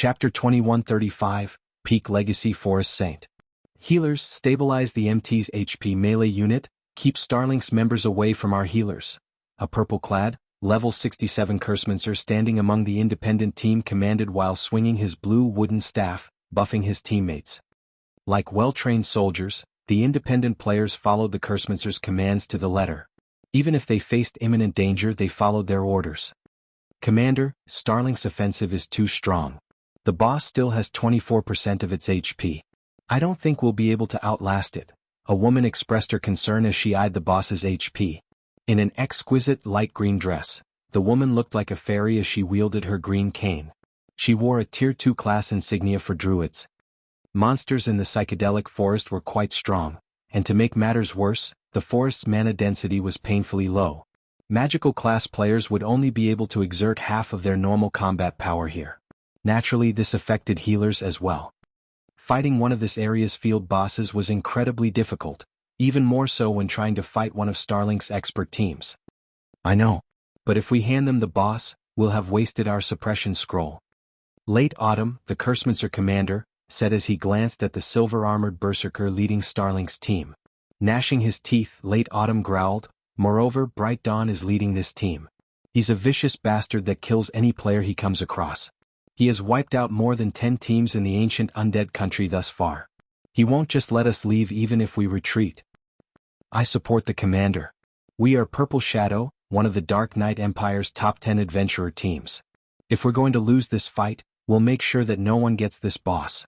Chapter 2135, Peak Legacy Forest Saint. Healers, stabilize the MT's HP melee unit, keep Starlink's members away from our healers. A purple-clad, level 67 Cursemancer standing among the independent team commanded while swinging his blue wooden staff, buffing his teammates. Like well-trained soldiers, the independent players followed the Cursemancer's commands to the letter. Even if they faced imminent danger, they followed their orders. Commander, Starlink's offensive is too strong. The boss still has 24% of its HP. I don't think we'll be able to outlast it. A woman expressed her concern as she eyed the boss's HP. In an exquisite light green dress, the woman looked like a fairy as she wielded her green cane. She wore a Tier 2 class insignia for druids. Monsters in the psychedelic forest were quite strong, and to make matters worse, the forest's mana density was painfully low. Magical class players would only be able to exert half of their normal combat power here. Naturally, this affected healers as well. Fighting one of this area's field bosses was incredibly difficult, even more so when trying to fight one of Starlink's expert teams. I know. But if we hand them the boss, we'll have wasted our suppression scroll. Late Autumn, the Cursemancer commander, said as he glanced at the silver-armored berserker leading Starlink's team. Gnashing his teeth, Late Autumn growled, "Moreover, Bright Dawn is leading this team. He's a vicious bastard that kills any player he comes across. He has wiped out more than 10 teams in the ancient Undead country thus far. He won't just let us leave even if we retreat." I support the commander. We are Purple Shadow, one of the Dark Knight Empire's top 10 adventurer teams. If we're going to lose this fight, we'll make sure that no one gets this boss.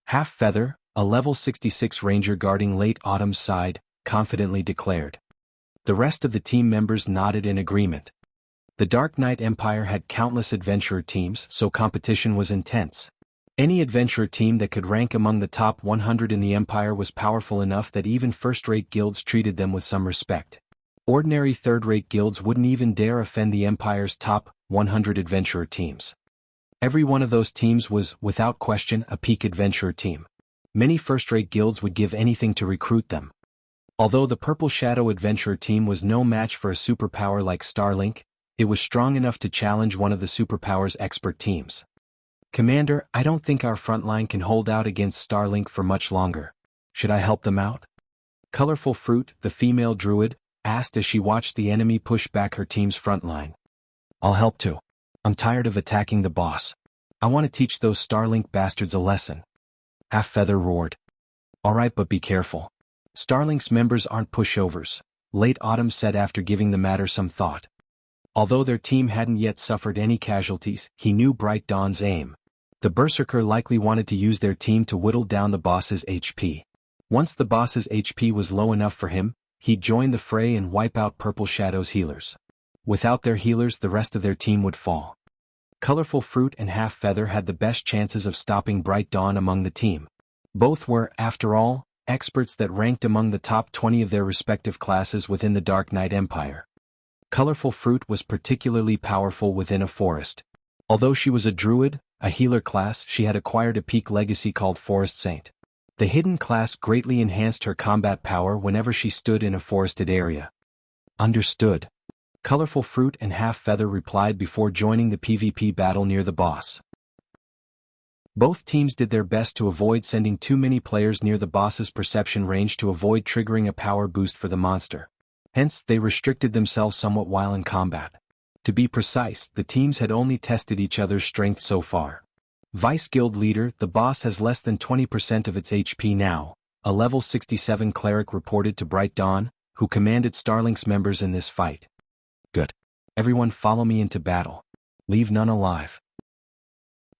Half Feather, a level 66 ranger guarding Late Autumn's side, confidently declared. The rest of the team members nodded in agreement. The Dark Knight Empire had countless adventurer teams, so competition was intense. Any adventurer team that could rank among the top 100 in the Empire was powerful enough that even first-rate guilds treated them with some respect. Ordinary third-rate guilds wouldn't even dare offend the Empire's top 100 adventurer teams. Every one of those teams was, without question, a peak adventurer team. Many first-rate guilds would give anything to recruit them. Although the Purple Shadow adventurer team was no match for a superpower like Starlink, it was strong enough to challenge one of the superpower's expert teams. Commander, I don't think our front line can hold out against Starlink for much longer. Should I help them out? Colorful Fruit, the female druid, asked as she watched the enemy push back her team's front line. I'll help too. I'm tired of attacking the boss. I want to teach those Starlink bastards a lesson. Half Feather roared. Alright, but be careful. Starlink's members aren't pushovers, Late Autumn said after giving the matter some thought. Although their team hadn't yet suffered any casualties, he knew Bright Dawn's aim. The Berserker likely wanted to use their team to whittle down the boss's HP. Once the boss's HP was low enough for him, he'd join the fray and wipe out Purple Shadow's healers. Without their healers, the rest of their team would fall. Colorful Fruit and Half Feather had the best chances of stopping Bright Dawn among the team. Both were, after all, experts that ranked among the top 20 of their respective classes within the Dark Knight Empire. Colorful Fruit was particularly powerful within a forest. Although she was a druid, a healer class, she had acquired a peak legacy called Forest Saint. The hidden class greatly enhanced her combat power whenever she stood in a forested area. Understood. Colorful Fruit and Half Feather replied before joining the PvP battle near the boss. Both teams did their best to avoid sending too many players near the boss's perception range to avoid triggering a power boost for the monster. Hence, they restricted themselves somewhat while in combat. To be precise, the teams had only tested each other's strength so far. Vice Guild Leader, the boss has less than 20% of its HP now, a level 67 cleric reported to Bright Dawn, who commanded Starlink's members in this fight. Good. Everyone follow me into battle. Leave none alive.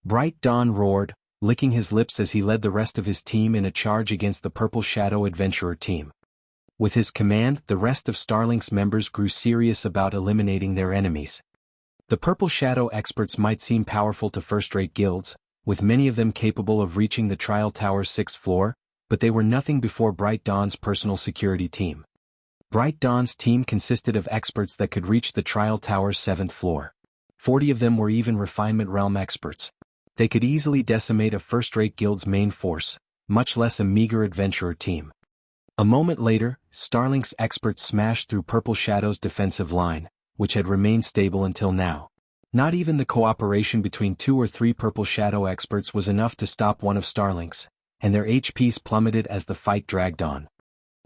Bright Dawn roared, licking his lips as he led the rest of his team in a charge against the Purple Shadow adventurer team. With his command, the rest of Starlink's members grew serious about eliminating their enemies. The Purple Shadow experts might seem powerful to first-rate guilds, with many of them capable of reaching the Trial Tower's 6th floor, but they were nothing before Bright Dawn's personal security team. Bright Dawn's team consisted of experts that could reach the Trial Tower's 7th floor. 40 of them were even Refinement Realm experts. They could easily decimate a first-rate guild's main force, much less a meager adventurer team. A moment later, Starlink's experts smashed through Purple Shadow's defensive line, which had remained stable until now. Not even the cooperation between 2 or 3 purple shadow experts was enough to stop one of Starlink's, and their HPs plummeted as the fight dragged on.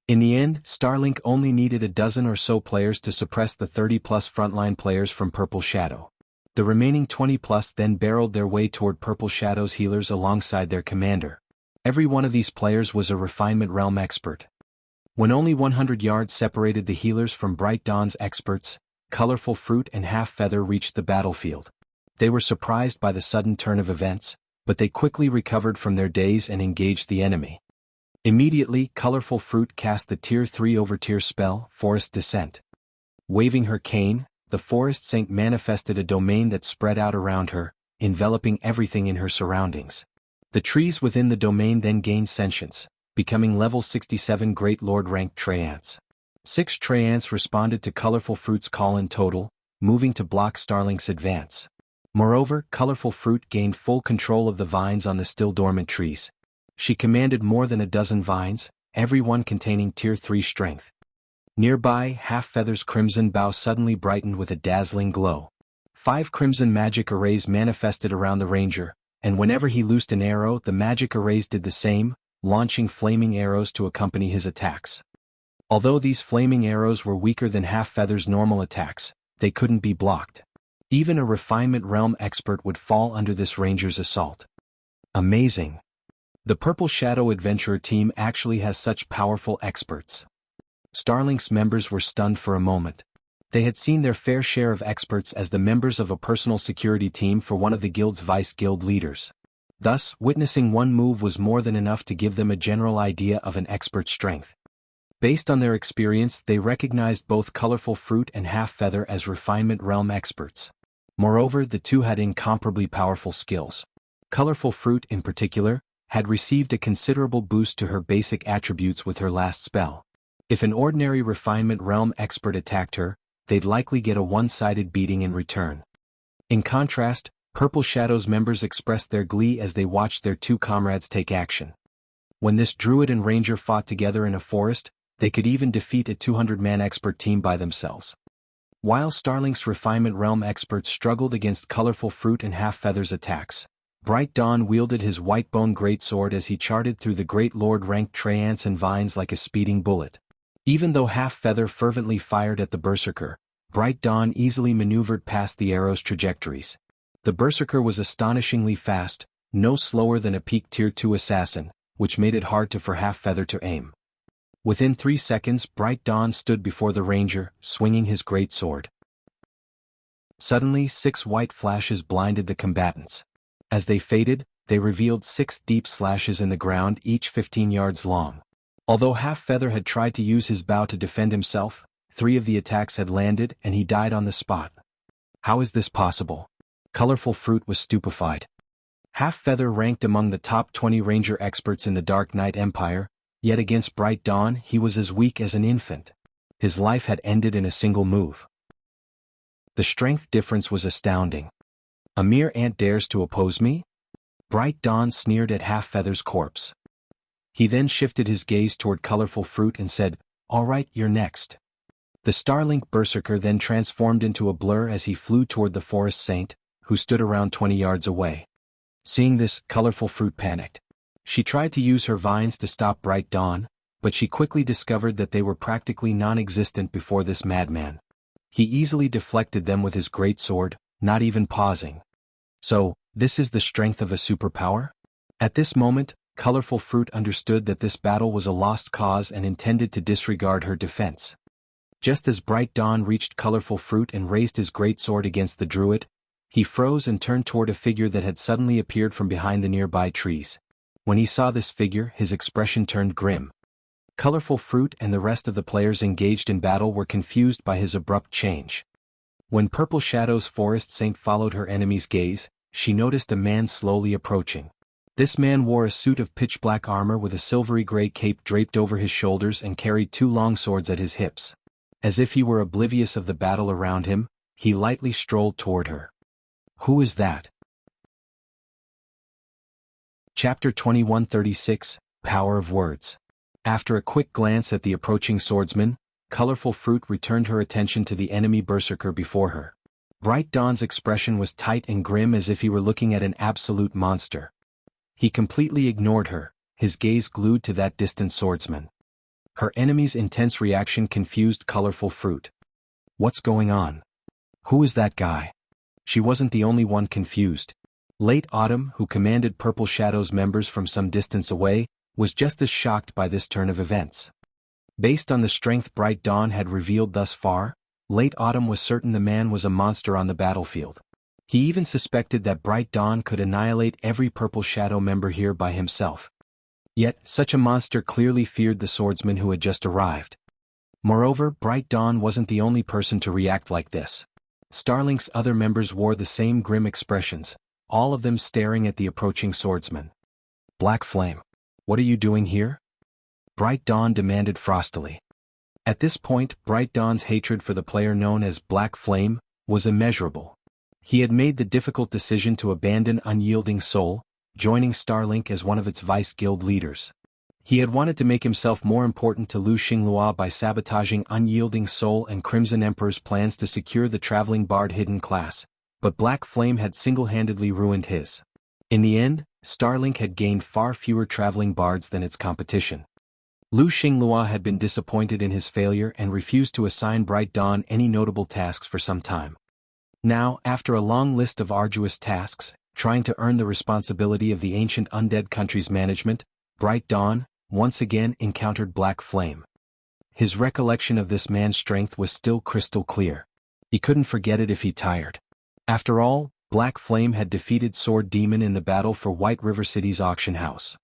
In the end, Starlink only needed a dozen or so players to suppress the 30-plus frontline players from Purple Shadow. The remaining 20-plus then barreled their way toward Purple Shadow's healers alongside their commander. Every one of these players was a Refinement Realm expert. When only 100 yards separated the healers from Bright Dawn's experts, Colorful Fruit and Half Feather reached the battlefield. They were surprised by the sudden turn of events, but they quickly recovered from their daze and engaged the enemy. Immediately, Colorful Fruit cast the Tier 3 over-tier spell, Forest Descent. Waving her cane, the Forest Saint manifested a domain that spread out around her, enveloping everything in her surroundings. The trees within the domain then gained sentience, becoming level 67 Great Lord-ranked Treants. 6 Treants responded to Colorful Fruit's call in total, moving to block Starlink's advance. Moreover, Colorful Fruit gained full control of the vines on the still dormant trees. She commanded more than a dozen vines, every one containing Tier 3 strength. Nearby, Half Feather's crimson bow suddenly brightened with a dazzling glow. 5 crimson magic arrays manifested around the ranger, and whenever he loosed an arrow, the magic arrays did the same, launching flaming arrows to accompany his attacks. Although these flaming arrows were weaker than Half Feather's normal attacks, they couldn't be blocked. Even a Refinement Realm expert would fall under this ranger's assault. Amazing. The Purple Shadow Adventurer team actually has such powerful experts. Starlink's members were stunned for a moment. They had seen their fair share of experts as the members of a personal security team for one of the guild's vice-guild leaders. Thus, witnessing one move was more than enough to give them a general idea of an expert's strength. Based on their experience, they recognized both Colorful Fruit and Half Feather as Refinement Realm experts. Moreover, the two had incomparably powerful skills. Colorful Fruit, in particular, had received a considerable boost to her basic attributes with her last spell. If an ordinary Refinement Realm expert attacked her, they'd likely get a one-sided beating in return. In contrast, Purple Shadow's members expressed their glee as they watched their 2 comrades take action. When this druid and ranger fought together in a forest, they could even defeat a 200-man expert team by themselves. While Starlink's Refinement Realm experts struggled against Colorful Fruit and Half Feather's attacks, Bright Dawn wielded his Whitebone greatsword as he charted through the Great Lord-ranked Treants and vines like a speeding bullet. Even though Half Feather fervently fired at the Berserker, Bright Dawn easily maneuvered past the arrow's trajectories. The Berserker was astonishingly fast, no slower than a peak Tier 2 assassin, which made it hard for Half Feather to aim. Within 3 seconds, Bright Dawn stood before the ranger, swinging his greatsword. Suddenly, 6 white flashes blinded the combatants. As they faded, they revealed 6 deep slashes in the ground, each 15 yards long. Although Half Feather had tried to use his bow to defend himself, 3 of the attacks had landed and he died on the spot. How is this possible? Colorful Fruit was stupefied. Half Feather ranked among the top 20 ranger experts in the Dark Knight Empire, yet against Bright Dawn he was as weak as an infant. His life had ended in a single move. The strength difference was astounding. A mere ant dares to oppose me? Bright Dawn sneered at Half Feather's corpse. He then shifted his gaze toward Colorful Fruit and said, "All right, you're next." The Starlink Berserker then transformed into a blur as he flew toward the Forest Saint, who stood around 20 yards away. Seeing this, Colorful Fruit panicked. She tried to use her vines to stop Bright Dawn, but she quickly discovered that they were practically non-existent before this madman. He easily deflected them with his greatsword, not even pausing. So, this is the strength of a superpower? At this moment, Colorful Fruit understood that this battle was a lost cause and intended to disregard her defense. Just as Bright Dawn reached Colorful Fruit and raised his greatsword against the druid, he froze and turned toward a figure that had suddenly appeared from behind the nearby trees. When he saw this figure, his expression turned grim. Colorful Fruit and the rest of the players engaged in battle were confused by his abrupt change. When Purple Shadow's Forest Saint followed her enemy's gaze, she noticed a man slowly approaching. This man wore a suit of pitch-black armor with a silvery gray cape draped over his shoulders and carried 2 long swords at his hips. As if he were oblivious of the battle around him, he lightly strolled toward her. Who is that? Chapter 2136, Power of Words. After a quick glance at the approaching swordsman, Colorful Fruit returned her attention to the enemy berserker before her. Bright Dawn's expression was tight and grim as if he were looking at an absolute monster. He completely ignored her, his gaze glued to that distant swordsman. Her enemy's intense reaction confused Colorful Fruit. What's going on? Who is that guy? She wasn't the only one confused. Late Autumn, who commanded Purple Shadow's members from some distance away, was just as shocked by this turn of events. Based on the strength Bright Dawn had revealed thus far, Late Autumn was certain the man was a monster on the battlefield. He even suspected that Bright Dawn could annihilate every Purple Shadow member here by himself. Yet, such a monster clearly feared the swordsman who had just arrived. Moreover, Bright Dawn wasn't the only person to react like this. Starlink's other members wore the same grim expressions, all of them staring at the approaching swordsman. Black Flame. What are you doing here? Bright Dawn demanded frostily. At this point, Bright Dawn's hatred for the player known as Black Flame was immeasurable. He had made the difficult decision to abandon Unyielding Soul, joining Starlink as one of its vice guild leaders. He had wanted to make himself more important to Lu Xinglua by sabotaging Unyielding Soul and Crimson Emperor's plans to secure the Traveling Bard hidden class, but Black Flame had single-handedly ruined his. In the end, Starlink had gained far fewer Traveling Bards than its competition. Lu Xinglua had been disappointed in his failure and refused to assign Bright Dawn any notable tasks for some time. Now, after a long list of arduous tasks, trying to earn the responsibility of the ancient undead country's management, Bright Dawn, once again encountered Black Flame. His recollection of this man's strength was still crystal clear. He couldn't forget it if he tired. After all, Black Flame had defeated Sword Demon in the battle for White River City's auction house.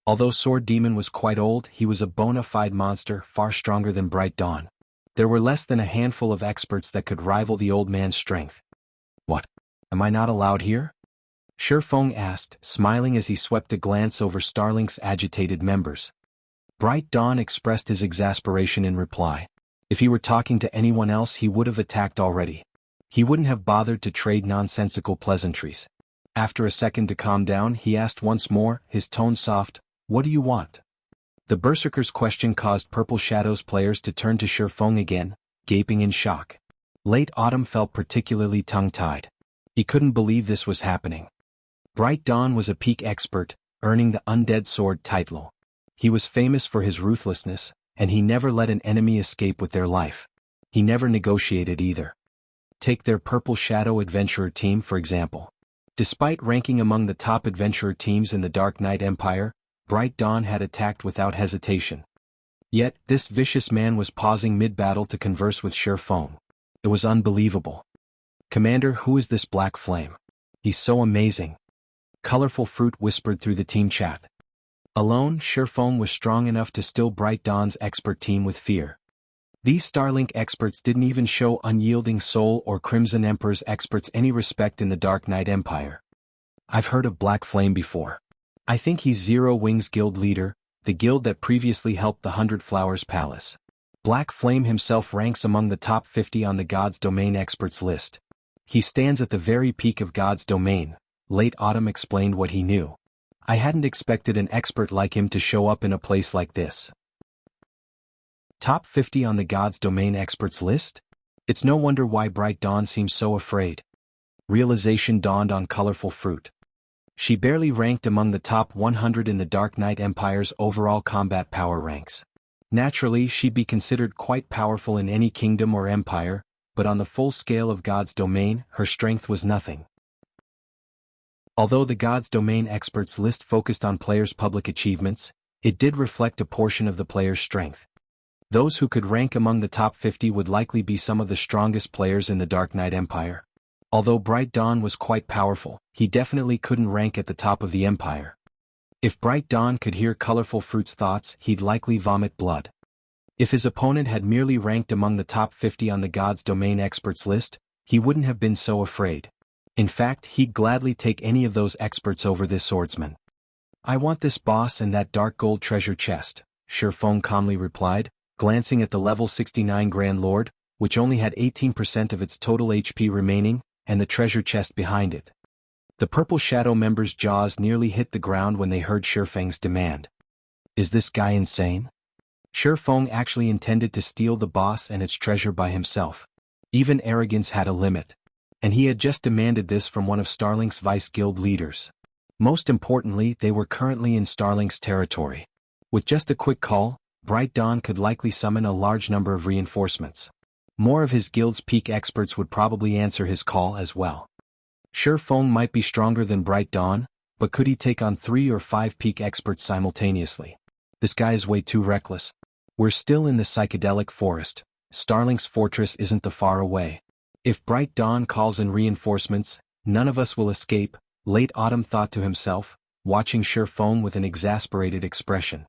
Although Sword Demon was quite old, he was a bona fide monster far stronger than Bright Dawn. There were less than a handful of experts that could rival the old man's strength. What? Am I not allowed here? Shifeng asked, smiling as he swept a glance over Starlink's agitated members. Bright Dawn expressed his exasperation in reply. If he were talking to anyone else he would have attacked already. He wouldn't have bothered to trade nonsensical pleasantries. After a second to calm down he asked once more, his tone soft, "What do you want?" The Berserker's question caused Purple Shadow's players to turn to Shifeng again, gaping in shock. Late Autumn felt particularly tongue-tied. He couldn't believe this was happening. Bright Dawn was a peak expert, earning the Undead Sword title. He was famous for his ruthlessness, and he never let an enemy escape with their life. He never negotiated either. Take their Purple Shadow Adventurer team for example. Despite ranking among the top adventurer teams in the Dark Knight Empire, Bright Dawn had attacked without hesitation. Yet, this vicious man was pausing mid-battle to converse with Shifeng. It was unbelievable. "Commander, who is this Black Flame? He's so amazing." Colorful Fruit whispered through the team chat. Alone, Shifeng was strong enough to still Bright Dawn's expert team with fear. These Starlink experts didn't even show Unyielding Soul or Crimson Emperor's experts any respect in the Dark Knight Empire. "I've heard of Black Flame before. I think he's Zero Wings Guild leader, the guild that previously helped the Hundred Flowers Palace. Black Flame himself ranks among the top 50 on the God's Domain experts list. He stands at the very peak of God's Domain." Late Autumn explained what he knew. "I hadn't expected an expert like him to show up in a place like this." Top 50 on the God's Domain experts list? It's no wonder why Bright Dawn seems so afraid. Realization dawned on Colorful Fruit. She barely ranked among the top 100 in the Dark Knight Empire's overall combat power ranks. Naturally, she'd be considered quite powerful in any kingdom or empire, but on the full scale of God's Domain, her strength was nothing. Although the God's Domain experts list focused on players' public achievements, it did reflect a portion of the player's strength. Those who could rank among the top 50 would likely be some of the strongest players in the Dark Knight Empire. Although Bright Dawn was quite powerful, he definitely couldn't rank at the top of the Empire. If Bright Dawn could hear Colorful Fruit's thoughts, he'd likely vomit blood. If his opponent had merely ranked among the top 50 on the God's Domain experts list, he wouldn't have been so afraid. In fact, he'd gladly take any of those experts over this swordsman. "I want this boss and that dark gold treasure chest," Shifeng calmly replied, glancing at the level 69 Grand Lord, which only had 18% of its total HP remaining, and the treasure chest behind it. The Purple Shadow members' jaws nearly hit the ground when they heard Shifeng's demand. Is this guy insane? Shifeng actually intended to steal the boss and its treasure by himself. Even arrogance had a limit. And he had just demanded this from one of Starlink's vice guild leaders. Most importantly, they were currently in Starlink's territory. With just a quick call, Bright Dawn could likely summon a large number of reinforcements. More of his guild's peak experts would probably answer his call as well. Sure, Feng might be stronger than Bright Dawn, but could he take on 3 or 5 peak experts simultaneously? This guy is way too reckless. We're still in the psychedelic forest. Starlink's fortress isn't that far away. If Bright Dawn calls in reinforcements, none of us will escape, Late Autumn thought to himself, watching Sure Feng with an exasperated expression.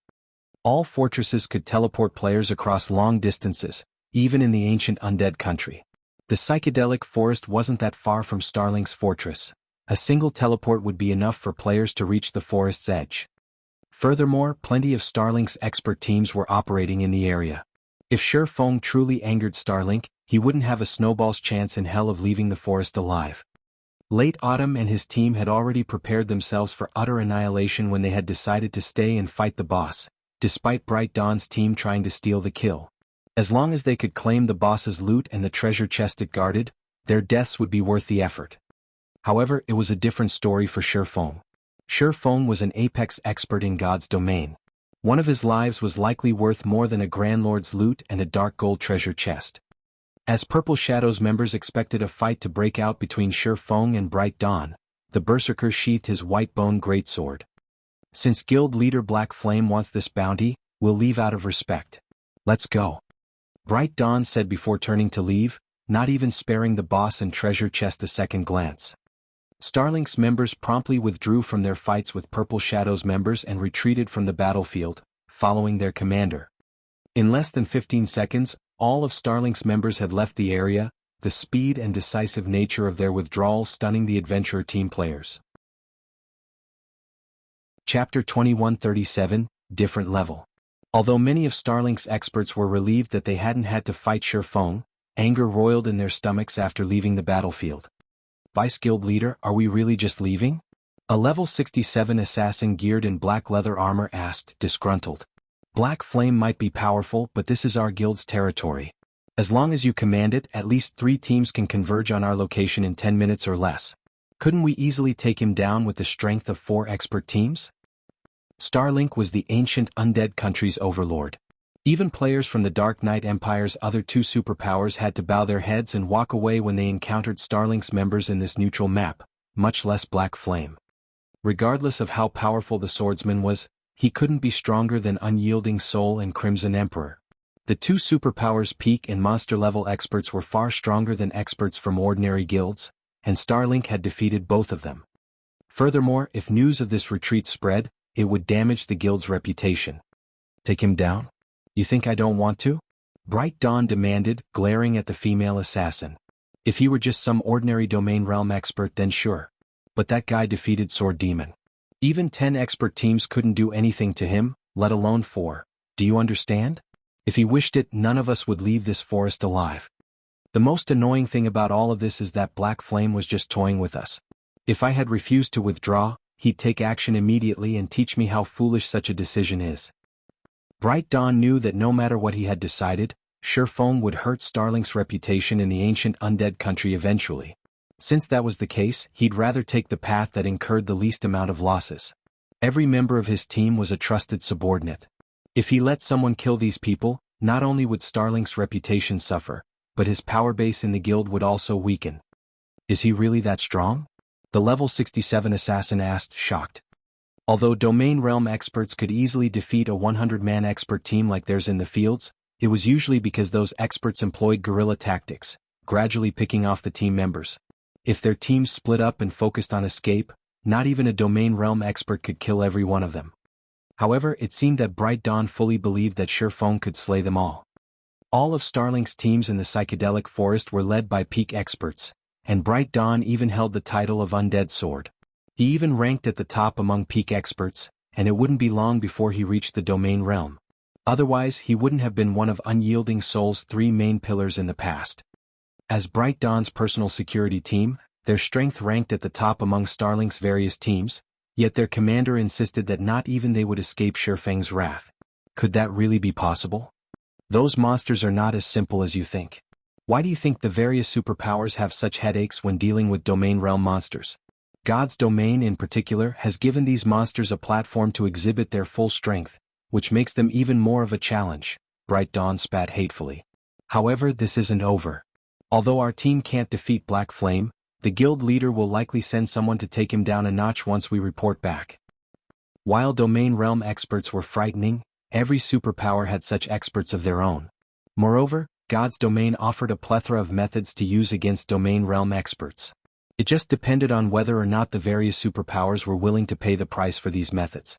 All fortresses could teleport players across long distances, even in the ancient undead country. The psychedelic forest wasn't that far from Starlink's fortress. A single teleport would be enough for players to reach the forest's edge. Furthermore, plenty of Starlink's expert teams were operating in the area. If Sure Feng truly angered Starlink, he wouldn't have a snowball's chance in hell of leaving the forest alive. Late Autumn and his team had already prepared themselves for utter annihilation when they had decided to stay and fight the boss, despite Bright Dawn's team trying to steal the kill. As long as they could claim the boss's loot and the treasure chest it guarded, their deaths would be worth the effort. However, it was a different story for Sure Feng. Sure Feng was an apex expert in God's domain. One of his lives was likely worth more than a Grand Lord's loot and a dark gold treasure chest. As Purple Shadows members expected a fight to break out between Sure Feng and Bright Dawn, the Berserker sheathed his white bone greatsword. Since guild leader Black Flame wants this bounty, we'll leave out of respect. Let's go. Bright Dawn said before turning to leave, not even sparing the boss and treasure chest a second glance. Starlink's members promptly withdrew from their fights with Purple Shadows members and retreated from the battlefield, following their commander. In less than 15 seconds, all of Starlink's members had left the area, the speed and decisive nature of their withdrawal stunning the adventurer team players. Chapter 2137, Different Level. Although many of Starlink's experts were relieved that they hadn't had to fight Sure Feng, anger roiled in their stomachs after leaving the battlefield. Vice Guild Leader, are we really just leaving? A level 67 assassin geared in black leather armor asked, disgruntled. Black Flame might be powerful, but this is our guild's territory. As long as you command it, at least 3 teams can converge on our location in 10 minutes or less. Couldn't we easily take him down with the strength of 4 expert teams? Starlink was the ancient undead country's overlord. Even players from the Dark Knight Empire's other 2 superpowers had to bow their heads and walk away when they encountered Starlink's members in this neutral map, much less Black Flame. Regardless of how powerful the swordsman was, he couldn't be stronger than Unyielding Soul and Crimson Emperor. The 2 superpowers peak and monster-level experts were far stronger than experts from ordinary guilds, and Starlink had defeated both of them. Furthermore, if news of this retreat spread, it would damage the guild's reputation. Take him down? You think I don't want to? Bright Dawn demanded, glaring at the female assassin. If he were just some ordinary domain realm expert, then sure. But that guy defeated Sword Demon. Even 10 expert teams couldn't do anything to him, let alone 4. Do you understand? If he wished it, none of us would leave this forest alive. The most annoying thing about all of this is that Black Flame was just toying with us. If I had refused to withdraw, he'd take action immediately and teach me how foolish such a decision is. Bright Dawn knew that no matter what he had decided, Sure Feng would hurt Starlink's reputation in the ancient undead country eventually. Since that was the case, he'd rather take the path that incurred the least amount of losses. Every member of his team was a trusted subordinate. If he let someone kill these people, not only would Starlink's reputation suffer, but his power base in the guild would also weaken. Is he really that strong? The level 67 assassin asked, shocked. Although domain realm experts could easily defeat a 100-man expert team like theirs in the fields, it was usually because those experts employed guerrilla tactics, gradually picking off the team members. If their teams split up and focused on escape, not even a domain realm expert could kill every one of them. However, it seemed that Bright Dawn fully believed that Sure Feng could slay them all. All of Starlink's teams in the psychedelic forest were led by peak experts, and Bright Dawn even held the title of Undead Sword. He even ranked at the top among peak experts, and it wouldn't be long before he reached the domain realm. Otherwise, he wouldn't have been one of Unyielding Soul's 3 main pillars in the past. As Bright Dawn's personal security team, their strength ranked at the top among Starlink's various teams, yet their commander insisted that not even they would escape Sure Feng's wrath. Could that really be possible? Those monsters are not as simple as you think. Why do you think the various superpowers have such headaches when dealing with domain realm monsters? God's domain in particular has given these monsters a platform to exhibit their full strength, which makes them even more of a challenge, Bright Dawn spat hatefully. However, this isn't over. Although our team can't defeat Black Flame, the guild leader will likely send someone to take him down a notch once we report back. While domain realm experts were frightening, every superpower had such experts of their own. Moreover, God's domain offered a plethora of methods to use against domain realm experts. It just depended on whether or not the various superpowers were willing to pay the price for these methods.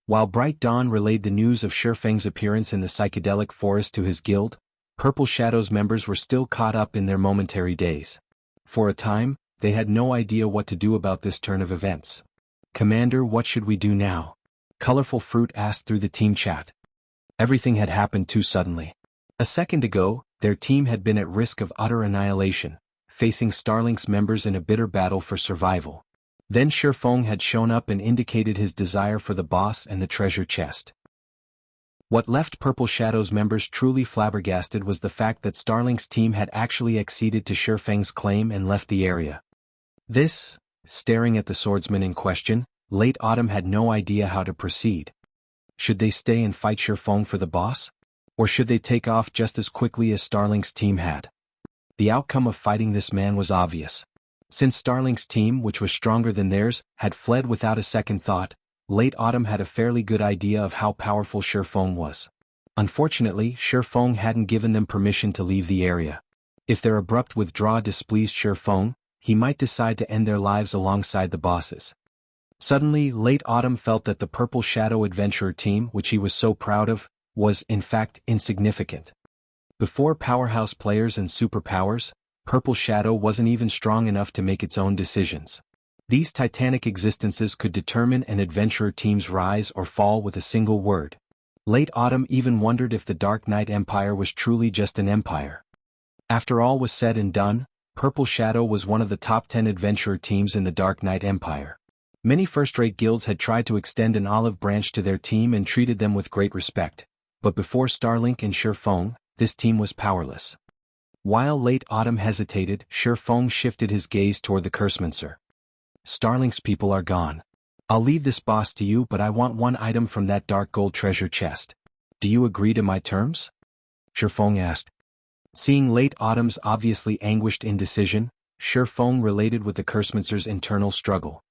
While Bright Dawn relayed the news of Shifeng's appearance in the psychedelic forest to his guild, Purple Shadow's members were still caught up in their momentary daze. For a time, they had no idea what to do about this turn of events. "Commander, what should we do now?" Colorful Fruit asked through the team chat. Everything had happened too suddenly. A second ago, their team had been at risk of utter annihilation, facing Starlink's members in a bitter battle for survival. Then Shifeng had shown up and indicated his desire for the boss and the treasure chest. What left Purple Shadow's members truly flabbergasted was the fact that Starlink's team had actually acceded to Shifeng's claim and left the area. This, staring at the swordsman in question, Late Autumn had no idea how to proceed. Should they stay and fight Shifeng for the boss? Or should they take off just as quickly as Starlink's team had? The outcome of fighting this man was obvious. Since Starlink's team, which was stronger than theirs, had fled without a second thought, Late Autumn had a fairly good idea of how powerful Shifeng was. Unfortunately, Shifeng hadn't given them permission to leave the area. If their abrupt withdrawal displeased Shifeng, he might decide to end their lives alongside the bosses. Suddenly, Late Autumn felt that the Purple Shadow Adventurer team, which he was so proud of, was, in fact, insignificant. Before powerhouse players and superpowers, Purple Shadow wasn't even strong enough to make its own decisions. These titanic existences could determine an adventurer team's rise or fall with a single word. Late Autumn even wondered if the Dark Knight Empire was truly just an empire. After all was said and done, Purple Shadow was one of the top 10 adventurer teams in the Dark Knight Empire. Many first-rate guilds had tried to extend an olive branch to their team and treated them with great respect, but before Starlink and Shifeng, this team was powerless. While Late Autumn hesitated, Shifeng shifted his gaze toward the Cursemancer. "Starlink's people are gone. I'll leave this boss to you, but I want one item from that dark gold treasure chest. Do you agree to my terms?" Shifeng asked. Seeing Late Autumn's obviously anguished indecision, Shifeng related with the Cursemancer's internal struggle.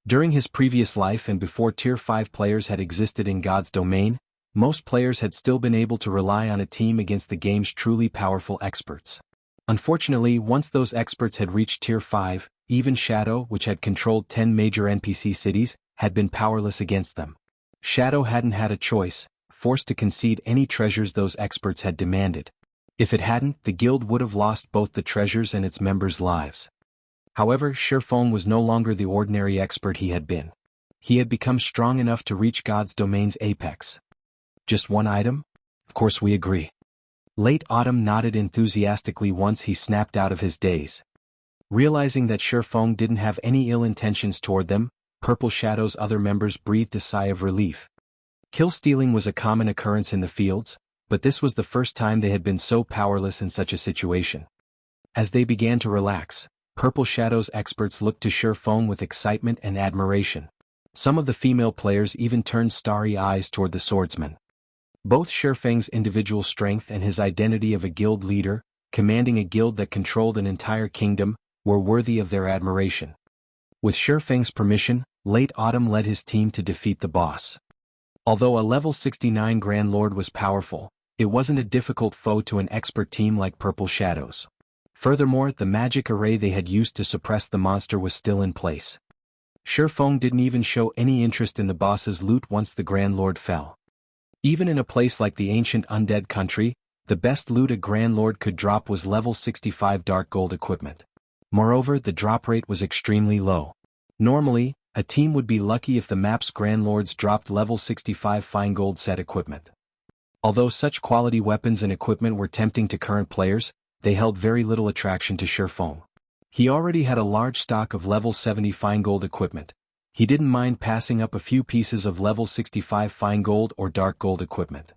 During his previous life and before Tier 5 players had existed in God's domain, most players had still been able to rely on a team against the game's truly powerful experts. Unfortunately, once those experts had reached Tier 5, even Shadow, which had controlled 10 major NPC cities, had been powerless against them. Shadow hadn't had a choice, forced to concede any treasures those experts had demanded. If it hadn't, the guild would have lost both the treasures and its members' lives. However, Shifeng was no longer the ordinary expert he had been. He had become strong enough to reach God's domain's apex. "Just one item? Of course we agree." Late Autumn nodded enthusiastically once he snapped out of his daze. Realizing that Shifeng didn't have any ill intentions toward them, Purple Shadow's other members breathed a sigh of relief. Kill-stealing was a common occurrence in the fields, but this was the first time they had been so powerless in such a situation. As they began to relax, Purple Shadow's experts looked to Shifeng with excitement and admiration. Some of the female players even turned starry eyes toward the swordsman. Both Shifeng's individual strength and his identity of a guild leader, commanding a guild that controlled an entire kingdom, were worthy of their admiration. With Shifeng's permission, Late Autumn led his team to defeat the boss. Although a level 69 Grand Lord was powerful, it wasn't a difficult foe to an expert team like Purple Shadows. Furthermore, the magic array they had used to suppress the monster was still in place. Shifeng didn't even show any interest in the boss's loot once the Grand Lord fell. Even in a place like the ancient Undead country, the best loot a Grand Lord could drop was level 65 dark gold equipment. Moreover, the drop rate was extremely low. Normally, a team would be lucky if the map's Grand Lords dropped level 65 fine gold set equipment. Although such quality weapons and equipment were tempting to current players, they held very little attraction to Shifeng. He already had a large stock of level 70 fine gold equipment. He didn't mind passing up a few pieces of level 65 fine gold or dark gold equipment.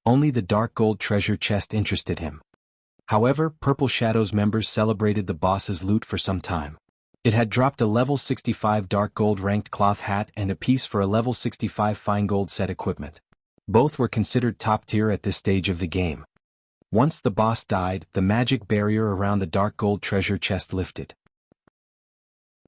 Only the dark gold treasure chest interested him. However, Purple Shadow's members celebrated the boss's loot for some time. It had dropped a level 65 dark gold ranked cloth hat and a piece for a level 65 fine gold set equipment. Both were considered top tier at this stage of the game. Once the boss died, the magic barrier around the dark gold treasure chest lifted.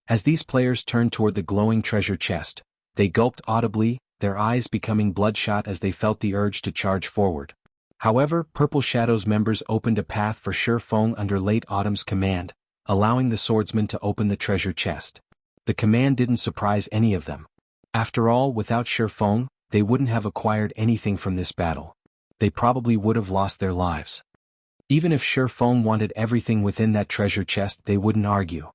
As these players turned toward the glowing treasure chest, they gulped audibly, their eyes becoming bloodshot as they felt the urge to charge forward. However, Purple Shadow's members opened a path for Sure Feng under Late Autumn's command, allowing the swordsman to open the treasure chest. The command didn't surprise any of them. After all, without Sure Feng, they wouldn't have acquired anything from this battle. They probably would have lost their lives. Even if Sure Feng wanted everything within that treasure chest, they wouldn't argue.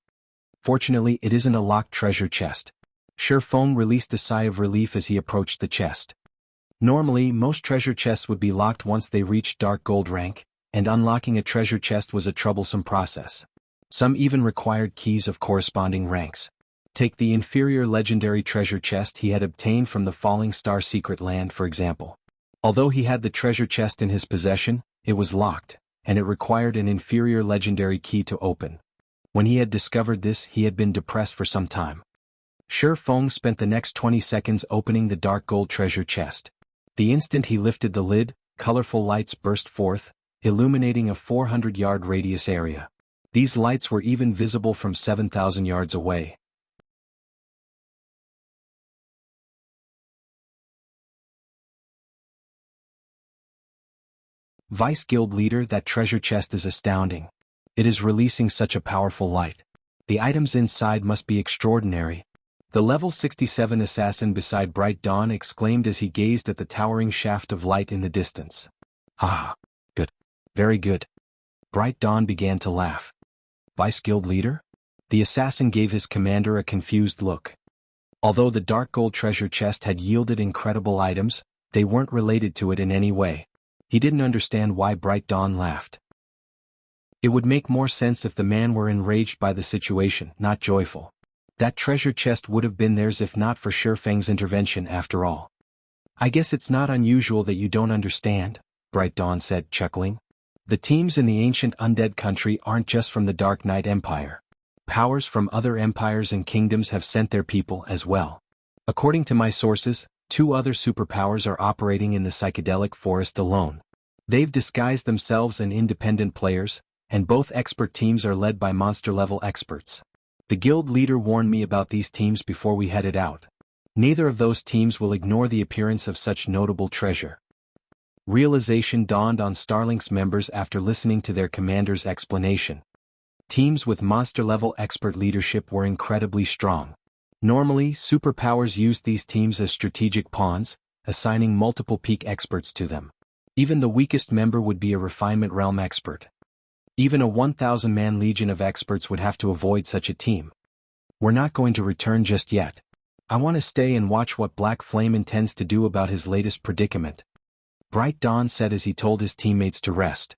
Fortunately, it isn't a locked treasure chest. Sure Feng released a sigh of relief as he approached the chest. Normally, most treasure chests would be locked once they reached dark gold rank, and unlocking a treasure chest was a troublesome process. Some even required keys of corresponding ranks. Take the inferior legendary treasure chest he had obtained from the Falling Star Secret Land, for example. Although he had the treasure chest in his possession, it was locked, and it required an inferior legendary key to open. When he had discovered this, he had been depressed for some time. Sure Feng spent the next 20 seconds opening the dark gold treasure chest. The instant he lifted the lid, colorful lights burst forth, illuminating a 400-yard radius area. These lights were even visible from 7,000 yards away. Vice Guild Leader, that treasure chest is astounding. It is releasing such a powerful light. The items inside must be extraordinary. The level 67 assassin beside Bright Dawn exclaimed as he gazed at the towering shaft of light in the distance. Ah, good. Very good. Bright Dawn began to laugh. Vice Guild Leader? The assassin gave his commander a confused look. Although the dark gold treasure chest had yielded incredible items, they weren't related to it in any way. He didn't understand why Bright Dawn laughed. It would make more sense if the man were enraged by the situation, not joyful. That treasure chest would have been theirs if not for Sure Feng's intervention after all. I guess it's not unusual that you don't understand, Bright Dawn said, chuckling. The teams in the ancient undead country aren't just from the Dark Knight Empire. Powers from other empires and kingdoms have sent their people as well. According to my sources, 2 other superpowers are operating in the psychedelic forest alone. They've disguised themselves as independent players, and both expert teams are led by monster-level experts. The guild leader warned me about these teams before we headed out. Neither of those teams will ignore the appearance of such notable treasure. Realization dawned on Starlink's members after listening to their commander's explanation. Teams with monster-level expert leadership were incredibly strong. Normally, superpowers used these teams as strategic pawns, assigning multiple peak experts to them. Even the weakest member would be a refinement realm expert. Even a 1,000-man legion of experts would have to avoid such a team. We're not going to return just yet. I want to stay and watch what Black Flame intends to do about his latest predicament. Bright Dawn said as he told his teammates to rest.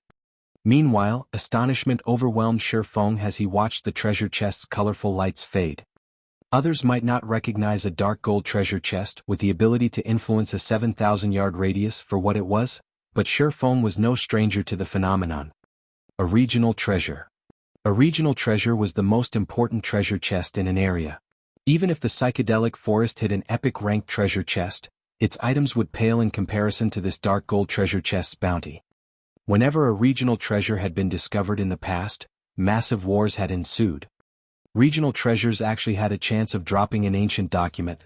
Meanwhile, astonishment overwhelmed Sure Feng as he watched the treasure chest's colorful lights fade. Others might not recognize a dark gold treasure chest with the ability to influence a 7,000-yard radius for what it was, but Sure Feng was no stranger to the phenomenon. A regional treasure. A regional treasure was the most important treasure chest in an area. Even if the psychedelic forest hid an epic ranked treasure chest, its items would pale in comparison to this dark gold treasure chest's bounty. Whenever a regional treasure had been discovered in the past, massive wars had ensued. Regional treasures actually had a chance of dropping an ancient document.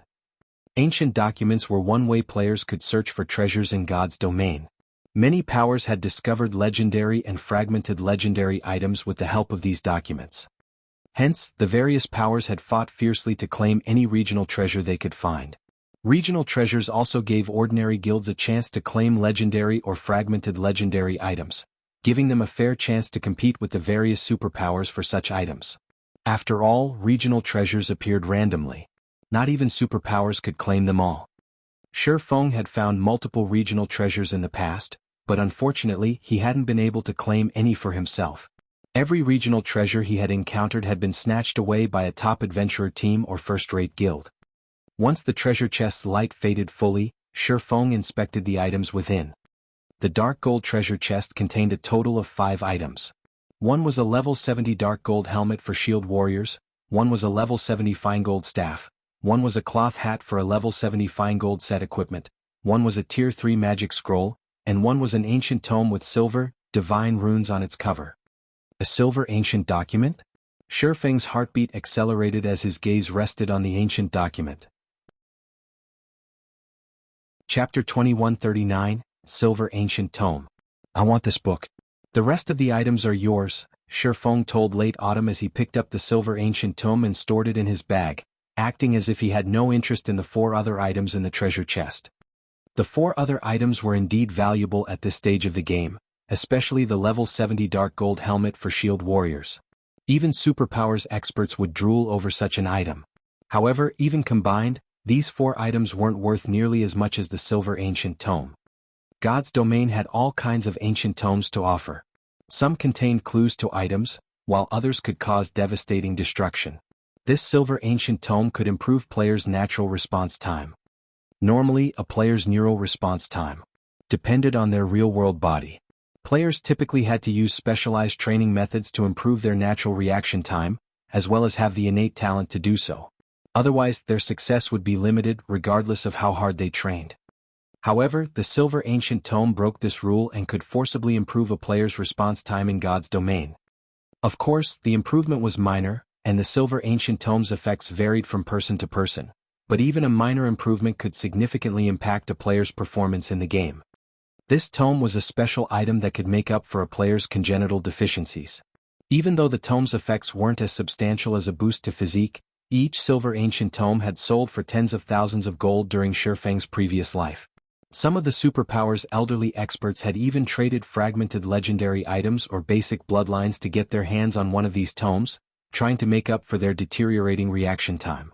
Ancient documents were one way players could search for treasures in God's domain. Many powers had discovered legendary and fragmented legendary items with the help of these documents. Hence, the various powers had fought fiercely to claim any regional treasure they could find. Regional treasures also gave ordinary guilds a chance to claim legendary or fragmented legendary items, giving them a fair chance to compete with the various superpowers for such items. After all, regional treasures appeared randomly. Not even superpowers could claim them all. Sure Feng had found multiple regional treasures in the past, but unfortunately he hadn't been able to claim any for himself. Every regional treasure he had encountered had been snatched away by a top adventurer team or first-rate guild. Once the treasure chest's light faded fully, Sure Feng inspected the items within. The dark gold treasure chest contained a total of 5 items. One was a level 70 dark gold helmet for shield warriors, one was a level 70 fine gold staff, one was a cloth hat for a level 70 fine gold set equipment, one was a tier 3 magic scroll, and one was an ancient tome with silver, divine runes on its cover. A silver ancient document? Shifeng's heartbeat accelerated as his gaze rested on the ancient document. Chapter 2139, Silver Ancient Tome. I want this book. The rest of the items are yours, Shifeng told Late Autumn as he picked up the silver ancient tome and stored it in his bag, acting as if he had no interest in the 4 other items in the treasure chest. The 4 other items were indeed valuable at this stage of the game, especially the level 70 dark gold helmet for shield warriors. Even superpowers experts would drool over such an item. However, even combined, these 4 items weren't worth nearly as much as the silver ancient tome. God's domain had all kinds of ancient tomes to offer. Some contained clues to items, while others could cause devastating destruction. This silver ancient tome could improve players' natural response time. Normally, a player's neural response time depended on their real-world body. Players typically had to use specialized training methods to improve their natural reaction time, as well as have the innate talent to do so. Otherwise, their success would be limited regardless of how hard they trained. However, the silver ancient tome broke this rule and could forcibly improve a player's response time in God's domain. Of course, the improvement was minor, and the silver ancient tome's effects varied from person to person, but even a minor improvement could significantly impact a player's performance in the game. This tome was a special item that could make up for a player's congenital deficiencies. Even though the tome's effects weren't as substantial as a boost to physique, each silver ancient tome had sold for tens of thousands of gold during Shifeng's previous life. Some of the superpowers elderly experts had even traded fragmented legendary items or basic bloodlines to get their hands on one of these tomes, trying to make up for their deteriorating reaction time.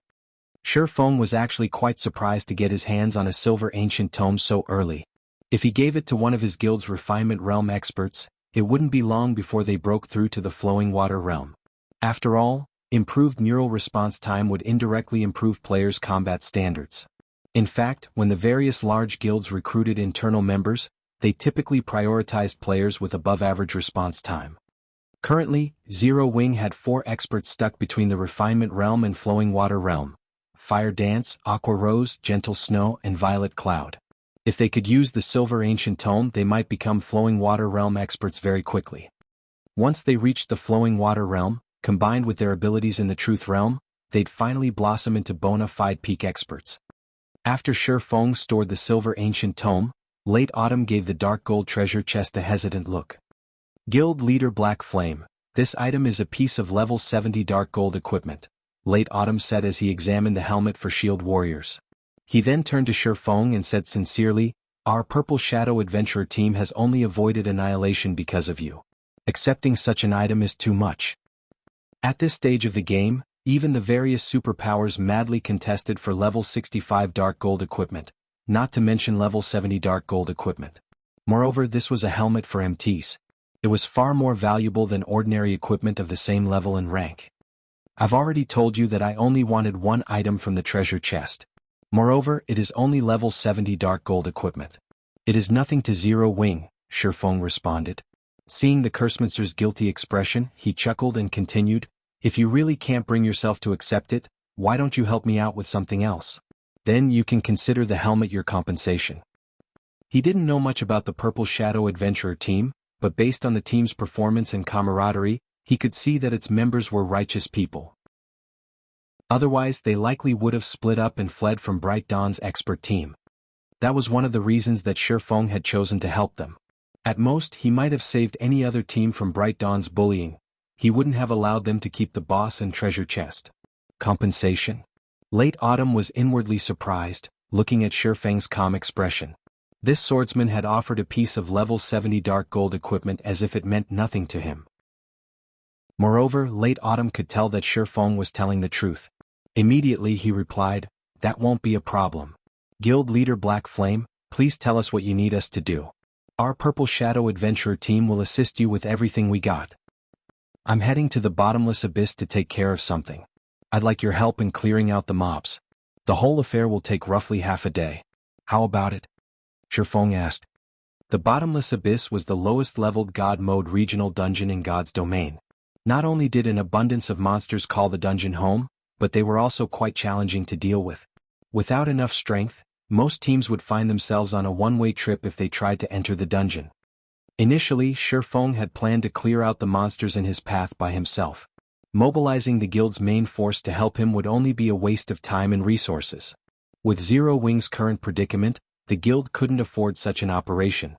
Shifeng was actually quite surprised to get his hands on a silver ancient tome so early. If he gave it to one of his guild's refinement realm experts, it wouldn't be long before they broke through to the flowing water realm. After all, improved neural response time would indirectly improve players' combat standards. In fact, when the various large guilds recruited internal members, they typically prioritized players with above-average response time. Currently, Zero Wing had 4 experts stuck between the Refinement Realm and Flowing Water Realm: Fire Dance, Aqua Rose, Gentle Snow, and Violet Cloud. If they could use the Silver Ancient Tome, they might become Flowing Water Realm experts very quickly. Once they reached the Flowing Water Realm, combined with their abilities in the Truth Realm, they'd finally blossom into bona fide peak experts. After Shifeng stored the silver ancient tome, Late Autumn gave the dark gold treasure chest a hesitant look. Guild Leader Black Flame, this item is a piece of level 70 dark gold equipment, Late Autumn said as he examined the helmet for shield warriors. He then turned to Shifeng and said sincerely, "Our Purple Shadow Adventurer team has only avoided annihilation because of you. Accepting such an item is too much." At this stage of the game, even the various superpowers madly contested for level 65 dark gold equipment, not to mention level 70 dark gold equipment. Moreover, this was a helmet for MTs. It was far more valuable than ordinary equipment of the same level and rank. I've already told you that I only wanted one item from the treasure chest. Moreover, it is only level 70 dark gold equipment. It is nothing to Zero Wing, Shifeng responded. Seeing the Cursemonster's guilty expression, he chuckled and continued, "If you really can't bring yourself to accept it, why don't you help me out with something else? Then you can consider the helmet your compensation." He didn't know much about the Purple Shadow Adventurer team, but based on the team's performance and camaraderie, he could see that its members were righteous people. Otherwise, they likely would have split up and fled from Bright Dawn's expert team. That was one of the reasons that Shifeng had chosen to help them. At most, he might have saved any other team from Bright Dawn's bullying. He wouldn't have allowed them to keep the boss and treasure chest. Compensation? Late Autumn was inwardly surprised, looking at Shifeng's calm expression. This swordsman had offered a piece of level 70 dark gold equipment as if it meant nothing to him. Moreover, Late Autumn could tell that Shifeng was telling the truth. Immediately he replied, "That won't be a problem. Guild Leader Black Flame, please tell us what you need us to do. Our Purple Shadow Adventurer team will assist you with everything we got. I'm heading to the Bottomless Abyss to take care of something. I'd like your help in clearing out the mobs. The whole affair will take roughly half a day. How about it?" Shifeng asked. The Bottomless Abyss was the lowest-leveled God Mode regional dungeon in God's domain. Not only did an abundance of monsters call the dungeon home, but they were also quite challenging to deal with. Without enough strength, most teams would find themselves on a one-way trip if they tried to enter the dungeon. Initially, Shifeng had planned to clear out the monsters in his path by himself. Mobilizing the guild's main force to help him would only be a waste of time and resources. With Zero Wing's current predicament, the guild couldn't afford such an operation.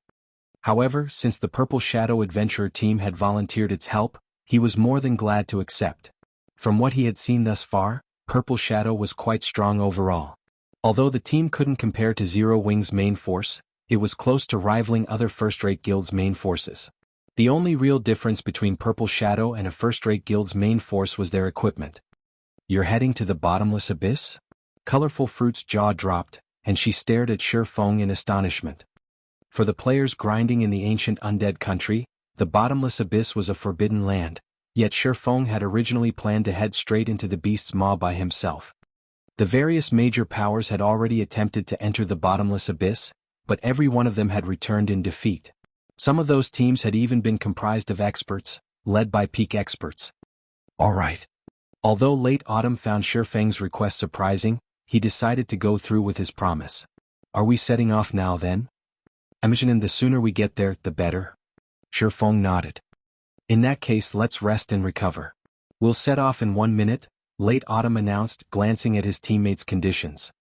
However, since the Purple Shadow Adventurer team had volunteered its help, he was more than glad to accept. From what he had seen thus far, Purple Shadow was quite strong overall. Although the team couldn't compare to Zero Wing's main force, it was close to rivaling other first-rate guilds' main forces. The only real difference between Purple Shadow and a first-rate guild's main force was their equipment. "You're heading to the Bottomless Abyss?" Colorful Fruit's jaw dropped, and she stared at Shifeng in astonishment. For the players grinding in the ancient Undead country, the Bottomless Abyss was a forbidden land, yet Shifeng had originally planned to head straight into the beast's maw by himself. The various major powers had already attempted to enter the Bottomless Abyss, but every one of them had returned in defeat. Some of those teams had even been comprised of experts, led by peak experts. All right. Although late autumn found Shifeng's request surprising, he decided to go through with his promise. "Are we setting off now then?" "Imagine the sooner we get there, the better." Shifeng nodded. "In that case, let's rest and recover. We'll set off in 1 minute," late autumn announced, glancing at his teammates' conditions.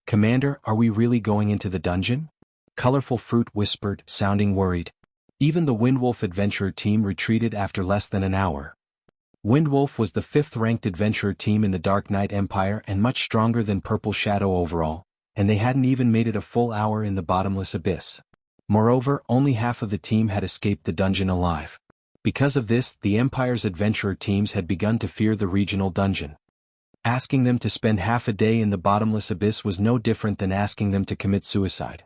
"Commander, are we really going into the dungeon?" Colorful Fruit whispered, sounding worried. Even the Windwolf adventurer team retreated after less than an hour. Windwolf was the 5th-ranked adventurer team in the Dark Knight Empire and much stronger than Purple Shadow overall, and they hadn't even made it a full hour in the Bottomless Abyss. Moreover, only half of the team had escaped the dungeon alive. Because of this, the Empire's adventurer teams had begun to fear the regional dungeon. Asking them to spend half a day in the Bottomless Abyss was no different than asking them to commit suicide.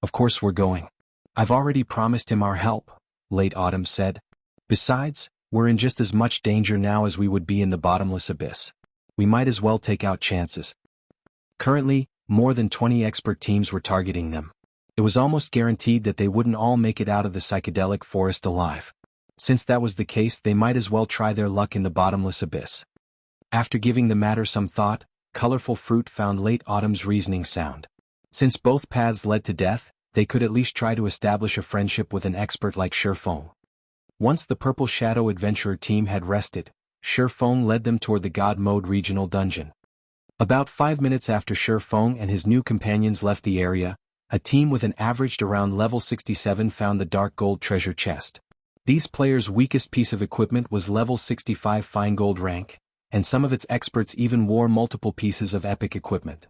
"Of course we're going. I've already promised him our help," late autumn said. "Besides, we're in just as much danger now as we would be in the Bottomless Abyss. We might as well take out chances." Currently, more than 20 expert teams were targeting them. It was almost guaranteed that they wouldn't all make it out of the psychedelic forest alive. Since that was the case, they might as well try their luck in the Bottomless Abyss. After giving the matter some thought, Colorful Fruit found late autumn's reasoning sound. Since both paths led to death, they could at least try to establish a friendship with an expert like Shifeng. Once the Purple Shadow Adventurer team had rested, Shifeng led them toward the God Mode regional dungeon. About 5 minutes after Shifeng and his new companions left the area, a team with an averaged around level 67 found the dark gold treasure chest. These players' weakest piece of equipment was level 65 fine gold rank, and some of its experts even wore multiple pieces of epic equipment.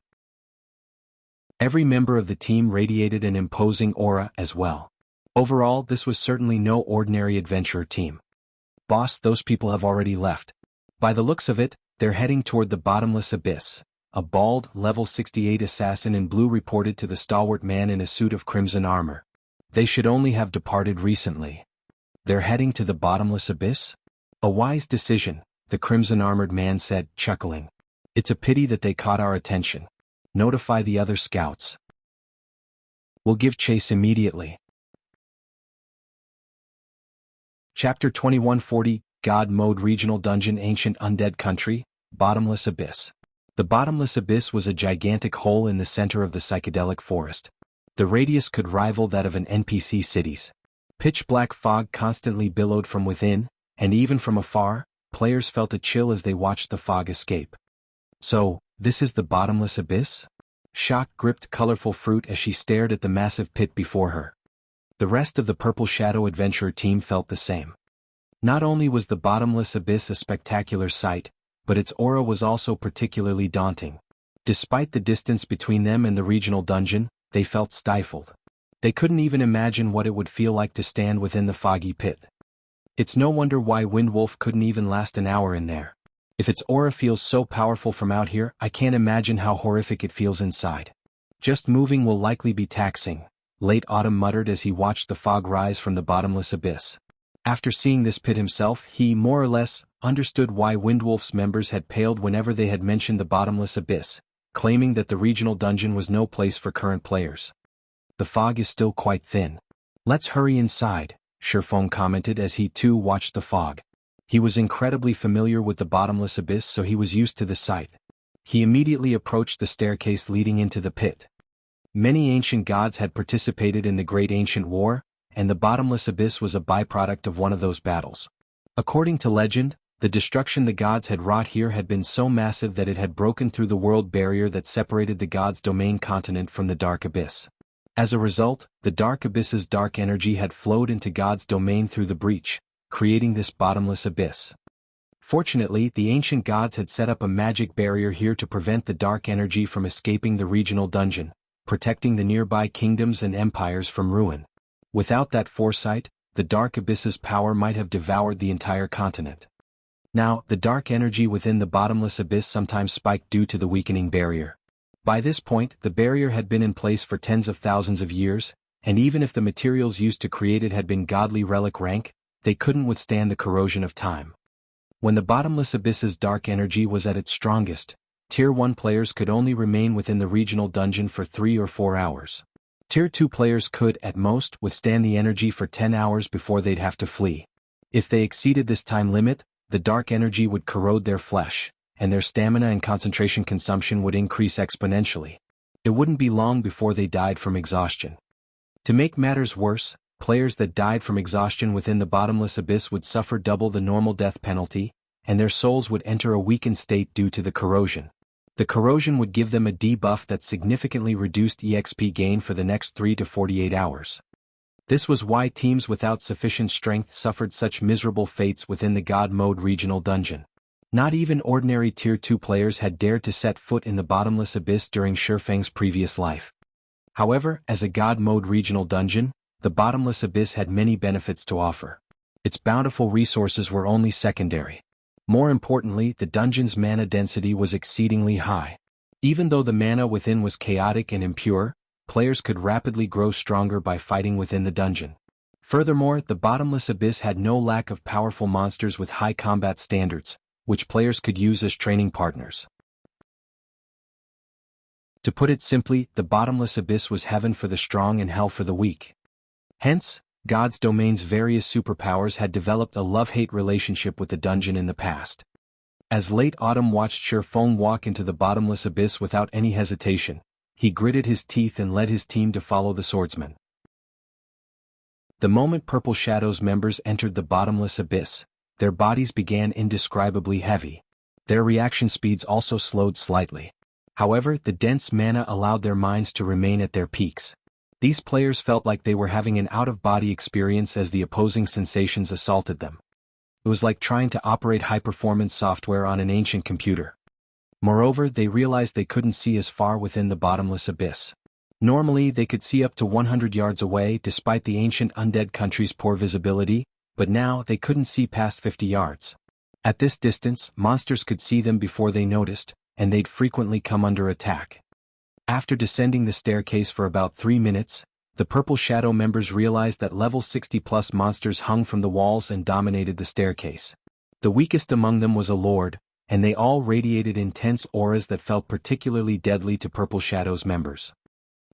Every member of the team radiated an imposing aura as well. Overall, this was certainly no ordinary adventurer team. "Boss, those people have already left. By the looks of it, they're heading toward the Bottomless Abyss," a bald, level 68 assassin in blue reported to the stalwart man in a suit of crimson armor. "They should only have departed recently." "They're heading to the Bottomless Abyss?" "A wise decision," the crimson-armored man said, chuckling. "It's a pity that they caught our attention. Notify the other scouts. We'll give chase immediately." Chapter 2140, God Mode Regional Dungeon Ancient Undead Country, Bottomless Abyss. The Bottomless Abyss was a gigantic hole in the center of the psychedelic forest. The radius could rival that of an NPC city's. Pitch-black fog constantly billowed from within, and even from afar, players felt a chill as they watched the fog escape. "So, this is the Bottomless Abyss?" Shock gripped Colorful Fruit as she stared at the massive pit before her. The rest of the Purple Shadow Adventurer team felt the same. Not only was the Bottomless Abyss a spectacular sight, but its aura was also particularly daunting. Despite the distance between them and the regional dungeon, they felt stifled. They couldn't even imagine what it would feel like to stand within the foggy pit. It's no wonder why Windwolf couldn't even last an hour in there. If its aura feels so powerful from out here, I can't imagine how horrific it feels inside. Just moving will likely be taxing, late autumn muttered as he watched the fog rise from the Bottomless Abyss. After seeing this pit himself, he, more or less, understood why Windwolf's members had paled whenever they had mentioned the Bottomless Abyss, claiming that the regional dungeon was no place for current players. The fog is still quite thin. "Let's hurry inside," Shifeng commented as he too watched the fog. He was incredibly familiar with the bottomless abyss, so he was used to the sight. He immediately approached the staircase leading into the pit. Many ancient gods had participated in the Great Ancient War, and the bottomless abyss was a byproduct of one of those battles. According to legend, the destruction the gods had wrought here had been so massive that it had broken through the world barrier that separated the gods' domain continent from the Dark Abyss. As a result, the Dark Abyss's dark energy had flowed into God's domain through the breach, creating this bottomless abyss. Fortunately, the ancient gods had set up a magic barrier here to prevent the dark energy from escaping the regional dungeon, protecting the nearby kingdoms and empires from ruin. Without that foresight, the Dark Abyss's power might have devoured the entire continent. Now, the dark energy within the bottomless abyss sometimes spiked due to the weakening barrier. By this point, the barrier had been in place for tens of thousands of years, and even if the materials used to create it had been godly relic rank, they couldn't withstand the corrosion of time. When the bottomless abyss's dark energy was at its strongest, Tier 1 players could only remain within the regional dungeon for 3 or 4 hours. Tier 2 players could, at most, withstand the energy for 10 hours before they'd have to flee. If they exceeded this time limit, the dark energy would corrode their flesh, and their stamina and concentration consumption would increase exponentially. It wouldn't be long before they died from exhaustion. To make matters worse, players that died from exhaustion within the bottomless abyss would suffer double the normal death penalty, and their souls would enter a weakened state due to the corrosion. The corrosion would give them a debuff that significantly reduced EXP gain for the next 3 to 48 hours. This was why teams without sufficient strength suffered such miserable fates within the God Mode regional dungeon. Not even ordinary Tier 2 players had dared to set foot in the bottomless abyss during Shifeng's previous life. However, as a God Mode regional dungeon, the bottomless abyss had many benefits to offer. Its bountiful resources were only secondary. More importantly, the dungeon's mana density was exceedingly high. Even though the mana within was chaotic and impure, players could rapidly grow stronger by fighting within the dungeon. Furthermore, the bottomless abyss had no lack of powerful monsters with high combat standards, which players could use as training partners. To put it simply, the bottomless abyss was heaven for the strong and hell for the weak. Hence, God's domain's various superpowers had developed a love-hate relationship with the dungeon in the past. As late autumn watched Shifeng walk into the bottomless abyss without any hesitation, he gritted his teeth and led his team to follow the swordsman. The moment Purple Shadow's members entered the bottomless abyss, their bodies began indescribably heavy. Their reaction speeds also slowed slightly. However, the dense mana allowed their minds to remain at their peaks. These players felt like they were having an out-of-body experience as the opposing sensations assaulted them. It was like trying to operate high-performance software on an ancient computer. Moreover, they realized they couldn't see as far within the bottomless abyss. Normally, they could see up to 100 yards away despite the ancient undead country's poor visibility, but now they couldn't see past 50 yards. At this distance, monsters could see them before they noticed, and they'd frequently come under attack. After descending the staircase for about 3 minutes, the Purple Shadow members realized that level 60+ monsters hung from the walls and dominated the staircase. The weakest among them was a lord, and they all radiated intense auras that felt particularly deadly to Purple Shadow's members.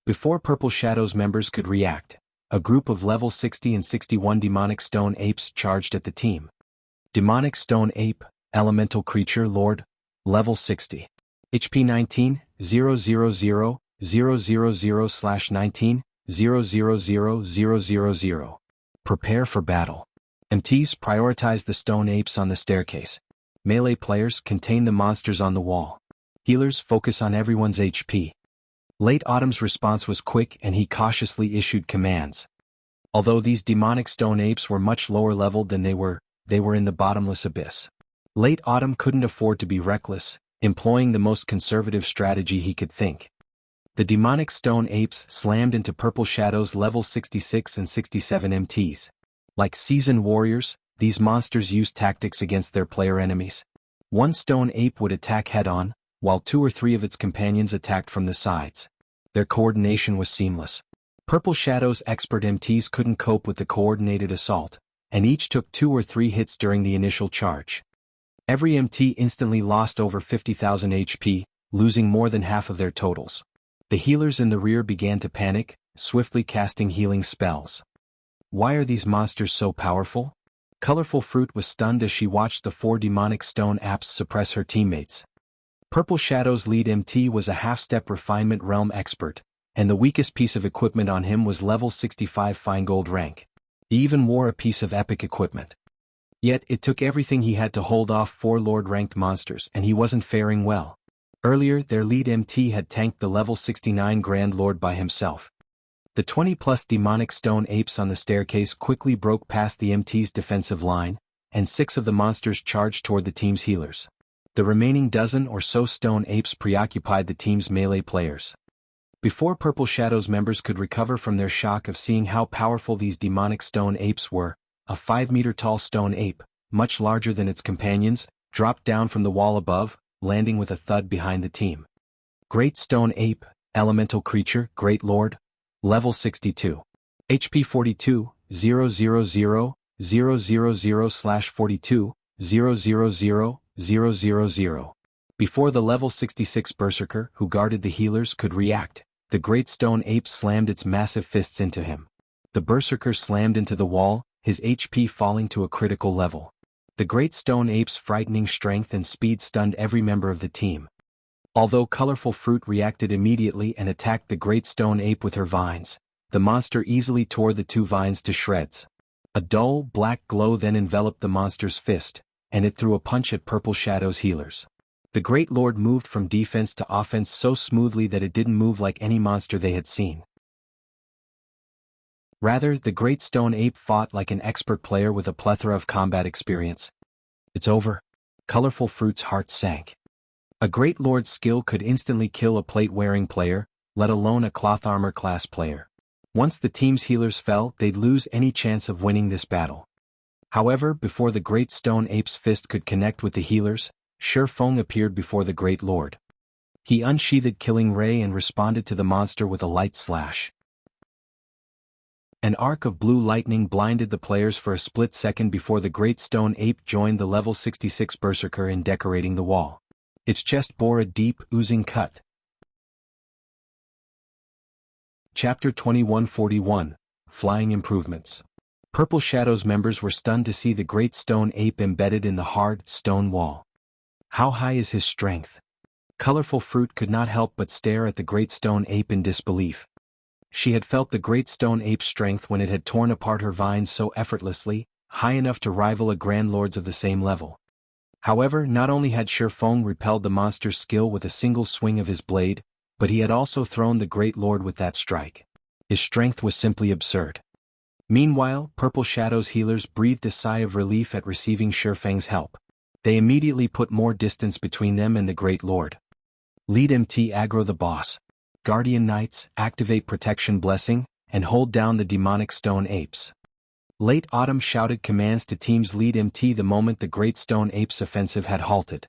Before Purple Shadow's members could react, a group of level 60 and 61 demonic stone apes charged at the team. Demonic stone ape, elemental creature lord, level 60. HP 19, 000/19, 000/000. Prepare for battle. MTs prioritize the stone apes on the staircase. Melee players contain the monsters on the wall. Healers focus on everyone's HP. Late Autumn's response was quick and he cautiously issued commands. Although these demonic stone apes were much lower leveled than they were in the bottomless abyss. Late Autumn couldn't afford to be reckless, employing the most conservative strategy he could think. The demonic stone apes slammed into Purple Shadow's level 66 and 67 MTs. Like seasoned warriors, these monsters used tactics against their player enemies. One stone ape would attack head-on, while 2 or 3 of its companions attacked from the sides. Their coordination was seamless. Purple Shadow's expert MTs couldn't cope with the coordinated assault, and each took 2 or 3 hits during the initial charge. Every MT instantly lost over 50,000 HP, losing more than half of their totals. The healers in the rear began to panic, swiftly casting healing spells. Why are these monsters so powerful? Colorful Fruit was stunned as she watched the 4 demonic stone apes suppress her teammates. Purple Shadow's lead MT was a half-step refinement realm expert, and the weakest piece of equipment on him was level 65 fine gold rank. He even wore a piece of epic equipment. Yet it took everything he had to hold off 4 Lord-ranked monsters, and he wasn't faring well. Earlier, their lead MT had tanked the level 69 Grand Lord by himself. The 20-plus demonic stone apes on the staircase quickly broke past the MT's defensive line, and 6 of the monsters charged toward the team's healers. The remaining dozen or so stone apes preoccupied the team's melee players. Before Purple Shadow's members could recover from their shock of seeing how powerful these demonic stone apes were, a 5-meter-tall stone ape, much larger than its companions, dropped down from the wall above, landing with a thud behind the team. Great Stone Ape, Elemental Creature, Great Lord, Level 62. HP 42, 000/42, 000/000. Before the level 66 Berserker, who guarded the healers, could react, the Great Stone Ape slammed its massive fists into him. The Berserker slammed into the wall, his HP falling to a critical level. The Great Stone Ape's frightening strength and speed stunned every member of the team. Although Colorful Fruit reacted immediately and attacked the Great Stone Ape with her vines, the monster easily tore the 2 vines to shreds. A dull, black glow then enveloped the monster's fist, and it threw a punch at Purple Shadow's healers. The Great Lord moved from defense to offense so smoothly that it didn't move like any monster they had seen. Rather, the Great Stone Ape fought like an expert player with a plethora of combat experience. It's over. Colorful Fruit's heart sank. A Great Lord's skill could instantly kill a plate-wearing player, let alone a cloth armor class player. Once the team's healers fell, they'd lose any chance of winning this battle. However, before the Great Stone Ape's fist could connect with the healers, Shi Feng appeared before the Great Lord. He unsheathed Killing Ray and responded to the monster with a light slash. An arc of blue lightning blinded the players for a split second before the Great Stone Ape joined the level 66 Berserker in decorating the wall. Its chest bore a deep, oozing cut. Chapter 2141, Flying Improvements. Purple Shadow's members were stunned to see the Great Stone Ape embedded in the hard, stone wall. How high is his strength? Colorful Fruit could not help but stare at the Great Stone Ape in disbelief. She had felt the Great Stone Ape's strength when it had torn apart her vines so effortlessly, high enough to rival a Grand Lord's of the same level. However, not only had Shi Feng repelled the monster's skill with a single swing of his blade, but he had also thrown the Great Lord with that strike. His strength was simply absurd. Meanwhile, Purple Shadow's healers breathed a sigh of relief at receiving Shi Feng's help. They immediately put more distance between them and the Great Lord. Lead MT aggro the boss. Guardian Knights, activate Protection Blessing, and hold down the demonic stone apes. Late Autumn shouted commands to Team's lead MT the moment the Great Stone Apes' offensive had halted.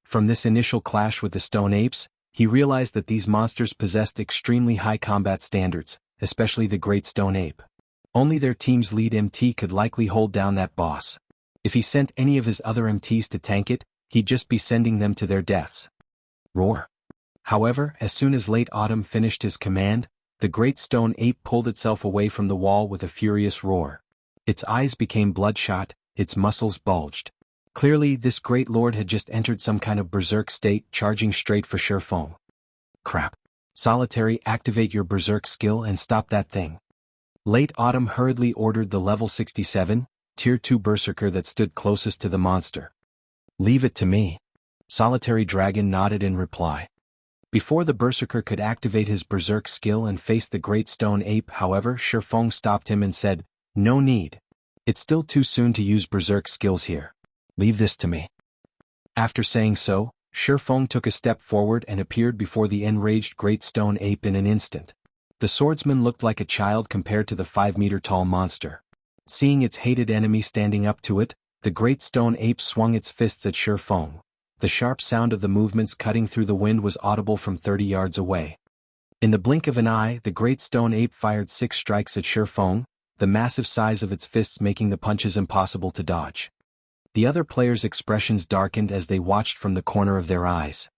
From this initial clash with the Stone Apes, he realized that these monsters possessed extremely high combat standards, especially the Great Stone Ape. Only their team's lead MT could likely hold down that boss. If he sent any of his other MTs to tank it, he'd just be sending them to their deaths. Roar. However, as soon as Late Autumn finished his command, the Great Stone Ape pulled itself away from the wall with a furious roar. Its eyes became bloodshot, its muscles bulged. Clearly, this Great Lord had just entered some kind of berserk state, charging straight for Shi Feng. Crap. Solitary, activate your berserk skill and stop that thing. Late Autumn hurriedly ordered the level 67, Tier 2 Berserker that stood closest to the monster. Leave it to me. Solitary Dragon nodded in reply. Before the Berserker could activate his berserk skill and face the Great Stone Ape, however, Shi Feng stopped him and said, "No need. It's still too soon to use berserk skills here. Leave this to me." After saying so, Shi Feng took a step forward and appeared before the enraged Great Stone Ape in an instant. The swordsman looked like a child compared to the 5-meter-tall monster. Seeing its hated enemy standing up to it, the Great Stone Ape swung its fists at Shi Feng. The sharp sound of the movements cutting through the wind was audible from 30 yards away. In the blink of an eye, the Great Stone Ape fired 6 strikes at Shi Feng, the massive size of its fists making the punches impossible to dodge. The other players' expressions darkened as they watched from the corner of their eyes.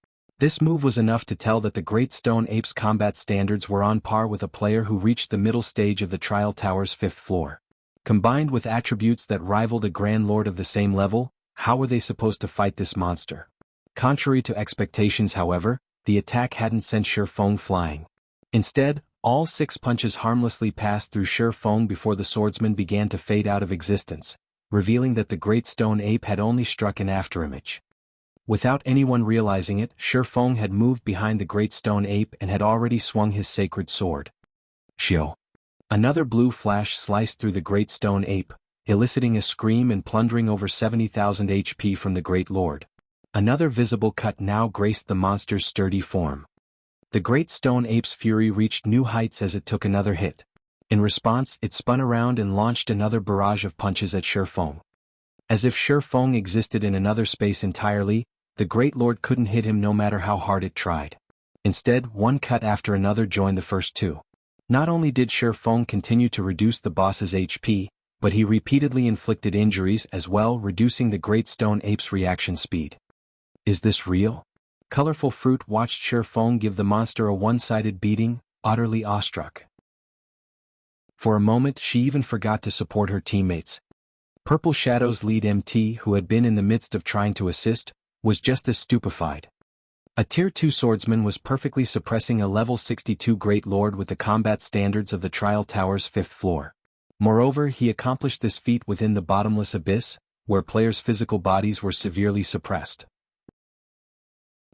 This move was enough to tell that the Great Stone Ape's combat standards were on par with a player who reached the middle stage of the Trial Tower's 5th floor. Combined with attributes that rivaled a Grand Lord of the same level, how were they supposed to fight this monster? Contrary to expectations, however, the attack hadn't sent Shifeng flying. Instead, all 6 punches harmlessly passed through Shifeng before the swordsman began to fade out of existence, revealing that the great stone ape had only struck an afterimage. Without anyone realizing it, Shifeng had moved behind the great stone ape and had already swung his sacred sword. Shio. Another blue flash sliced through the great stone ape, eliciting a scream and plundering over 70,000 HP from the great lord. Another visible cut now graced the monster's sturdy form. The great stone ape's fury reached new heights as it took another hit. In response, it spun around and launched another barrage of punches at Shifeng. As if Shifeng existed in another space entirely, the great lord couldn't hit him no matter how hard it tried. Instead, one cut after another joined the first 2. Not only did Shifeng continue to reduce the boss's HP, but he repeatedly inflicted injuries as well, reducing the great stone ape's reaction speed. Is this real? Colorful Fruit watched Shifeng give the monster a one-sided beating, utterly awestruck. For a moment she even forgot to support her teammates. Purple Shadow's lead MT, who had been in the midst of trying to assist, was just as stupefied. A Tier 2 swordsman was perfectly suppressing a level 62 Great Lord with the combat standards of the Trial Tower's 5th floor. Moreover, he accomplished this feat within the Bottomless Abyss, where players' physical bodies were severely suppressed.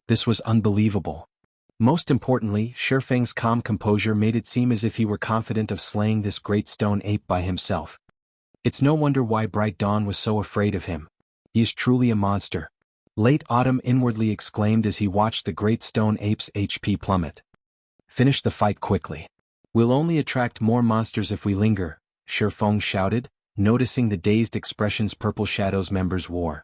This was unbelievable. Most importantly, Shifeng's calm composure made it seem as if he were confident of slaying this great stone ape by himself. It's no wonder why Bright Dawn was so afraid of him. He is truly a monster. Late Autumn inwardly exclaimed as he watched the great stone ape's HP plummet. Finish the fight quickly. We'll only attract more monsters if we linger, Shifeng shouted, noticing the dazed expressions Purple Shadow's members wore.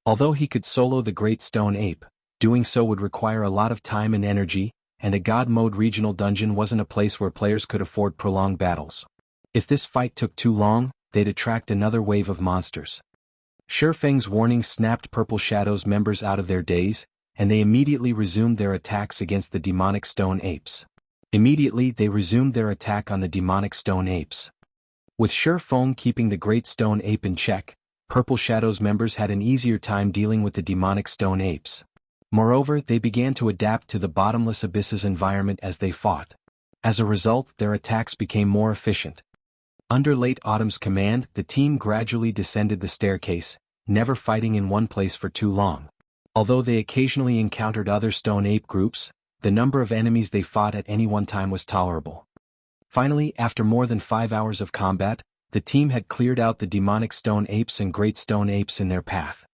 Although he could solo the great stone ape, doing so would require a lot of time and energy, and a God Mode regional dungeon wasn't a place where players could afford prolonged battles. If this fight took too long, they'd attract another wave of monsters. Shifeng's warning snapped Purple Shadow's members out of their daze, and they immediately resumed their attacks against the demonic stone apes. Immediately they resumed their attack on the demonic stone apes. With Shifeng keeping the great stone ape in check, Purple Shadow's members had an easier time dealing with the demonic stone apes. Moreover, they began to adapt to the Bottomless Abyss's environment as they fought. As a result, their attacks became more efficient. Under Late Autumn's command, the team gradually descended the staircase, never fighting in one place for too long. Although they occasionally encountered other stone ape groups, the number of enemies they fought at any one time was tolerable. Finally, after more than 5 hours of combat, the team had cleared out the demonic stone apes and great stone apes in their path.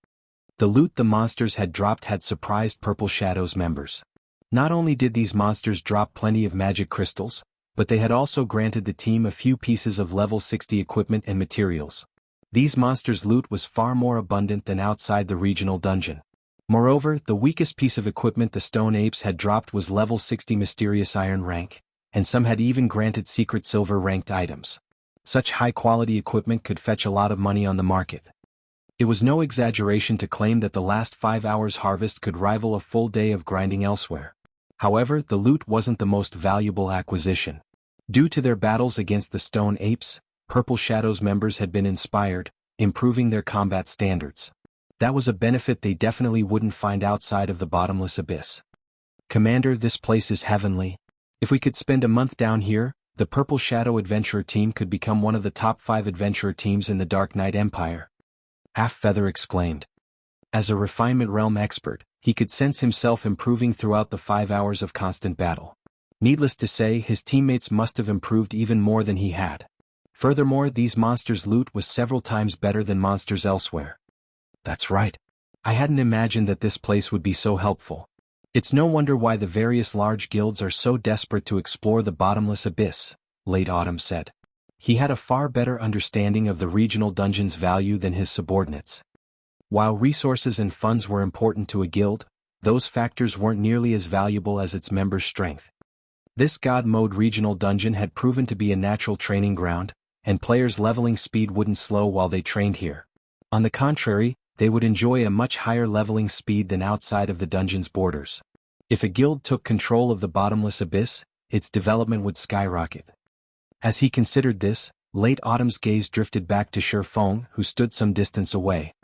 The loot the monsters had dropped had surprised Purple Shadow's members. Not only did these monsters drop plenty of magic crystals, but they had also granted the team a few pieces of level 60 equipment and materials. These monsters' loot was far more abundant than outside the regional dungeon. Moreover, the weakest piece of equipment the stone apes had dropped was level 60 mysterious iron rank, and some had even granted secret silver ranked items. Such high-quality equipment could fetch a lot of money on the market. It was no exaggeration to claim that the last 5 hours' harvest could rival a full day of grinding elsewhere. However, the loot wasn't the most valuable acquisition. Due to their battles against the stone apes, Purple Shadow's members had been inspired, improving their combat standards. That was a benefit they definitely wouldn't find outside of the Bottomless Abyss. Commander, this place is heavenly. If we could spend a month down here, the Purple Shadow Adventurer team could become one of the top 5 adventurer teams in the Dark Knight Empire. Half-Feather exclaimed. As a Refinement Realm expert, he could sense himself improving throughout the 5 hours of constant battle. Needless to say, his teammates must have improved even more than he had. Furthermore, these monsters' loot was several times better than monsters elsewhere. That's right. I hadn't imagined that this place would be so helpful. It's no wonder why the various large guilds are so desperate to explore the Bottomless Abyss, Late Autumn said. He had a far better understanding of the regional dungeon's value than his subordinates. While resources and funds were important to a guild, those factors weren't nearly as valuable as its members' strength. This God Mode regional dungeon had proven to be a natural training ground, and players' leveling speed wouldn't slow while they trained here. On the contrary, they would enjoy a much higher leveling speed than outside of the dungeon's borders. If a guild took control of the Bottomless Abyss, its development would skyrocket. As he considered this, Late Autumn's gaze drifted back to Shifeng, who stood some distance away.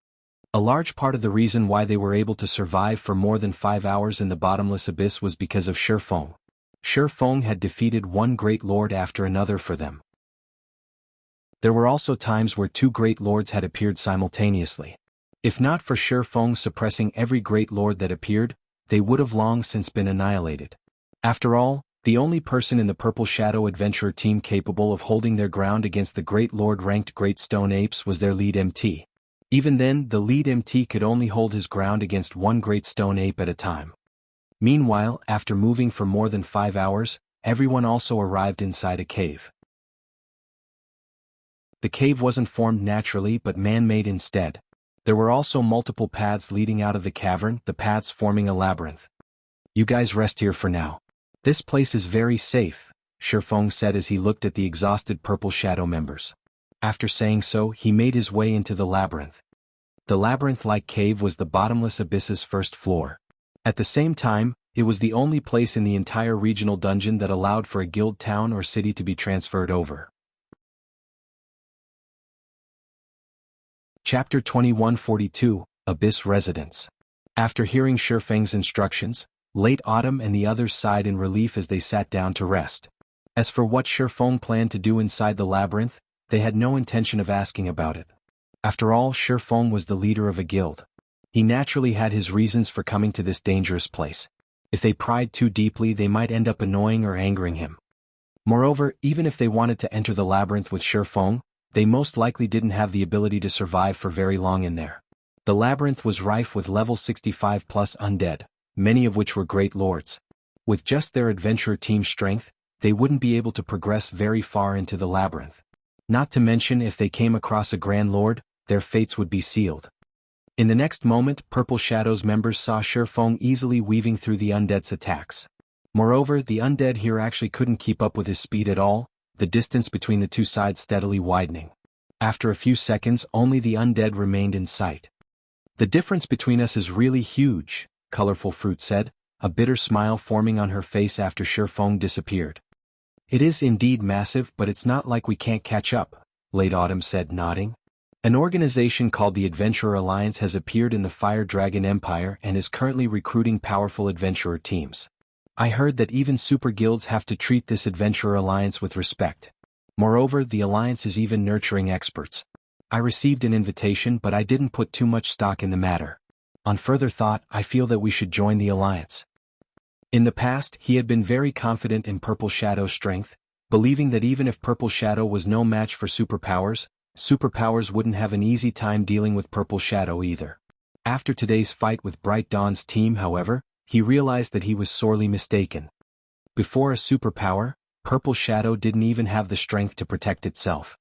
A large part of the reason why they were able to survive for more than 5 hours in the bottomless abyss was because of Shifeng. Shifeng had defeated one great lord after another for them. There were also times where two great lords had appeared simultaneously. If not for Shifeng suppressing every great lord that appeared, they would have long since been annihilated. After all, the only person in the Purple Shadow Adventurer team capable of holding their ground against the Great Lord-ranked Great Stone Apes was their lead MT. Even then, the lead MT could only hold his ground against one Great Stone Ape at a time. Meanwhile, after moving for more than 5 hours, everyone also arrived inside a cave. The cave wasn't formed naturally but man-made instead. There were also multiple paths leading out of the cavern, the paths forming a labyrinth. "You guys rest here for now. This place is very safe," Shifeng said as he looked at the exhausted Purple Shadow members. After saying so, he made his way into the labyrinth. The labyrinth-like cave was the bottomless abyss's first floor. At the same time, it was the only place in the entire regional dungeon that allowed for a guild town or city to be transferred over. Chapter 2142, Abyss Residence. After hearing Shifeng's instructions, Late Autumn and the others sighed in relief as they sat down to rest. As for what Shifeng planned to do inside the labyrinth, they had no intention of asking about it. After all, Shifeng was the leader of a guild. He naturally had his reasons for coming to this dangerous place. If they pried too deeply, they might end up annoying or angering him. Moreover, even if they wanted to enter the labyrinth with Shifeng, they most likely didn't have the ability to survive for very long in there. The labyrinth was rife with level 65 plus undead, many of which were great lords. With just their adventurer team strength, they wouldn't be able to progress very far into the labyrinth. Not to mention if they came across a grand lord, their fates would be sealed. In the next moment, Purple Shadow's members saw Shifeng easily weaving through the undead's attacks. Moreover, the undead here actually couldn't keep up with his speed at all, the distance between the two sides steadily widening. After a few seconds, only the undead remained in sight. "The difference between us is really huge," Colorful Fruit said, a bitter smile forming on her face after Shifeng disappeared. "It is indeed massive, but it's not like we can't catch up," Late Autumn said, nodding. "An organization called the Adventurer Alliance has appeared in the Fire Dragon Empire and is currently recruiting powerful adventurer teams. I heard that even super guilds have to treat this Adventurer Alliance with respect. Moreover, the Alliance is even nurturing experts. I received an invitation, but I didn't put too much stock in the matter. On further thought, I feel that we should join the Alliance." In the past, he had been very confident in Purple Shadow's strength, believing that even if Purple Shadow was no match for superpowers wouldn't have an easy time dealing with Purple Shadow either. After today's fight with Bright Dawn's team, however, he realized that he was sorely mistaken. Before a superpower, Purple Shadow didn't even have the strength to protect itself.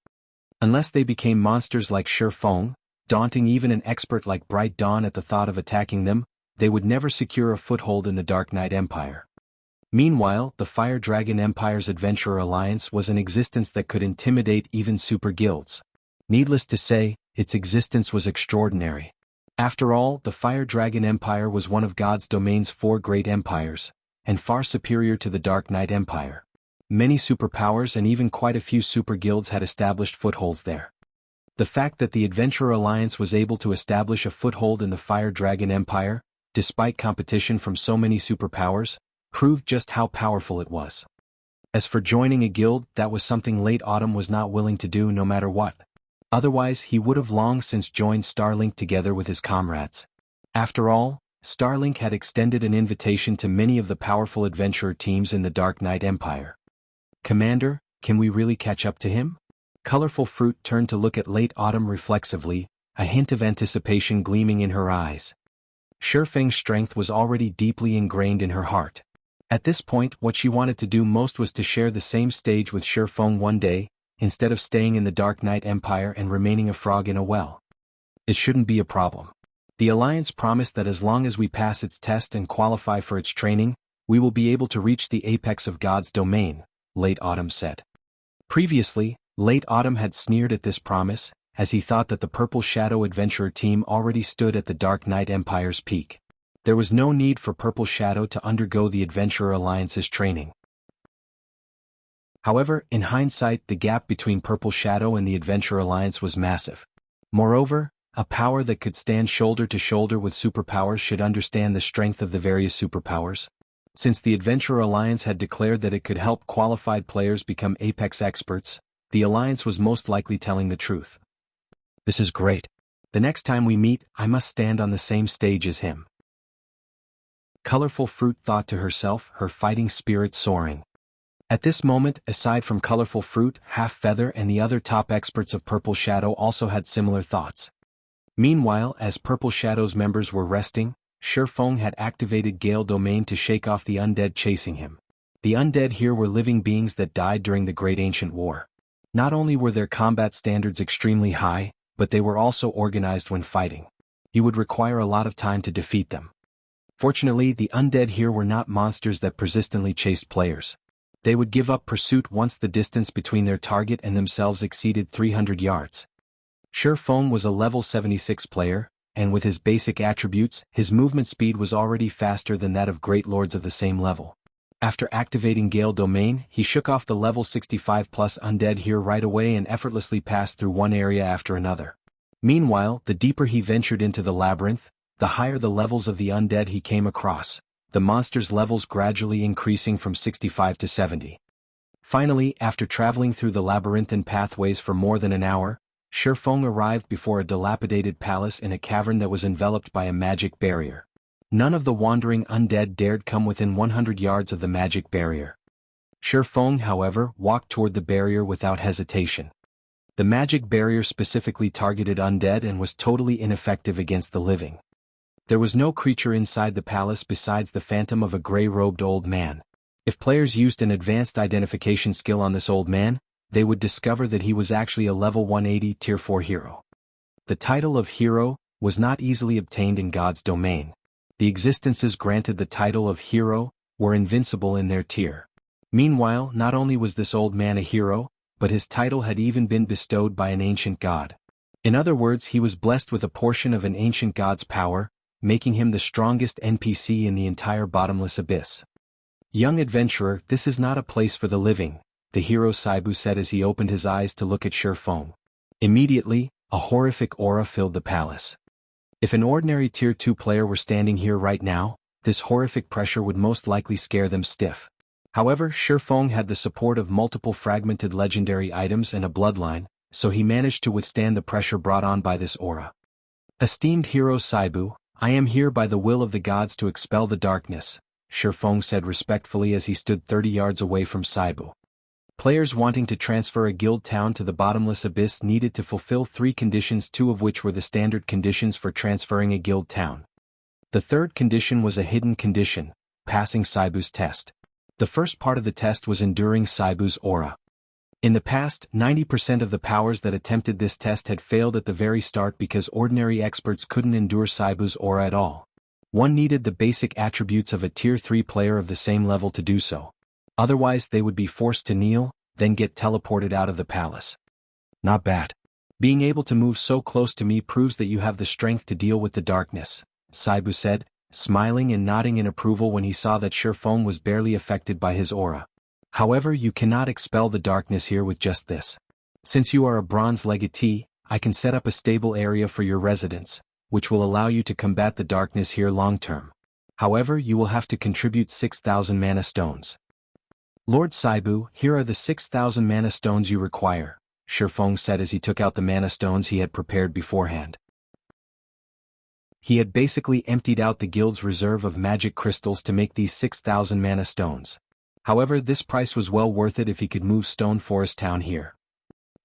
Unless they became monsters like Shifeng, daunting even an expert like Bright Dawn at the thought of attacking them, they would never secure a foothold in the Dark Knight Empire. Meanwhile, the Fire Dragon Empire's Adventurer Alliance was an existence that could intimidate even super guilds. Needless to say, its existence was extraordinary. After all, the Fire Dragon Empire was one of God's domain's 4 great empires, and far superior to the Dark Knight Empire. Many superpowers and even quite a few super guilds had established footholds there. The fact that the Adventurer Alliance was able to establish a foothold in the Fire Dragon Empire, despite competition from so many superpowers, proved just how powerful it was. As for joining a guild, that was something Late Autumn was not willing to do no matter what. Otherwise, he would have long since joined Starlink together with his comrades. After all, Starlink had extended an invitation to many of the powerful adventurer teams in the Dark Knight Empire. "Commander, can we really catch up to him?" Colorful Fruit turned to look at Late Autumn reflexively, a hint of anticipation gleaming in her eyes. Shifeng's strength was already deeply ingrained in her heart. At this point, what she wanted to do most was to share the same stage with Shifeng one day, instead of staying in the Dark Knight Empire and remaining a frog in a well. It shouldn't be a problem. The Alliance promised that as long as we pass its test and qualify for its training, we will be able to reach the apex of God's domain, Late Autumn said. Previously, Late Autumn had sneered at this promise, as he thought that the Purple Shadow Adventurer team already stood at the Dark Knight Empire's peak. There was no need for Purple Shadow to undergo the Adventurer Alliance's training. However, in hindsight, the gap between Purple Shadow and the Adventure Alliance was massive. Moreover, a power that could stand shoulder to shoulder with superpowers should understand the strength of the various superpowers. Since the Adventure Alliance had declared that it could help qualified players become apex experts, the Alliance was most likely telling the truth. This is great. The next time we meet, I must stand on the same stage as him. Colorful Fruit thought to herself, her fighting spirit soaring. At this moment, aside from Colorful Fruit, Half Feather and the other top experts of Purple Shadow also had similar thoughts. Meanwhile, as Purple Shadow's members were resting, Shifeng had activated Gale Domain to shake off the undead chasing him. The undead here were living beings that died during the Great Ancient War. Not only were their combat standards extremely high, but they were also organized when fighting. You would require a lot of time to defeat them. Fortunately, the undead here were not monsters that persistently chased players. They would give up pursuit once the distance between their target and themselves exceeded 300 yards. Shifeng was a level 76 player, and with his basic attributes, his movement speed was already faster than that of great lords of the same level. After activating Gale Domain, he shook off the level 65 plus undead here right away and effortlessly passed through one area after another. Meanwhile, the deeper he ventured into the labyrinth, the higher the levels of the undead he came across, the monster's levels gradually increasing from 65 to 70. Finally, after traveling through the labyrinthine pathways for more than an hour, Shifeng arrived before a dilapidated palace in a cavern that was enveloped by a magic barrier. None of the wandering undead dared come within 100 yards of the magic barrier. Shifeng, however, walked toward the barrier without hesitation. The magic barrier specifically targeted undead and was totally ineffective against the living. There was no creature inside the palace besides the phantom of a gray-robed old man. If players used an advanced identification skill on this old man, they would discover that he was actually a level 180 Tier 4 hero. The title of hero was not easily obtained in God's domain. The existences granted the title of hero were invincible in their tier. Meanwhile, not only was this old man a hero, but his title had even been bestowed by an ancient god. In other words, he was blessed with a portion of an ancient god's power, making him the strongest NPC in the entire Bottomless Abyss. Young adventurer, this is not a place for the living, the hero Saibu said as he opened his eyes to look at Shifeng. Immediately, a horrific aura filled the palace. If an ordinary Tier 2 player were standing here right now, this horrific pressure would most likely scare them stiff. However, Shifeng had the support of multiple fragmented legendary items and a bloodline, so he managed to withstand the pressure brought on by this aura. Esteemed hero Saibu, I am here by the will of the gods to expel the darkness, Shifeng said respectfully as he stood 30 yards away from Saibu. Players wanting to transfer a guild town to the Bottomless Abyss needed to fulfill 3 conditions, 2 of which were the standard conditions for transferring a guild town. The third condition was a hidden condition, passing Saibu's test. The first part of the test was enduring Saibu's aura. In the past, 90% of the powers that attempted this test had failed at the very start because ordinary experts couldn't endure Saibu's aura at all. One needed the basic attributes of a Tier 3 player of the same level to do so. Otherwise they would be forced to kneel, then get teleported out of the palace. Not bad. Being able to move so close to me proves that you have the strength to deal with the darkness, Saibu said, smiling and nodding in approval when he saw that Shifeng was barely affected by his aura. However, you cannot expel the darkness here with just this. Since you are a bronze legatee, I can set up a stable area for your residence, which will allow you to combat the darkness here long-term. However, you will have to contribute 6,000 mana stones. Lord Saibu, here are the 6,000 mana stones you require, Shifeng said as he took out the mana stones he had prepared beforehand. He had basically emptied out the guild's reserve of magic crystals to make these 6,000 mana stones. However, this price was well worth it if he could move Stone Forest Town here.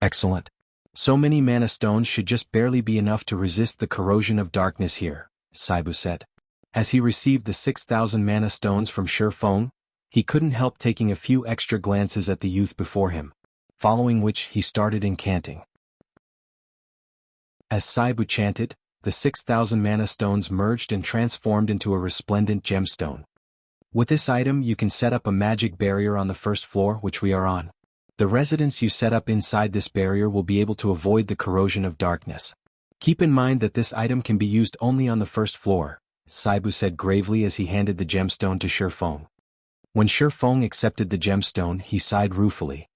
Excellent. So many mana stones should just barely be enough to resist the corrosion of darkness here, Saibu said. As he received the 6,000 mana stones from Shifeng, he couldn't help taking a few extra glances at the youth before him, following which he started incanting. As Saibu chanted, the 6,000 mana stones merged and transformed into a resplendent gemstone. With this item you can set up a magic barrier on the first floor, which we are on. The residence you set up inside this barrier will be able to avoid the corrosion of darkness. Keep in mind that this item can be used only on the first floor, Saibu said gravely as he handed the gemstone to Shifeng. When Shifeng accepted the gemstone, he sighed ruefully.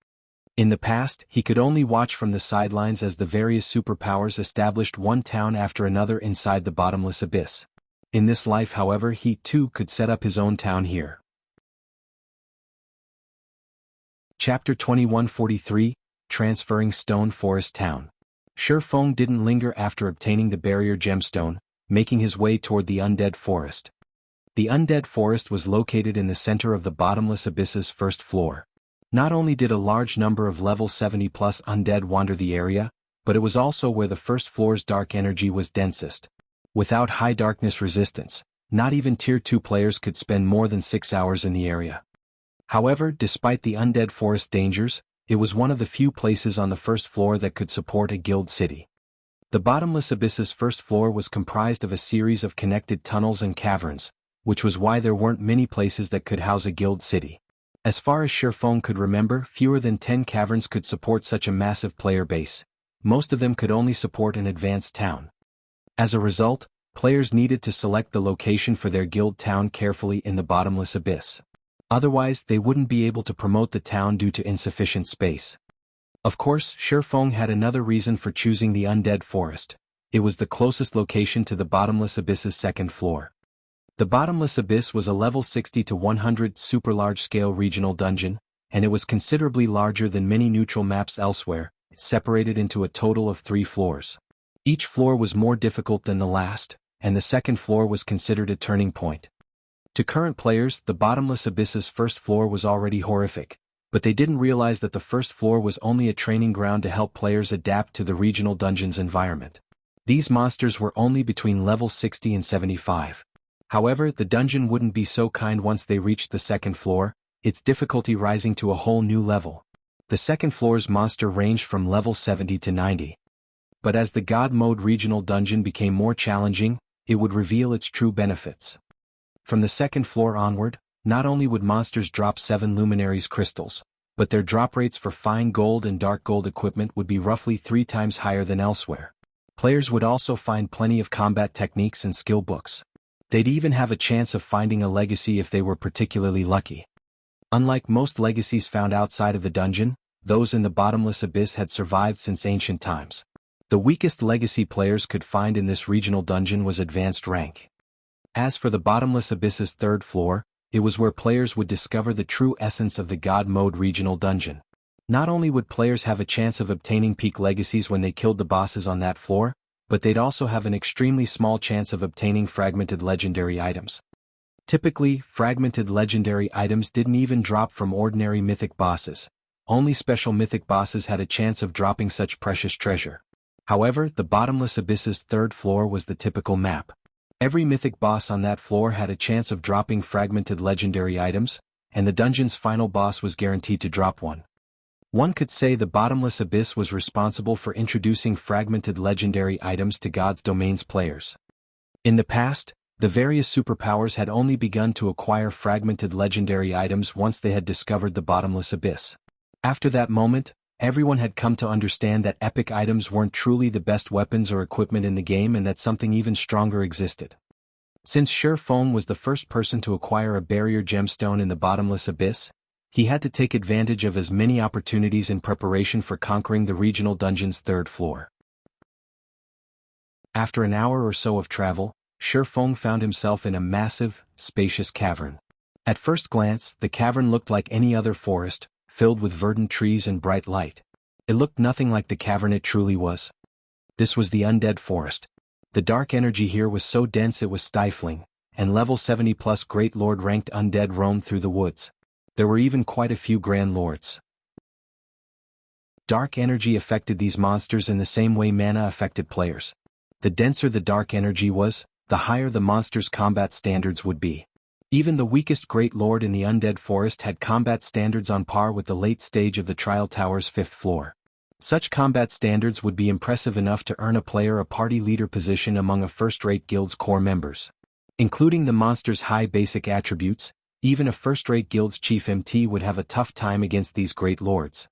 In the past, he could only watch from the sidelines as the various superpowers established one town after another inside the bottomless abyss. In this life, however, he too could set up his own town here. Chapter 2143, Transferring Stone Forest Town. Shi Feng didn't linger after obtaining the barrier gemstone, making his way toward the Undead Forest. The Undead Forest was located in the center of the Bottomless Abyss's first floor. Not only did a large number of level 70+ undead wander the area, but it was also where the first floor's dark energy was densest. Without high darkness resistance, not even Tier 2 players could spend more than 6 hours in the area. However, despite the Undead Forest dangers, it was one of the few places on the first floor that could support a guild city. The Bottomless Abyss's first floor was comprised of a series of connected tunnels and caverns, which was why there weren't many places that could house a guild city. As far as Shi Feng could remember, fewer than 10 caverns could support such a massive player base. Most of them could only support an advanced town. As a result, players needed to select the location for their guild town carefully in the Bottomless Abyss. Otherwise, they wouldn't be able to promote the town due to insufficient space. Of course, Shi Feng had another reason for choosing the Undead Forest. It was the closest location to the Bottomless Abyss's second floor. The Bottomless Abyss was a level 60 to 100 super large-scale regional dungeon, and it was considerably larger than many neutral maps elsewhere, separated into a total of 3 floors. Each floor was more difficult than the last, and the second floor was considered a turning point. To current players, the Bottomless Abyss's first floor was already horrific, but they didn't realize that the first floor was only a training ground to help players adapt to the regional dungeon's environment. These monsters were only between level 60 and 75. However, the dungeon wouldn't be so kind once they reached the second floor, its difficulty rising to a whole new level. The second floor's monster ranged from level 70 to 90. But as the God Mode regional dungeon became more challenging, it would reveal its true benefits. From the second floor onward, not only would monsters drop 7 Luminaries crystals, but their drop rates for fine gold and dark gold equipment would be roughly 3 times higher than elsewhere. Players would also find plenty of combat techniques and skill books. They'd even have a chance of finding a legacy if they were particularly lucky. Unlike most legacies found outside of the dungeon, those in the Bottomless Abyss had survived since ancient times. The weakest legacy players could find in this regional dungeon was advanced rank. As for the Bottomless Abyss's third floor, it was where players would discover the true essence of the God Mode regional dungeon. Not only would players have a chance of obtaining peak legacies when they killed the bosses on that floor, but they'd also have an extremely small chance of obtaining fragmented legendary items. Typically, fragmented legendary items didn't even drop from ordinary mythic bosses. Only special mythic bosses had a chance of dropping such precious treasure. However, the Bottomless Abyss's third floor was the typical map. Every mythic boss on that floor had a chance of dropping fragmented legendary items, and the dungeon's final boss was guaranteed to drop one. One could say the Bottomless Abyss was responsible for introducing fragmented legendary items to God's Domain's players. In the past, the various superpowers had only begun to acquire fragmented legendary items once they had discovered the Bottomless Abyss. After that moment, everyone had come to understand that epic items weren't truly the best weapons or equipment in the game and that something even stronger existed. Since Shi Feng was the first person to acquire a barrier gemstone in the Bottomless Abyss, he had to take advantage of as many opportunities in preparation for conquering the regional dungeon's third floor. After an hour or so of travel, Shi Feng found himself in a massive, spacious cavern. At first glance, the cavern looked like any other forest, filled with verdant trees and bright light. It looked nothing like the cavern it truly was. This was the Undead Forest. The dark energy here was so dense it was stifling, and level 70+ Great Lord ranked undead roamed through the woods. There were even quite a few Grand Lords. Dark energy affected these monsters in the same way mana affected players. The denser the dark energy was, the higher the monster's combat standards would be. Even the weakest Great Lord in the Undead Forest had combat standards on par with the late stage of the Trial Tower's 5th floor. Such combat standards would be impressive enough to earn a player a party leader position among a first-rate guild's core members. Including the monster's high basic attributes, even a first-rate guild's chief MT would have a tough time against these Great Lords.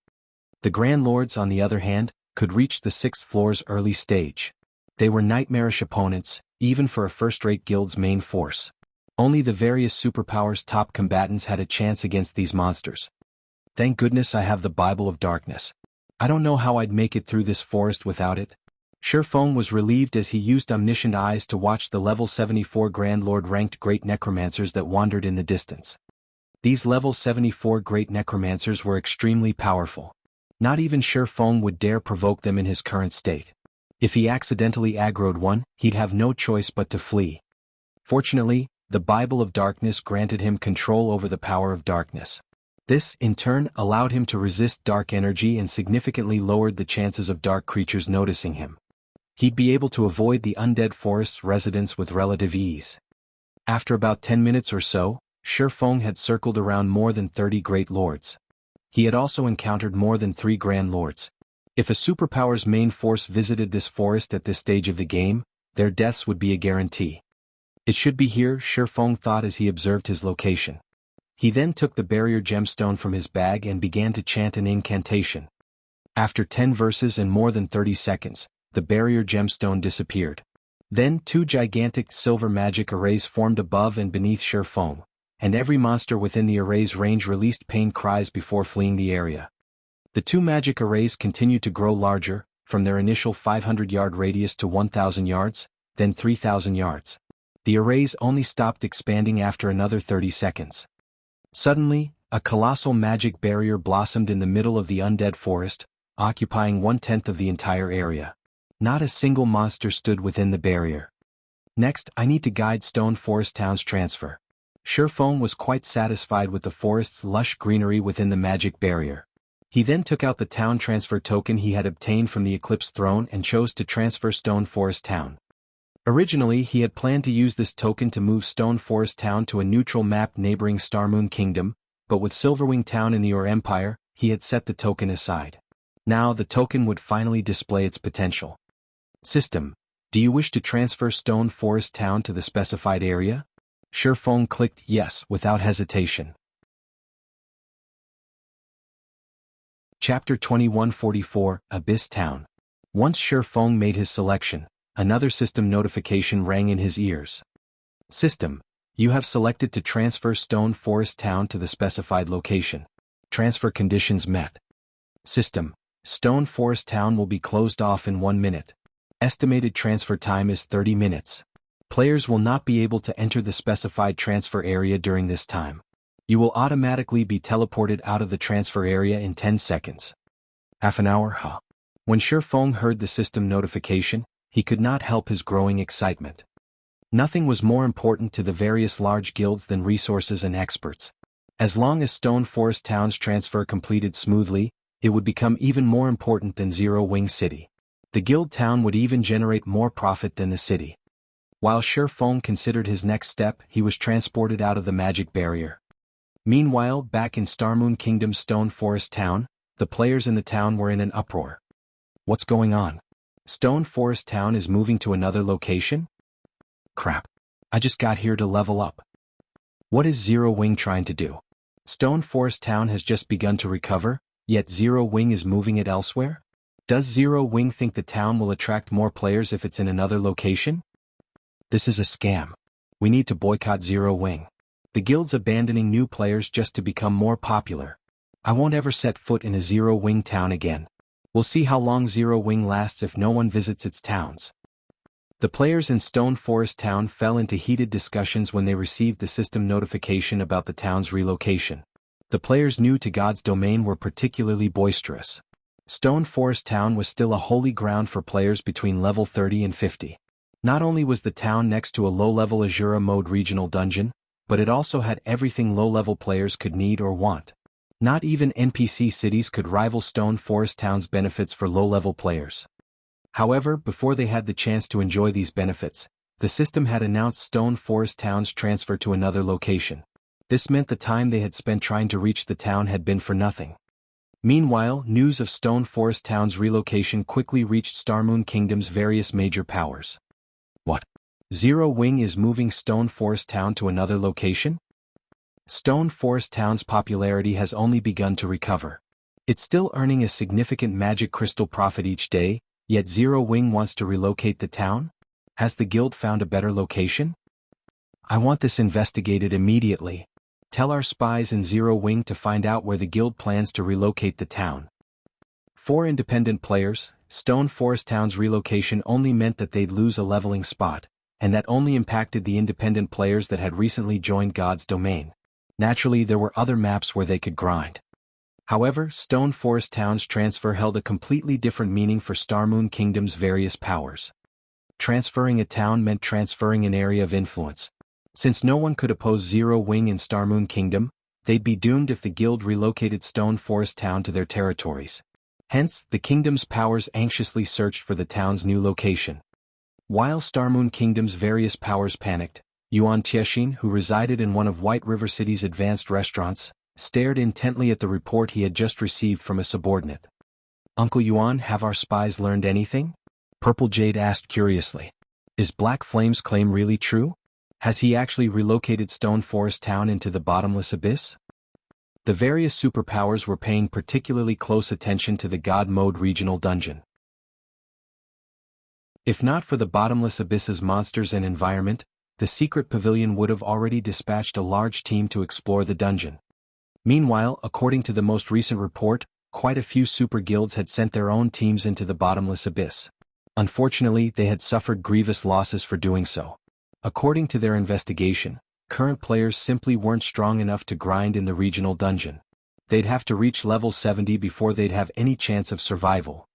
The Grand Lords, on the other hand, could reach the 6th floor's early stage. They were nightmarish opponents, even for a first-rate guild's main force. Only the various superpowers' top combatants had a chance against these monsters. Thank goodness I have the Bible of Darkness. I don't know how I'd make it through this forest without it. Shifeng was relieved as he used omniscient eyes to watch the level 74 Grand Lord ranked great necromancers that wandered in the distance. These level 74 great necromancers were extremely powerful. Not even Shifeng would dare provoke them in his current state. If he accidentally aggroed one, he'd have no choice but to flee. Fortunately, the Bible of Darkness granted him control over the power of darkness. This, in turn, allowed him to resist dark energy and significantly lowered the chances of dark creatures noticing him. He'd be able to avoid the undead forest's residents with relative ease. After about 10 minutes or so, Shifeng had circled around more than 30 great lords. He had also encountered more than 3 grand lords. If a superpower's main force visited this forest at this stage of the game, their deaths would be a guarantee. It should be here, Shifeng thought as he observed his location. He then took the barrier gemstone from his bag and began to chant an incantation. After 10 verses and more than 30 seconds, the barrier gemstone disappeared. Then 2 gigantic silver magic arrays formed above and beneath Shifeng, and every monster within the array's range released pain cries before fleeing the area. The 2 magic arrays continued to grow larger, from their initial 500-yard radius to 1,000 yards, then 3,000 yards. The arrays only stopped expanding after another 30 seconds. Suddenly, a colossal magic barrier blossomed in the middle of the undead forest, occupying 1/10 of the entire area. Not a single monster stood within the barrier. Next, I need to guide Stone Forest Town's transfer. Shifeng was quite satisfied with the forest's lush greenery within the magic barrier. He then took out the town transfer token he had obtained from the Eclipse Throne and chose to transfer Stone Forest Town. Originally, he had planned to use this token to move Stone Forest Town to a neutral map neighboring Starmoon Kingdom, but with Silverwing Town in the Ur Empire, he had set the token aside. Now the token would finally display its potential. System: do you wish to transfer Stone Forest Town to the specified area? Shifeng clicked yes without hesitation. Chapter 2144, Abyss Town. Once Shifeng made his selection, another system notification rang in his ears. System: you have selected to transfer Stone Forest Town to the specified location. Transfer conditions met. System: Stone Forest Town will be closed off in 1 minute. Estimated transfer time is 30 minutes. Players will not be able to enter the specified transfer area during this time. You will automatically be teleported out of the transfer area in 10 seconds. Half an hour, huh? When Shifeng heard the system notification, he could not help his growing excitement. Nothing was more important to the various large guilds than resources and experts. As long as Stone Forest Town's transfer completed smoothly, it would become even more important than Zero Wing City. The guild town would even generate more profit than the city. While Shifeng considered his next step, he was transported out of the magic barrier. Meanwhile, back in Starmoon Kingdom's Stone Forest Town, the players in the town were in an uproar. What's going on? Stone Forest Town is moving to another location? Crap. I just got here to level up. What is Zero Wing trying to do? Stone Forest Town has just begun to recover, yet Zero Wing is moving it elsewhere? Does Zero Wing think the town will attract more players if it's in another location? This is a scam. We need to boycott Zero Wing. The guild's abandoning new players just to become more popular. I won't ever set foot in a Zero Wing town again. We'll see how long Zero Wing lasts if no one visits its towns. The players in Stone Forest Town fell into heated discussions when they received the system notification about the town's relocation. The players new to God's domain were particularly boisterous. Stone Forest Town was still a holy ground for players between level 30 and 50. Not only was the town next to a low-level Azura mode regional dungeon, but it also had everything low-level players could need or want. Not even NPC cities could rival Stone Forest Town's benefits for low-level players. However, before they had the chance to enjoy these benefits, the system had announced Stone Forest Town's transfer to another location. This meant the time they had spent trying to reach the town had been for nothing. Meanwhile, news of Stone Forest Town's relocation quickly reached Starmoon Kingdom's various major powers. What? Zero Wing is moving Stone Forest Town to another location? Stone Forest Town's popularity has only begun to recover. It's still earning a significant magic crystal profit each day, yet Zero Wing wants to relocate the town? Has the guild found a better location? I want this investigated immediately. Tell our spies in Zero Wing to find out where the guild plans to relocate the town. For independent players, Stone Forest Town's relocation only meant that they'd lose a leveling spot, and that only impacted the independent players that had recently joined God's domain. Naturally, there were other maps where they could grind. However, Stone Forest Town's transfer held a completely different meaning for Starmoon Kingdom's various powers. Transferring a town meant transferring an area of influence. Since no one could oppose Zero Wing in Starmoon Kingdom, they'd be doomed if the guild relocated Stone Forest Town to their territories. Hence, the kingdom's powers anxiously searched for the town's new location. While Starmoon Kingdom's various powers panicked, Yuan Tiexin, who resided in one of White River City's advanced restaurants, stared intently at the report he had just received from a subordinate. "Uncle Yuan, have our spies learned anything?" Purple Jade asked curiously. "Is Black Flame's claim really true? Has he actually relocated Stone Forest Town into the Bottomless Abyss?" The various superpowers were paying particularly close attention to the God Mode regional dungeon. If not for the Bottomless Abyss's monsters and environment, the secret pavilion would have already dispatched a large team to explore the dungeon. Meanwhile, according to the most recent report, quite a few super guilds had sent their own teams into the Bottomless Abyss. Unfortunately, they had suffered grievous losses for doing so. According to their investigation, current players simply weren't strong enough to grind in the regional dungeon. They'd have to reach level 70 before they'd have any chance of survival.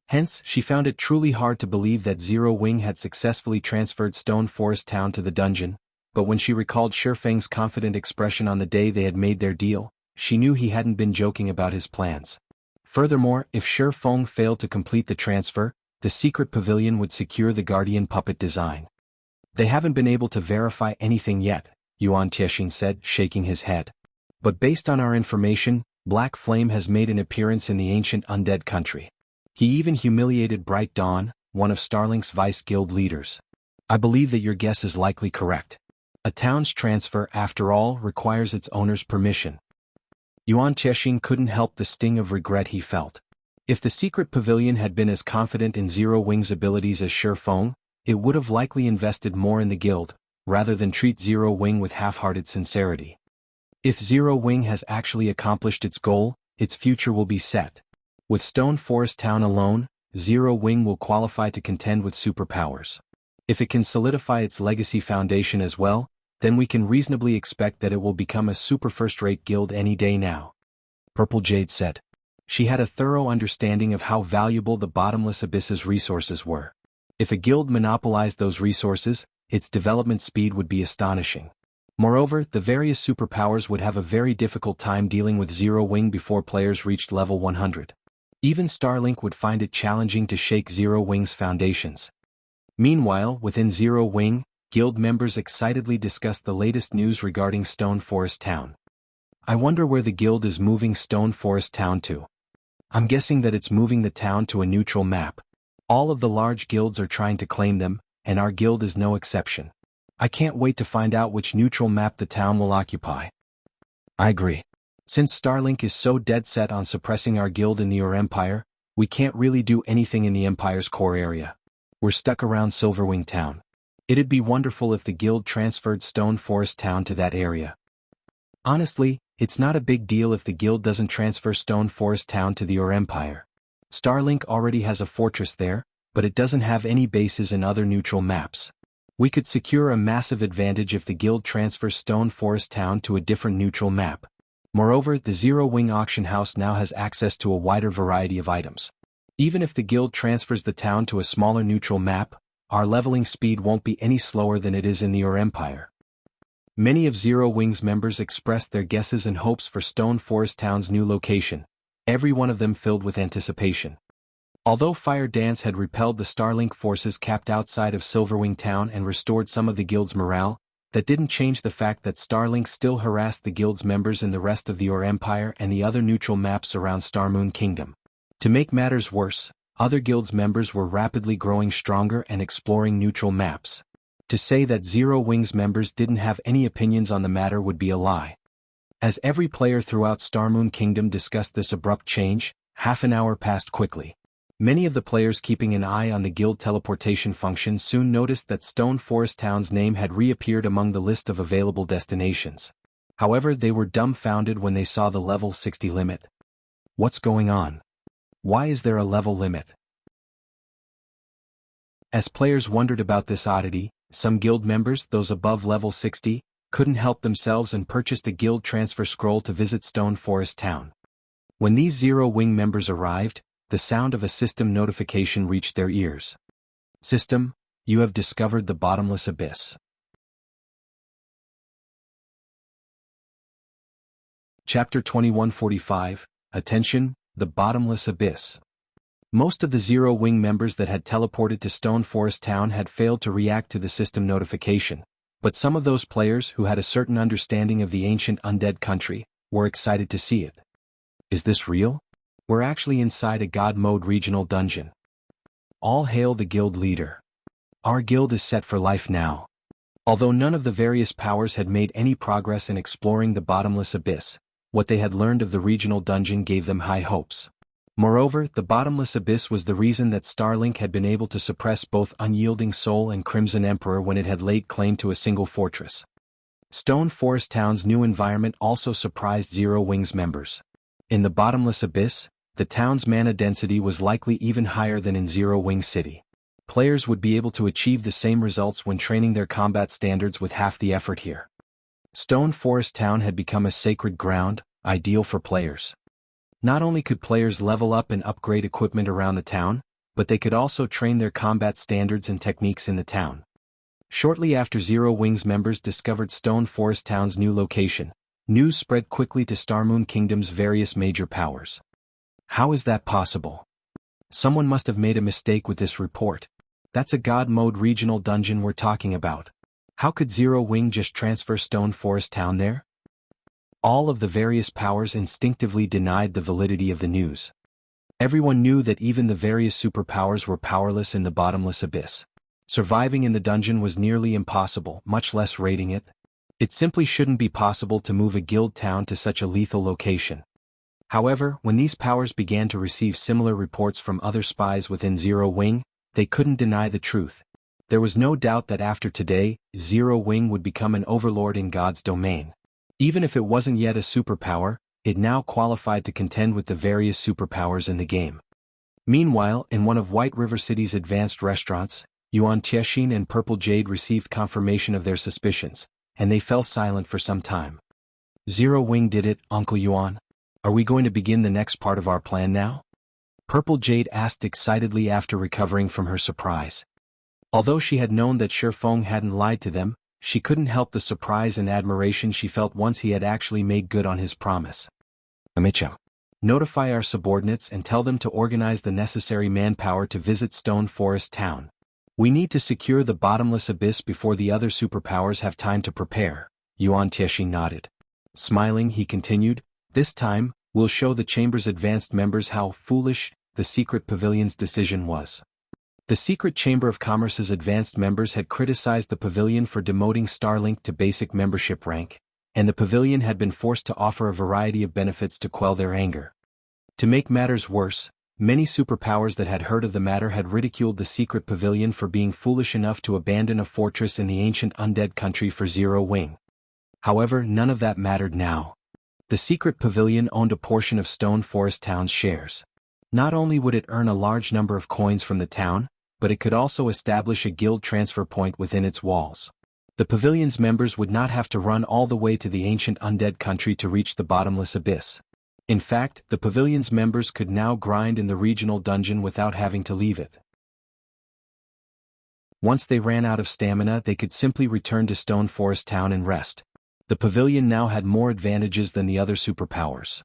Hence, she found it truly hard to believe that Zero Wing had successfully transferred Stone Forest Town to the dungeon, but when she recalled Shifeng's confident expression on the day they had made their deal, she knew he hadn't been joking about his plans. Furthermore, if Shifeng failed to complete the transfer, the secret pavilion would secure the Guardian puppet design. "They haven't been able to verify anything yet," Yuan Tiexin said, shaking his head. "But based on our information, Black Flame has made an appearance in the ancient Undead country. He even humiliated Bright Dawn, one of Starlink's vice guild leaders. I believe that your guess is likely correct. A town's transfer, after all, requires its owner's permission." Yuan Tiexin couldn't help the sting of regret he felt. If the secret pavilion had been as confident in Zero Wing's abilities as Shifeng, it would have likely invested more in the guild, rather than treat Zero Wing with half-hearted sincerity. If Zero Wing has actually accomplished its goal, its future will be set. With Stone Forest Town alone, Zero Wing will qualify to contend with superpowers. If it can solidify its legacy foundation as well, then we can reasonably expect that it will become a super first-rate guild any day now. Purple Jade said. She had a thorough understanding of how valuable the Bottomless Abyss's resources were. If a guild monopolized those resources, its development speed would be astonishing. Moreover, the various superpowers would have a very difficult time dealing with Zero Wing before players reached level 100. Even Starlink would find it challenging to shake Zero Wing's foundations. Meanwhile, within Zero Wing, guild members excitedly discussed the latest news regarding Stone Forest Town. "I wonder where the guild is moving Stone Forest Town to. I'm guessing that it's moving the town to a neutral map. All of the large guilds are trying to claim them, and our guild is no exception. I can't wait to find out which neutral map the town will occupy." "I agree. Since Starlink is so dead set on suppressing our guild in the Empire, we can't really do anything in the Empire's core area. We're stuck around Silverwing Town. It'd be wonderful if the guild transferred Stone Forest Town to that area. Honestly, it's not a big deal if the guild doesn't transfer Stone Forest Town to the Empire. Starlink already has a fortress there, but it doesn't have any bases in other neutral maps. We could secure a massive advantage if the guild transfers Stone Forest Town to a different neutral map. Moreover, the Zero Wing auction house now has access to a wider variety of items. Even if the guild transfers the town to a smaller neutral map, our leveling speed won't be any slower than it is in the Empire." Many of Zero Wing's members expressed their guesses and hopes for Stone Forest Town's new location, every one of them filled with anticipation. Although Fire Dance had repelled the Starlink forces camped outside of Silverwing Town and restored some of the guild's morale, that didn't change the fact that Starlink still harassed the guild's members in the rest of the Empire and the other neutral maps around Starmoon Kingdom. To make matters worse, other guilds' members were rapidly growing stronger and exploring neutral maps. To say that Zero Wing's members didn't have any opinions on the matter would be a lie. As every player throughout Starmoon Kingdom discussed this abrupt change, half an hour passed quickly. Many of the players keeping an eye on the guild teleportation function soon noticed that Stone Forest Town's name had reappeared among the list of available destinations. However, they were dumbfounded when they saw the level 60 limit. What's going on? Why is there a level limit? As players wondered about this oddity, some guild members, those above level 60, couldn't help themselves and purchased a guild transfer scroll to visit Stone Forest Town. When these Zero-Wing members arrived, the sound of a system notification reached their ears. System, you have discovered the Bottomless Abyss. Chapter 2145, Attention, the Bottomless Abyss. Most of the Zero-Wing members that had teleported to Stone Forest Town had failed to react to the system notification, but some of those players who had a certain understanding of the ancient undead country were excited to see it. Is this real? We're actually inside a God Mode regional dungeon. All hail the guild leader. Our guild is set for life now. Although none of the various powers had made any progress in exploring the Bottomless Abyss, what they had learned of the regional dungeon gave them high hopes. Moreover, the Bottomless Abyss was the reason that Starlink had been able to suppress both Unyielding Soul and Crimson Emperor when it had laid claim to a single fortress. Stone Forest Town's new environment also surprised Zero-Wing's members. In the Bottomless Abyss, the town's mana density was likely even higher than in Zero-Wing City. Players would be able to achieve the same results when training their combat standards with half the effort here. Stone Forest Town had become a sacred ground, ideal for players. Not only could players level up and upgrade equipment around the town, but they could also train their combat standards and techniques in the town. Shortly after Zero-Wing's members discovered Stone Forest Town's new location, news spread quickly to Starmoon Kingdom's various major powers. How is that possible? Someone must have made a mistake with this report. That's a God Mode regional dungeon we're talking about. How could Zero-Wing just transfer Stone Forest Town there? All of the various powers instinctively denied the validity of the news. Everyone knew that even the various superpowers were powerless in the Bottomless Abyss. Surviving in the dungeon was nearly impossible, much less raiding it. It simply shouldn't be possible to move a guild town to such a lethal location. However, when these powers began to receive similar reports from other spies within Zero-Wing, they couldn't deny the truth. There was no doubt that after today, Zero-Wing would become an overlord in God's domain. Even if it wasn't yet a superpower, it now qualified to contend with the various superpowers in the game. Meanwhile, in one of White River City's advanced restaurants, Yuan Tiexin and Purple Jade received confirmation of their suspicions, and they fell silent for some time. Zero-Wing did it, Uncle Yuan. Are we going to begin the next part of our plan now? Purple Jade asked excitedly after recovering from her surprise. Although she had known that Shifeng hadn't lied to them, she couldn't help the surprise and admiration she felt once he had actually made good on his promise. Amicham. Notify our subordinates and tell them to organize the necessary manpower to visit Stone Forest Town. We need to secure the Bottomless Abyss before the other superpowers have time to prepare. Yuan Tiexin nodded. Smiling, he continued, this time, we'll show the Chamber's advanced members how foolish the Secret Pavilion's decision was. The Secret Chamber of Commerce's advanced members had criticized the Pavilion for demoting Starlink to basic membership rank, and the Pavilion had been forced to offer a variety of benefits to quell their anger. To make matters worse, many superpowers that had heard of the matter had ridiculed the Secret Pavilion for being foolish enough to abandon a fortress in the ancient undead country for Zero-Wing. However, none of that mattered now. The Secret Pavilion owned a portion of Stone Forest Town's shares. Not only would it earn a large number of coins from the town, but it could also establish a guild transfer point within its walls. The pavilion's members would not have to run all the way to the ancient undead country to reach the Bottomless Abyss. In fact, the pavilion's members could now grind in the regional dungeon without having to leave it. Once they ran out of stamina, they could simply return to Stone Forest Town and rest. The pavilion now had more advantages than the other superpowers.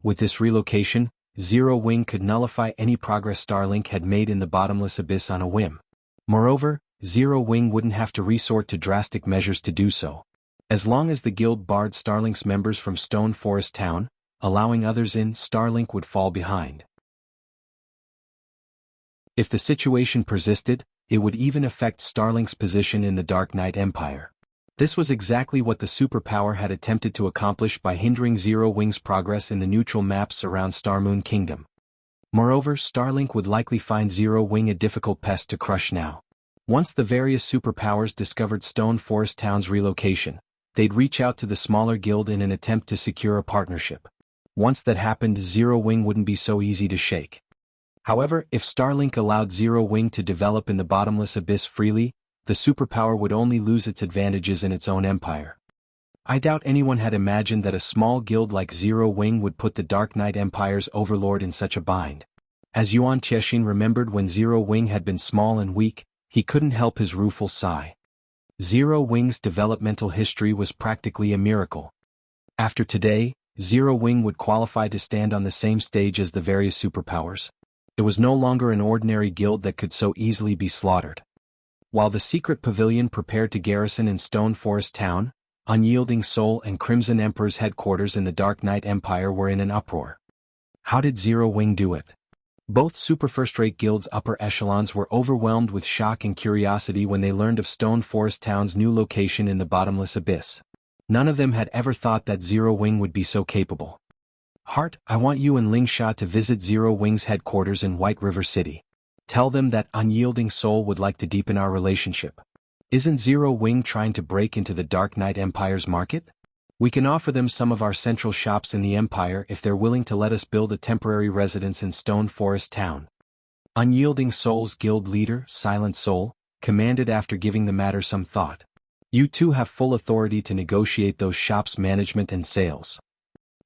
With this relocation, Zero-Wing could nullify any progress Starlink had made in the Bottomless Abyss on a whim. Moreover, Zero-Wing wouldn't have to resort to drastic measures to do so. As long as the guild barred Starlink's members from Stone Forest Town, allowing others in, Starlink would fall behind. If the situation persisted, it would even affect Starlink's position in the Dark Knight Empire. This was exactly what the superpower had attempted to accomplish by hindering Zero-Wing's progress in the neutral maps around Starmoon Kingdom. Moreover, Starlink would likely find Zero Wing a difficult pest to crush now. Once the various superpowers discovered Stone Forest Town's relocation, they'd reach out to the smaller guild in an attempt to secure a partnership. Once that happened, Zero Wing wouldn't be so easy to shake. However, if Starlink allowed Zero Wing to develop in the bottomless abyss freely, the superpower would only lose its advantages in its own empire. I doubt anyone had imagined that a small guild like Zero Wing would put the Dark Knight Empire's overlord in such a bind. As Yuan Tiexin remembered when Zero Wing had been small and weak, he couldn't help his rueful sigh. Zero Wing's developmental history was practically a miracle. After today, Zero Wing would qualify to stand on the same stage as the various superpowers. It was no longer an ordinary guild that could so easily be slaughtered. While the secret pavilion prepared to garrison in Stone Forest Town, Unyielding Soul and Crimson Emperor's headquarters in the Dark Knight Empire were in an uproar. How did Zero Wing do it? Both super first-rate guilds' upper echelons were overwhelmed with shock and curiosity when they learned of Stone Forest Town's new location in the bottomless abyss. None of them had ever thought that Zero Wing would be so capable. Heart, I want you and Lingsha to visit Zero Wing's headquarters in White River City. Tell them that Unyielding Soul would like to deepen our relationship. Isn't Zero Wing trying to break into the Dark Knight Empire's market? We can offer them some of our central shops in the Empire if they're willing to let us build a temporary residence in Stone Forest Town. Unyielding Soul's guild leader, Silent Soul, commanded after giving the matter some thought. You two have full authority to negotiate those shops' management and sales.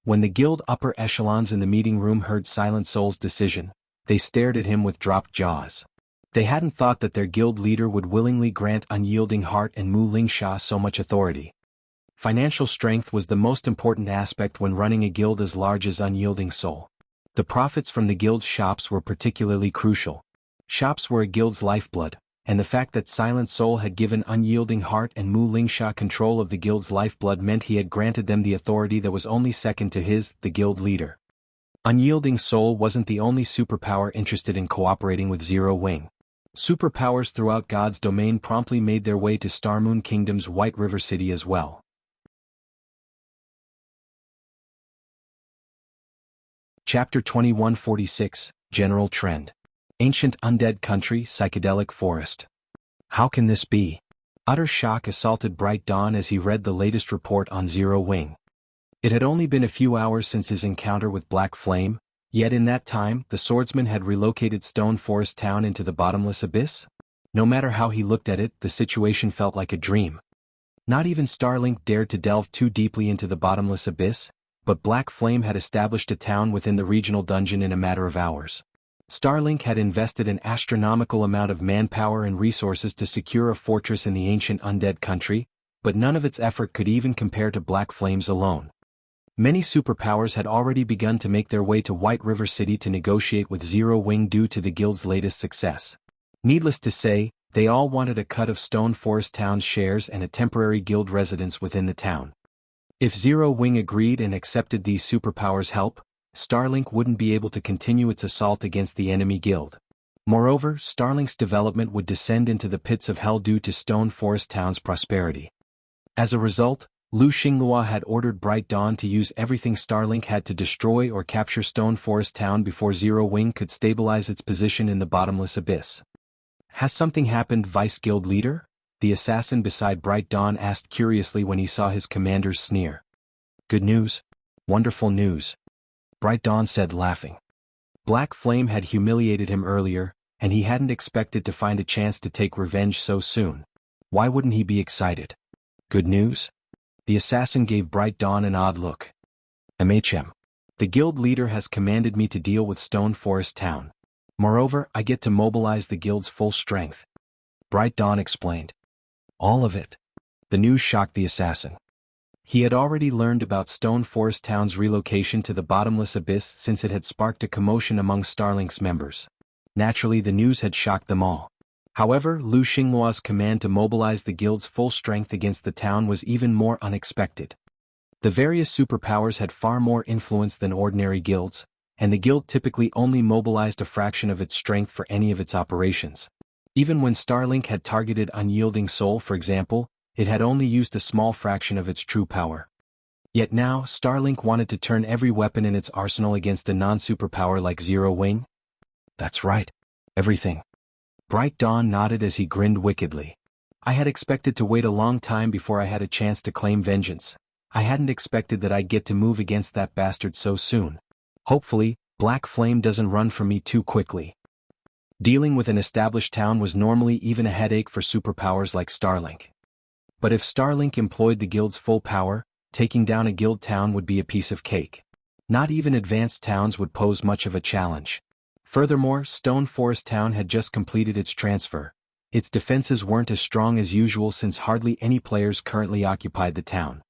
When the guild upper echelons in the meeting room heard Silent Soul's decision, they stared at him with dropped jaws. They hadn't thought that their guild leader would willingly grant Unyielding Heart and Mu Lingsha so much authority. Financial strength was the most important aspect when running a guild as large as Unyielding Soul. The profits from the guild's shops were particularly crucial. Shops were a guild's lifeblood, and the fact that Silent Soul had given Unyielding Heart and Mu Lingsha control of the guild's lifeblood meant he had granted them the authority that was only second to his, the guild leader. Unyielding Soul wasn't the only superpower interested in cooperating with Zero Wing. Superpowers throughout God's domain promptly made their way to Starmoon Kingdom's White River City as well. Chapter 2146, General Trend. Ancient Undead Country, Psychedelic Forest. How can this be? Utter shock assaulted Bright Dawn as he read the latest report on Zero Wing. It had only been a few hours since his encounter with Black Flame, yet in that time, the swordsman had relocated Stone Forest Town into the bottomless abyss? No matter how he looked at it, the situation felt like a dream. Not even Starlink dared to delve too deeply into the bottomless abyss, but Black Flame had established a town within the regional dungeon in a matter of hours. Starlink had invested an astronomical amount of manpower and resources to secure a fortress in the ancient Undead country, but none of its effort could even compare to Black Flame's alone. Many superpowers had already begun to make their way to White River City to negotiate with Zero Wing due to the guild's latest success. Needless to say, they all wanted a cut of Stone Forest Town's shares and a temporary guild residence within the town. If Zero Wing agreed and accepted these superpowers' help, Starlink wouldn't be able to continue its assault against the enemy guild. Moreover, Starlink's development would descend into the pits of hell due to Stone Forest Town's prosperity. As a result, Lu Xinghua had ordered Bright Dawn to use everything Starlink had to destroy or capture Stone Forest Town before Zero Wing could stabilize its position in the bottomless abyss. Has something happened, Vice Guild Leader? The assassin beside Bright Dawn asked curiously when he saw his commander's sneer. Good news? Wonderful news. Bright Dawn said, laughing. Black Flame had humiliated him earlier, and he hadn't expected to find a chance to take revenge so soon. Why wouldn't he be excited? Good news? The assassin gave Bright Dawn an odd look. MHM. The guild leader has commanded me to deal with Stone Forest Town. Moreover, I get to mobilize the guild's full strength. Bright Dawn explained. All of it. The news shocked the assassin. He had already learned about Stone Forest Town's relocation to the bottomless abyss since it had sparked a commotion among Starlink's members. Naturally, the news had shocked them all. However, Lu Xinghua's command to mobilize the guild's full strength against the town was even more unexpected. The various superpowers had far more influence than ordinary guilds, and the guild typically only mobilized a fraction of its strength for any of its operations. Even when Starlink had targeted Unyielding Soul, for example, it had only used a small fraction of its true power. Yet now, Starlink wanted to turn every weapon in its arsenal against a non-superpower like Zero Wing, That's right. Everything. Bright Dawn nodded as he grinned wickedly. I had expected to wait a long time before I had a chance to claim vengeance. I hadn't expected that I'd get to move against that bastard so soon. Hopefully, Black Flame doesn't run from me too quickly. Dealing with an established town was normally even a headache for superpowers like Starlink. But if Starlink employed the guild's full power, taking down a guild town would be a piece of cake. Not even advanced towns would pose much of a challenge. Furthermore, Stone Forest Town had just completed its transfer. Its defenses weren't as strong as usual since hardly any players currently occupied the town.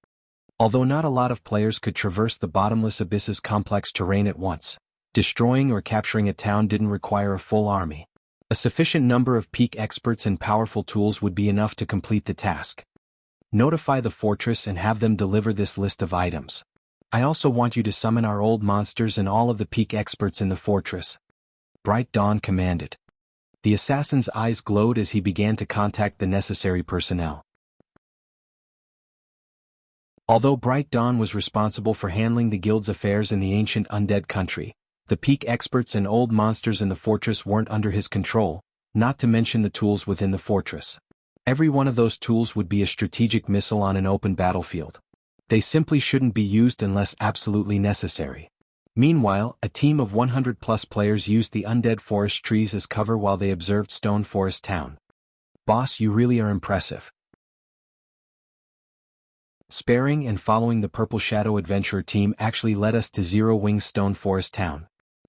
Although not a lot of players could traverse the Bottomless Abyss's complex terrain at once, destroying or capturing a town didn't require a full army. A sufficient number of peak experts and powerful tools would be enough to complete the task. Notify the fortress and have them deliver this list of items. I also want you to summon our old monsters and all of the peak experts in the fortress. Bright Dawn commanded. The assassin's eyes glowed as he began to contact the necessary personnel. Although Bright Dawn was responsible for handling the guild's affairs in the ancient undead country, the peak experts and old monsters in the fortress weren't under his control, not to mention the tools within the fortress. Every one of those tools would be a strategic missile on an open battlefield. They simply shouldn't be used unless absolutely necessary. Meanwhile, a team of 100+ players used the undead forest trees as cover while they observed Stone Forest Town. Boss, you really are impressive. Sparing and following the Purple Shadow Adventurer team actually led us to Zero Wing's Stone Forest Town.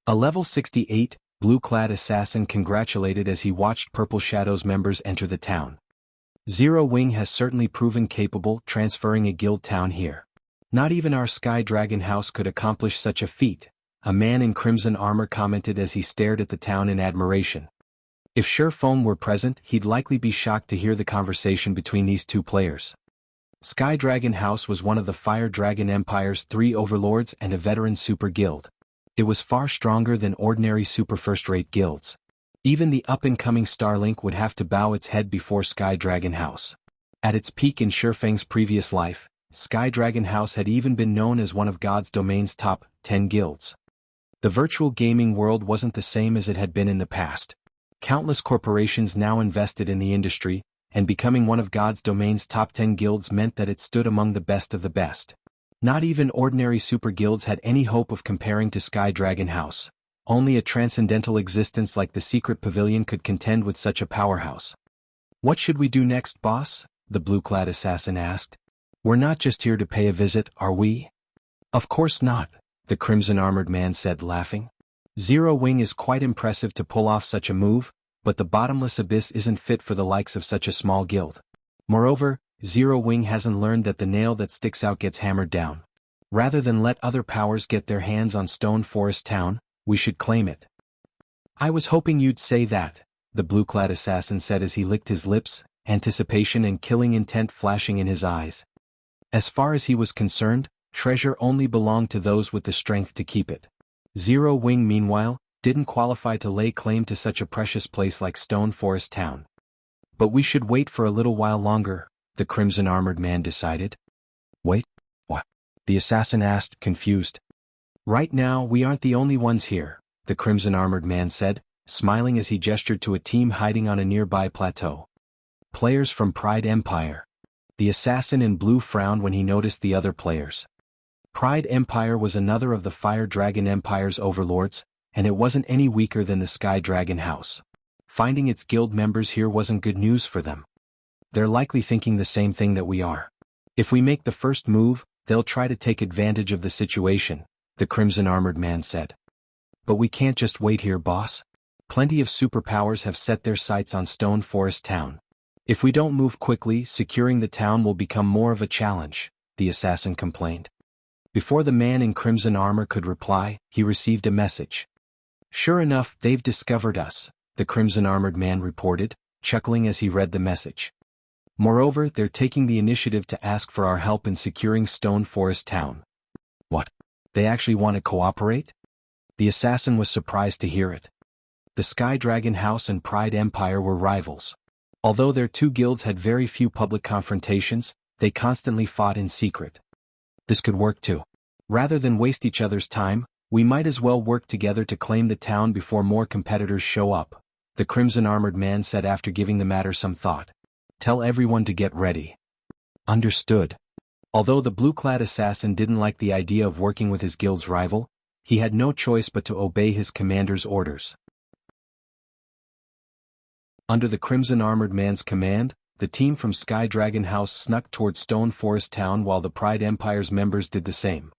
A level 68, blue-clad assassin congratulated as he watched Purple Shadow's members enter the town. Zero Wing has certainly proven capable transferring a guild town here. Not even our Sky Dragon House could accomplish such a feat, a man in crimson armor commented as he stared at the town in admiration. If Surephone were present, he'd likely be shocked to hear the conversation between these two players. Sky Dragon House was one of the Fire Dragon Empire's 3 overlords and a veteran super guild. It was far stronger than ordinary super first-rate guilds. Even the up-and-coming Starlink would have to bow its head before Sky Dragon House. At its peak in Shurfeng's previous life, Sky Dragon House had even been known as one of God's Domain's top 10 guilds. The virtual gaming world wasn't the same as it had been in the past. Countless corporations now invested in the industry, and becoming one of God's Domain's top 10 guilds meant that it stood among the best of the best. Not even ordinary super guilds had any hope of comparing to Sky Dragon House. Only a transcendental existence like the Secret Pavilion could contend with such a powerhouse. What should we do next, boss? The blue-clad assassin asked. We're not just here to pay a visit, are we? Of course not, the crimson-armored man said, laughing. Zero Wing is quite impressive to pull off such a move, but the Bottomless Abyss isn't fit for the likes of such a small guild. Moreover, Zero Wing hasn't learned that the nail that sticks out gets hammered down. Rather than let other powers get their hands on Stone Forest Town, we should claim it. I was hoping you'd say that, the blue-clad assassin said as he licked his lips, anticipation and killing intent flashing in his eyes. As far as he was concerned, treasure only belonged to those with the strength to keep it. Zero Wing, meanwhile, didn't qualify to lay claim to such a precious place like Stone Forest Town. But we should wait for a little while longer, the crimson-armored man decided. Wait? What? The assassin asked, confused. Right now we aren't the only ones here, the crimson-armored man said, smiling as he gestured to a team hiding on a nearby plateau. Players from Pride Empire. The assassin in blue frowned when he noticed the other players. Pride Empire was another of the Fire Dragon Empire's overlords, and it wasn't any weaker than the Sky Dragon House. Finding its guild members here wasn't good news for them. They're likely thinking the same thing that we are. If we make the first move, they'll try to take advantage of the situation, the crimson-armored man said. But we can't just wait here, boss. Plenty of superpowers have set their sights on Stone Forest Town. If we don't move quickly, securing the town will become more of a challenge, the assassin complained. Before the man in crimson armor could reply, he received a message. Sure enough, they've discovered us, the crimson-armored man reported, chuckling as he read the message. Moreover, they're taking the initiative to ask for our help in securing Stone Forest Town. What? They actually want to cooperate? The assassin was surprised to hear it. The Sky Dragon House and Pride Empire were rivals. Although their two guilds had very few public confrontations, they constantly fought in secret. This could work too. Rather than waste each other's time, We might as well work together to claim the town before more competitors show up, the crimson-armored man said after giving the matter some thought. Tell everyone to get ready. Understood. Although the blue-clad assassin didn't like the idea of working with his guild's rival, he had no choice but to obey his commander's orders. Under the crimson-armored man's command, the team from Sky Dragon House snuck toward Stone Forest Town while the Pride Empire's members did the same.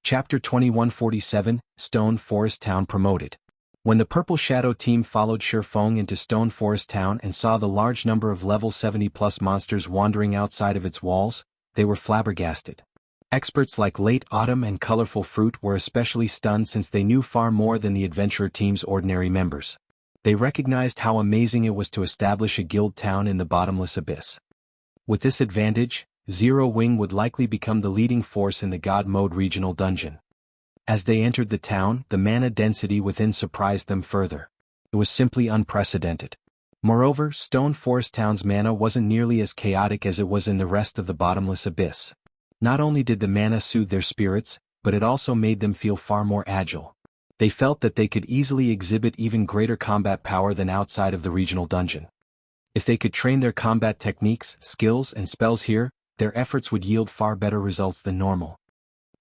Chapter 2147, Stone Forest Town Promoted. When the Purple Shadow team followed Shifeng into Stone Forest Town and saw the large number of level 70+ monsters wandering outside of its walls, they were flabbergasted. Experts like Late Autumn and Colorful Fruit were especially stunned since they knew far more than the adventurer team's ordinary members. They recognized how amazing it was to establish a guild town in the bottomless abyss. With this advantage, Zero Wing would likely become the leading force in the God Mode regional dungeon. As they entered the town, the mana density within surprised them further. It was simply unprecedented. Moreover, Stone Forest Town's mana wasn't nearly as chaotic as it was in the rest of the bottomless abyss. Not only did the mana soothe their spirits, but it also made them feel far more agile. They felt that they could easily exhibit even greater combat power than outside of the regional dungeon. If they could train their combat techniques, skills, and spells here, their efforts would yield far better results than normal.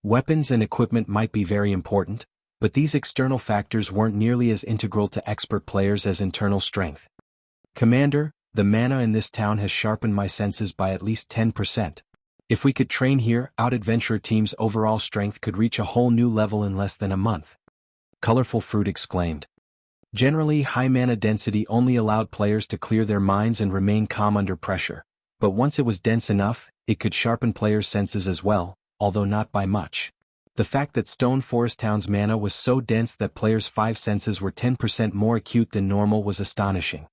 Weapons and equipment might be very important, but these external factors weren't nearly as integral to expert players as internal strength. Commander, the mana in this town has sharpened my senses by at least 10%. If we could train here, out-adventurer team's overall strength could reach a whole new level in less than a month. Colorful Fruit exclaimed. Generally, high mana density only allowed players to clear their minds and remain calm under pressure, but once it was dense enough, it could sharpen players' senses as well, although not by much. The fact that Stone Forest Town's mana was so dense that players' 5 senses were 10% more acute than normal was astonishing.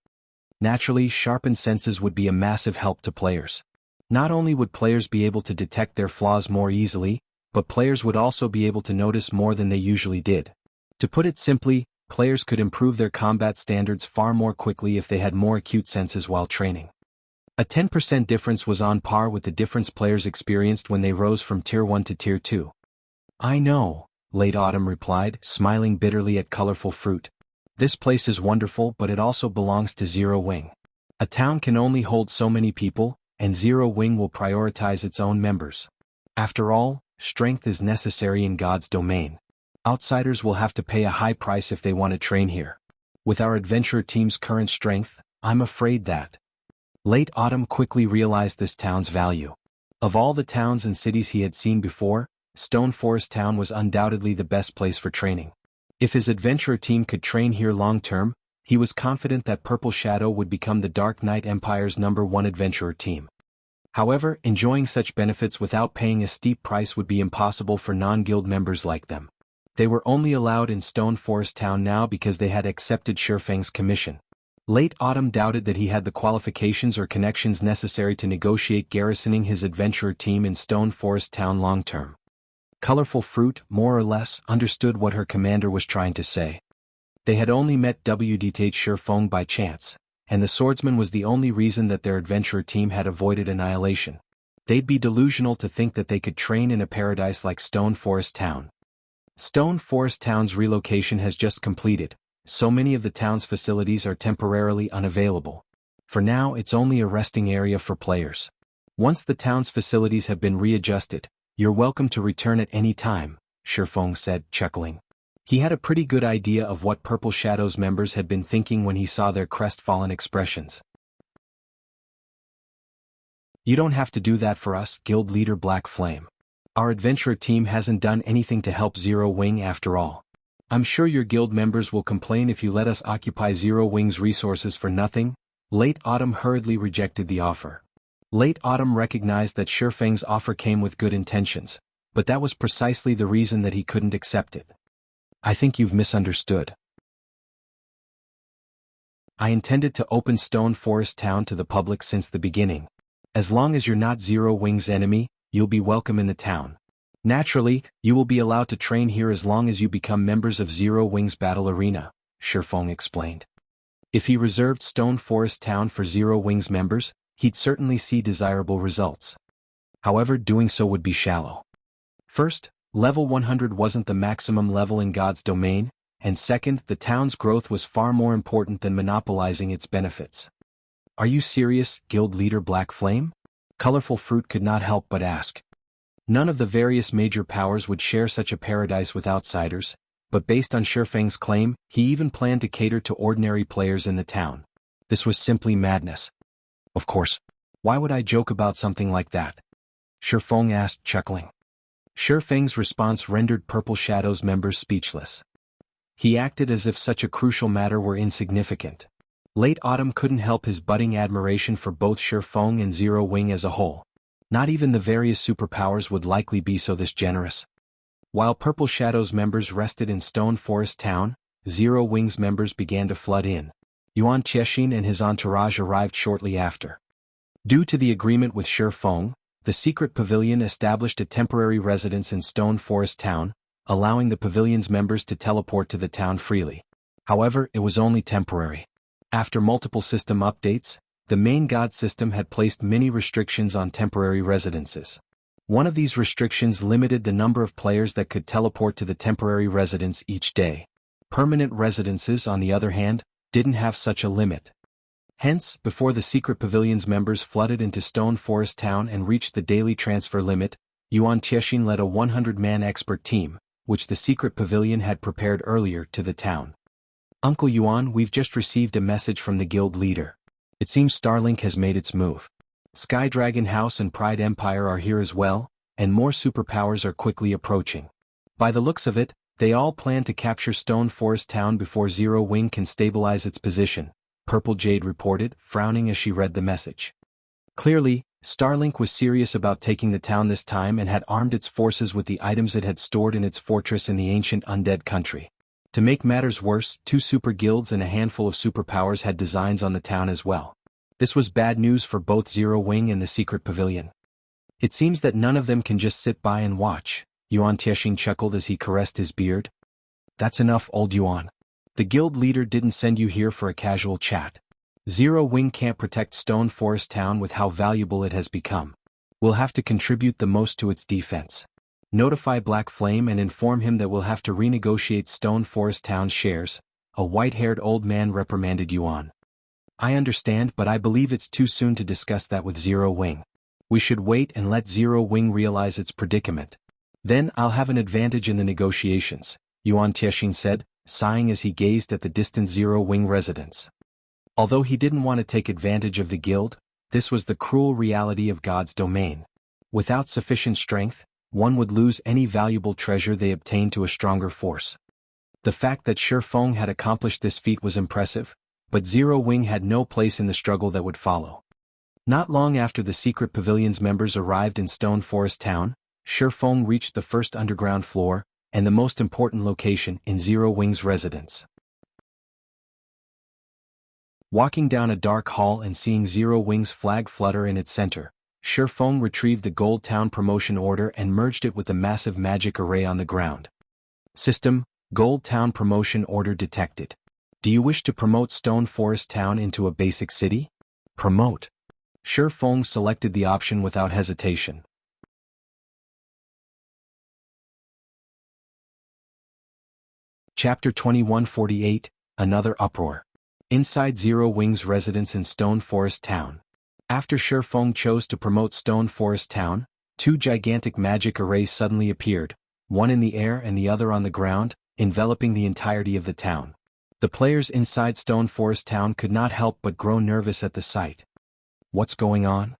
Naturally, sharpened senses would be a massive help to players. Not only would players be able to detect their flaws more easily, but players would also be able to notice more than they usually did. To put it simply, players could improve their combat standards far more quickly if they had more acute senses while training. A 10% difference was on par with the difference players experienced when they rose from Tier 1 to Tier 2. I know, Late Autumn replied, smiling bitterly at Colorful Fruit. This place is wonderful, but it also belongs to Zero Wing. A town can only hold so many people, and Zero Wing will prioritize its own members. After all, strength is necessary in God's domain. Outsiders will have to pay a high price if they want to train here. With our adventurer team's current strength, I'm afraid that. Late Autumn quickly realized this town's value. Of all the towns and cities he had seen before, Stone Forest Town was undoubtedly the best place for training. If his adventurer team could train here long-term, he was confident that Purple Shadow would become the Dark Knight Empire's #1 adventurer team. However, enjoying such benefits without paying a steep price would be impossible for non-guild members like them. They were only allowed in Stone Forest Town now because they had accepted Shifeng's commission. Late Autumn doubted that he had the qualifications or connections necessary to negotiate garrisoning his adventurer team in Stone Forest Town long-term. Colorful Fruit, more or less, understood what her commander was trying to say. They had only met WDT Shifeng by chance, and the swordsman was the only reason that their adventurer team had avoided annihilation. They'd be delusional to think that they could train in a paradise like Stone Forest Town. Stone Forest Town's relocation has just completed, so many of the town's facilities are temporarily unavailable. For now, it's only a resting area for players. Once the town's facilities have been readjusted, you're welcome to return at any time, Shifeng said, chuckling. He had a pretty good idea of what Purple Shadow's members had been thinking when he saw their crestfallen expressions. You don't have to do that for us, Guild Leader Black Flame. Our adventurer team hasn't done anything to help Zero Wing after all. I'm sure your guild members will complain if you let us occupy Zero Wing's resources for nothing. Late Autumn hurriedly rejected the offer. Late Autumn recognized that Shifeng's offer came with good intentions, but that was precisely the reason that he couldn't accept it. I think you've misunderstood. I intended to open Stone Forest Town to the public since the beginning. As long as you're not Zero Wing's enemy, you'll be welcome in the town. Naturally, you will be allowed to train here as long as you become members of Zero Wing's battle arena, Shifeng explained. If he reserved Stone Forest Town for Zero Wing's members, he'd certainly see desirable results. However, doing so would be shallow. First, level 100 wasn't the maximum level in God's domain, and second, the town's growth was far more important than monopolizing its benefits. Are you serious, Guild Leader Black Flame? Colorful Fruit could not help but ask. None of the various major powers would share such a paradise with outsiders, but based on Shifeng's claim, he even planned to cater to ordinary players in the town. This was simply madness. Of course. Why would I joke about something like that? Shifeng asked, chuckling. Shifeng's response rendered Purple Shadow's members speechless. He acted as if such a crucial matter were insignificant. Late Autumn couldn't help his budding admiration for both Shifeng and Zero Wing as a whole. Not even the various superpowers would likely be so this generous. While Purple Shadow's members rested in Stone Forest Town, Zero Wing's members began to flood in. Yuan Tiexin and his entourage arrived shortly after. Due to the agreement with Shifeng, the secret pavilion established a temporary residence in Stone Forest Town, allowing the pavilion's members to teleport to the town freely. However, it was only temporary. After multiple system updates, the main god system had placed many restrictions on temporary residences. One of these restrictions limited the number of players that could teleport to the temporary residence each day. Permanent residences, on the other hand, didn't have such a limit. Hence, before the secret pavilion's members flooded into Stone Forest Town and reached the daily transfer limit, Yuan Tiexin led a 100-man expert team, which the secret pavilion had prepared earlier, to the town. Uncle Yuan, we've just received a message from the guild leader. It seems Starlink has made its move. Sky Dragon House and Pride Empire are here as well, and more superpowers are quickly approaching. By the looks of it, they all plan to capture Stone Forest Town before Zero Wing can stabilize its position, Purple Jade reported, frowning as she read the message. Clearly, Starlink was serious about taking the town this time and had armed its forces with the items it had stored in its fortress in the ancient Undead country. To make matters worse, 2 super guilds and a handful of superpowers had designs on the town as well. This was bad news for both Zero Wing and the secret pavilion. It seems that none of them can just sit by and watch, Yuan Tiexin chuckled as he caressed his beard. That's enough, old Yuan. The guild leader didn't send you here for a casual chat. Zero Wing can't protect Stone Forest Town with how valuable it has become. We'll have to contribute the most to its defense. Notify Black Flame and inform him that we'll have to renegotiate Stone Forest Town's shares, a white-haired old man reprimanded Yuan. I understand, but I believe it's too soon to discuss that with Zero Wing. We should wait and let Zero Wing realize its predicament. Then I'll have an advantage in the negotiations, Yuan Tiexin said, sighing as he gazed at the distant Zero Wing residence. Although he didn't want to take advantage of the guild, this was the cruel reality of God's domain. Without sufficient strength, one would lose any valuable treasure they obtained to a stronger force. The fact that Shifeng had accomplished this feat was impressive, but Zero Wing had no place in the struggle that would follow. Not long after the secret pavilion's members arrived in Stone Forest Town, Shifeng reached the first underground floor, and the most important location in Zero Wing's residence. Walking down a dark hall and seeing Zero Wing's flag flutter in its center, Shifeng retrieved the Gold Town promotion order and merged it with the massive magic array on the ground. System: Gold Town promotion order detected. Do you wish to promote Stone Forest Town into a basic city? Promote. Shifeng selected the option without hesitation. Chapter 2148, Another Uproar. Inside Zero Wing's residence in Stone Forest Town. After Shifeng chose to promote Stone Forest Town, 2 gigantic magic arrays suddenly appeared, one in the air and the other on the ground, enveloping the entirety of the town. The players inside Stone Forest Town could not help but grow nervous at the sight. What's going on?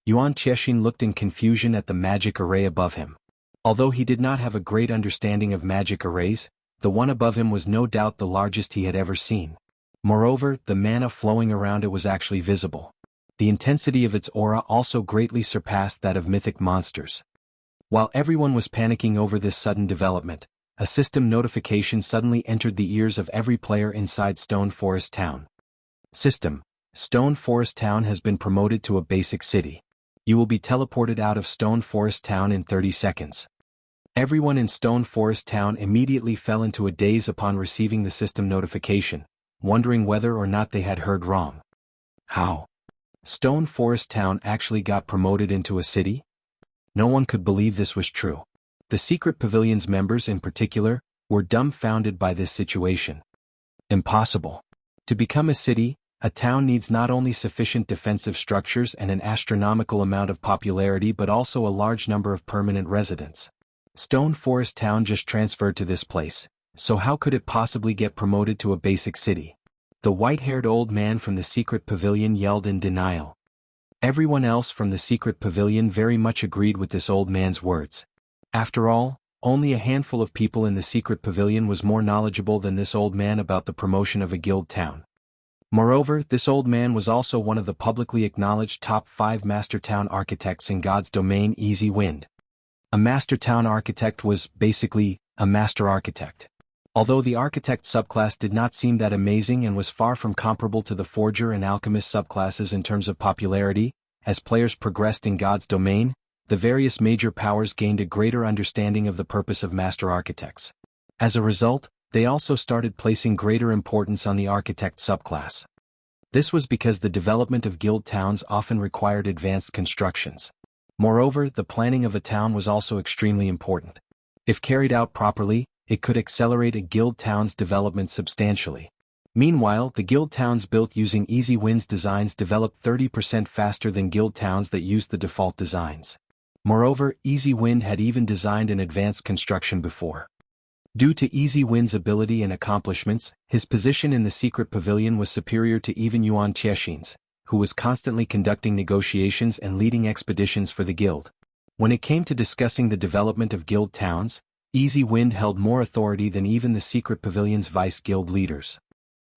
Yuan Tiexin looked in confusion at the magic array above him. Although he did not have a great understanding of magic arrays, the one above him was no doubt the largest he had ever seen. Moreover, the mana flowing around it was actually visible. The intensity of its aura also greatly surpassed that of mythic monsters. While everyone was panicking over this sudden development, a system notification suddenly entered the ears of every player inside Stone Forest Town. System: Stone Forest Town has been promoted to a basic city. You will be teleported out of Stone Forest Town in 30 seconds. Everyone in Stone Forest Town immediately fell into a daze upon receiving the system notification, wondering whether or not they had heard wrong. How? Stone Forest Town actually got promoted into a city? No one could believe this was true. The secret pavilion's members in particular were dumbfounded by this situation. Impossible. To become a city, a town needs not only sufficient defensive structures and an astronomical amount of popularity but also a large number of permanent residents. Stone Forest Town just transferred to this place, so how could it possibly get promoted to a basic city? The white-haired old man from the secret pavilion yelled in denial. Everyone else from the secret pavilion very much agreed with this old man's words. After all, only a handful of people in the secret pavilion was more knowledgeable than this old man about the promotion of a guild town. Moreover, this old man was also one of the publicly acknowledged top 5 master town architects in God's domain Easy Wind. A master town architect was, basically, a master architect. Although the architect subclass did not seem that amazing and was far from comparable to the forger and alchemist subclasses in terms of popularity, as players progressed in God's domain, the various major powers gained a greater understanding of the purpose of master architects. As a result, they also started placing greater importance on the architect subclass. This was because the development of guild towns often required advanced constructions. Moreover, the planning of a town was also extremely important. If carried out properly, it could accelerate a guild town's development substantially. Meanwhile, the guild towns built using Easy Wind's designs developed 30% faster than guild towns that used the default designs. Moreover, Easy Wind had even designed an advanced construction before. Due to Easy Wind's ability and accomplishments, his position in the secret pavilion was superior to even Yuan Tiexin's, who was constantly conducting negotiations and leading expeditions for the guild. When it came to discussing the development of guild towns, Easy Wind held more authority than even the secret pavilion's vice guild leaders.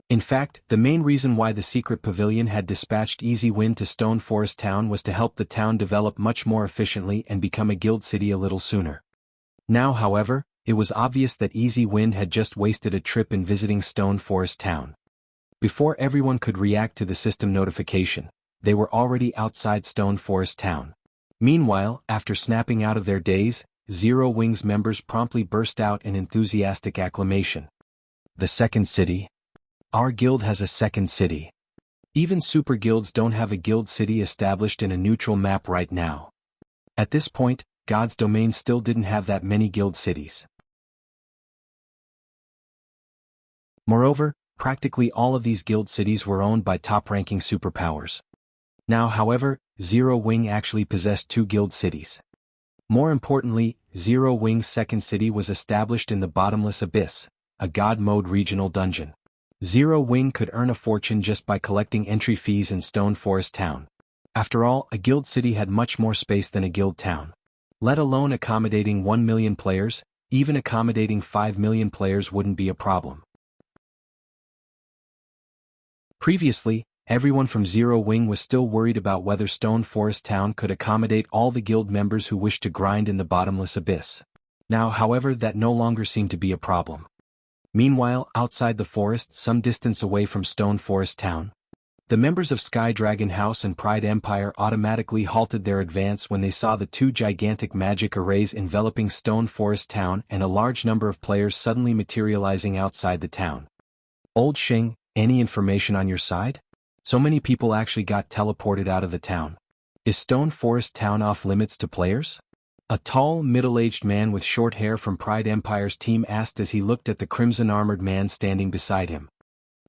In fact, the main reason why the secret pavilion had dispatched Easy Wind to Stone Forest Town was to help the town develop much more efficiently and become a guild city a little sooner. Now, however, it was obvious that Easy Wind had just wasted a trip in visiting Stone Forest Town. Before everyone could react to the system notification, they were already outside Stone Forest Town. Meanwhile, after snapping out of their daze, Zero Wing's members promptly burst out in enthusiastic acclamation. The second city? Our guild has a second city. Even super guilds don't have a guild city established in a neutral map right now. At this point, God's domain still didn't have that many guild cities. Moreover, practically all of these guild cities were owned by top-ranking superpowers. Now, however, Zero Wing actually possessed 2 guild cities. More importantly, Zero Wing's second city was established in the Bottomless Abyss, a God mode regional dungeon. Zero Wing could earn a fortune just by collecting entry fees in Stone Forest Town. After all, a guild city had much more space than a guild town. Let alone accommodating 1 million players, even accommodating 5 million players wouldn't be a problem. Previously, everyone from Zero Wing was still worried about whether Stone Forest Town could accommodate all the guild members who wished to grind in the Bottomless Abyss. Now, however, that no longer seemed to be a problem. Meanwhile, outside the forest, some distance away from Stone Forest Town, the members of Sky Dragon House and Pride Empire automatically halted their advance when they saw the 2 gigantic magic arrays enveloping Stone Forest Town and a large number of players suddenly materializing outside the town. Old Xing, any information on your side? So many people actually got teleported out of the town. Is Stone Forest Town off limits to players? A tall, middle-aged man with short hair from Pride Empire's team asked as he looked at the crimson-armored man standing beside him.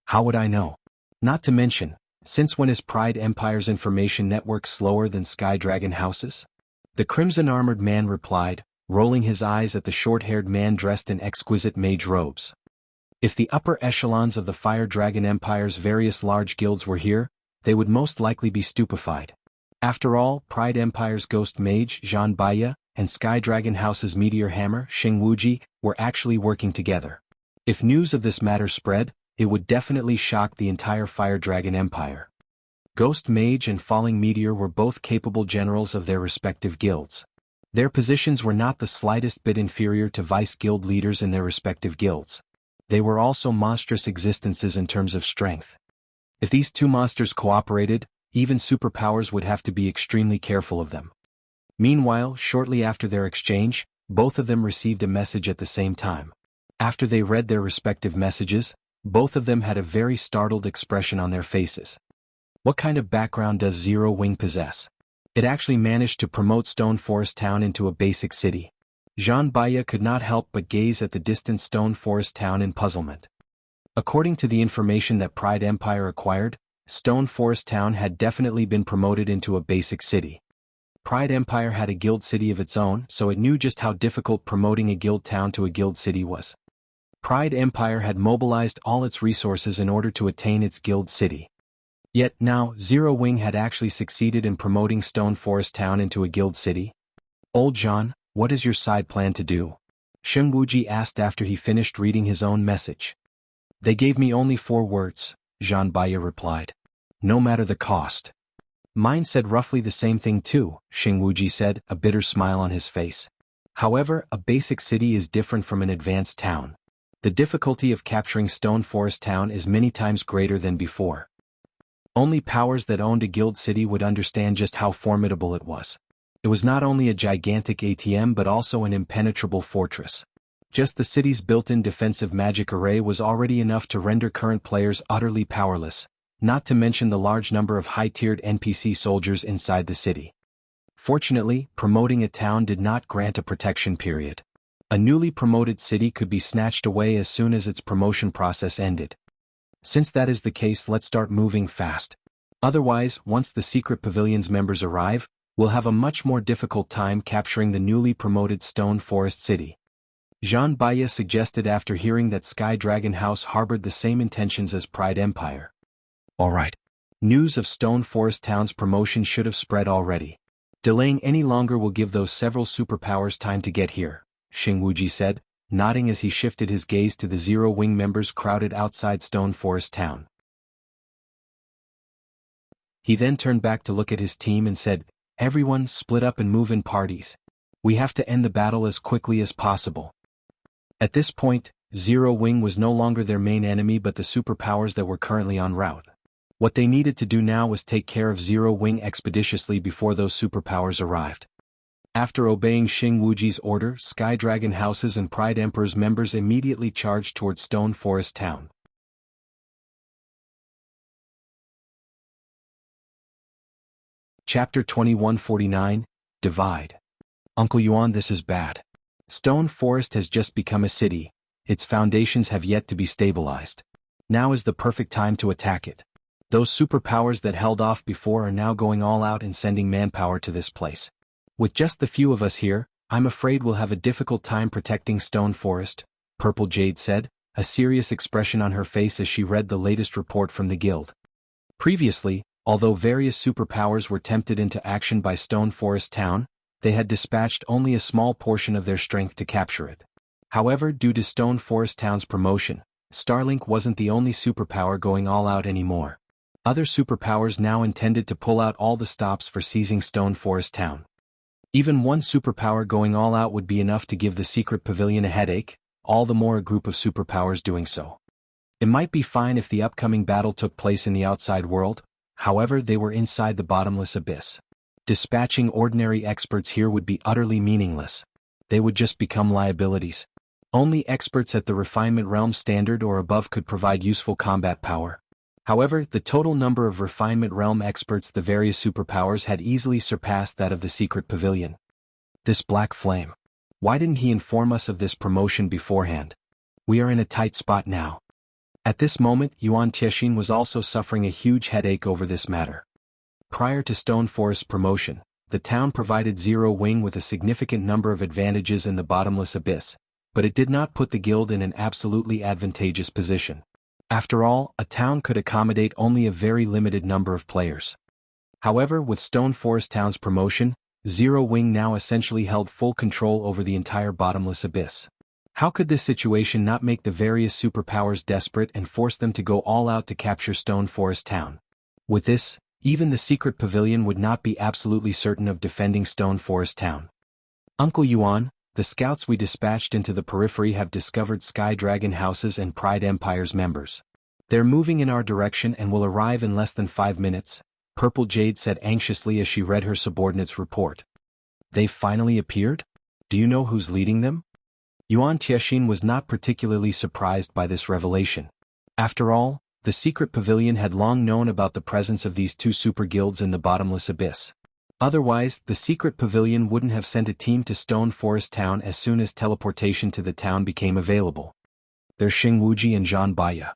How would I know? Not to mention, since when is Pride Empire's information network slower than Sky Dragon House's? The crimson-armored man replied, rolling his eyes at the short-haired man dressed in exquisite mage robes. If the upper echelons of the Fire Dragon Empire's various large guilds were here, they would most likely be stupefied. After all, Pride Empire's Ghost Mage, Zhan Baiya, and Sky Dragon House's Meteor Hammer, Xing Wuji, were actually working together. If news of this matter spread, it would definitely shock the entire Fire Dragon Empire. Ghost Mage and Falling Meteor were both capable generals of their respective guilds. Their positions were not the slightest bit inferior to vice guild leaders in their respective guilds. They were also monstrous existences in terms of strength. If these 2 monsters cooperated, even superpowers would have to be extremely careful of them. Meanwhile, shortly after their exchange, both of them received a message at the same time. After they read their respective messages, both of them had a very startled expression on their faces. What kind of background does Zero Wing possess? It actually managed to promote Stone Forest Town into a basic city. Jean Baya could not help but gaze at the distant Stone Forest Town in puzzlement. According to the information that Pride Empire acquired, Stone Forest Town had definitely been promoted into a basic city. Pride Empire had a guild city of its own, so it knew just how difficult promoting a guild town to a guild city was. Pride Empire had mobilized all its resources in order to attain its guild city. Yet now, Zero Wing had actually succeeded in promoting Stone Forest Town into a guild city. Old Jean, what is your side plan to do? Sheng Wuji asked after he finished reading his own message. They gave me only 4 words, Jean Baya replied. No matter the cost. Mine said roughly the same thing too, Sheng Wuji said, a bitter smile on his face. However, a basic city is different from an advanced town. The difficulty of capturing Stone Forest Town is many times greater than before. Only powers that owned a guild city would understand just how formidable it was. It was not only a gigantic ATM but also an impenetrable fortress. Just the city's built-in defensive magic array was already enough to render current players utterly powerless, not to mention the large number of high-tiered NPC soldiers inside the city. Fortunately, promoting a town did not grant a protection period. A newly promoted city could be snatched away as soon as its promotion process ended. Since that is the case, let's start moving fast. Otherwise, once the Secret Pavilion's members arrive, we'll have a much more difficult time capturing the newly promoted Stone Forest City. Jean Baya suggested after hearing that Sky Dragon House harbored the same intentions as Pride Empire. Alright. News of Stone Forest Town's promotion should have spread already. Delaying any longer will give those several superpowers time to get here, Sheng Wuji said, nodding as he shifted his gaze to the Zero Wing members crowded outside Stone Forest Town. He then turned back to look at his team and said, Everyone split up and move in parties. We have to end the battle as quickly as possible. At this point, Zero Wing was no longer their main enemy but the superpowers that were currently en route. What they needed to do now was take care of Zero Wing expeditiously before those superpowers arrived. After obeying Sheng Wuji's order, Sky Dragon House's and Pride Emperor's members immediately charged towards Stone Forest Town. Chapter 2149, Divide. Uncle Yuan, this is bad. Stone Forest has just become a city. Its foundations have yet to be stabilized. Now is the perfect time to attack it. Those superpowers that held off before are now going all out and sending manpower to this place. With just the few of us here, I'm afraid we'll have a difficult time protecting Stone Forest, Purple Jade said, a serious expression on her face as she read the latest report from the guild. Previously, although various superpowers were tempted into action by Stone Forest Town, they had dispatched only a small portion of their strength to capture it. However, due to Stone Forest Town's promotion, Starlink wasn't the only superpower going all out anymore. Other superpowers now intended to pull out all the stops for seizing Stone Forest Town. Even one superpower going all out would be enough to give the Secret Pavilion a headache, all the more a group of superpowers doing so. It might be fine if the upcoming battle took place in the outside world, however they were inside the bottomless abyss. Dispatching ordinary experts here would be utterly meaningless. They would just become liabilities. Only experts at the Refinement Realm standard or above could provide useful combat power. However, the total number of Refinement Realm experts the various superpowers had easily surpassed that of the Secret Pavilion. This black flame. Why didn't he inform us of this promotion beforehand? We are in a tight spot now. At this moment, Yuan Tiexin was also suffering a huge headache over this matter. Prior to Stone Forest's promotion, the town provided Zero Wing with a significant number of advantages in the bottomless abyss, but it did not put the guild in an absolutely advantageous position. After all, a town could accommodate only a very limited number of players. However, with Stone Forest Town's promotion, Zero Wing now essentially held full control over the entire bottomless abyss. How could this situation not make the various superpowers desperate and force them to go all out to capture Stone Forest Town? With this, even the Secret Pavilion would not be absolutely certain of defending Stone Forest Town. Uncle Yuan, the scouts we dispatched into the periphery have discovered Sky Dragon House's and Pride Empire's members. They're moving in our direction and will arrive in less than 5 minutes, Purple Jade said anxiously as she read her subordinate's report. They've finally appeared? Do you know who's leading them? Yuan Tiexin was not particularly surprised by this revelation. After all, the Secret Pavilion had long known about the presence of these two super guilds in the bottomless abyss. Otherwise, the secret pavilion wouldn't have sent a team to Stone Forest Town as soon as teleportation to the town became available. They're Xing Wuji and Zhan Baya.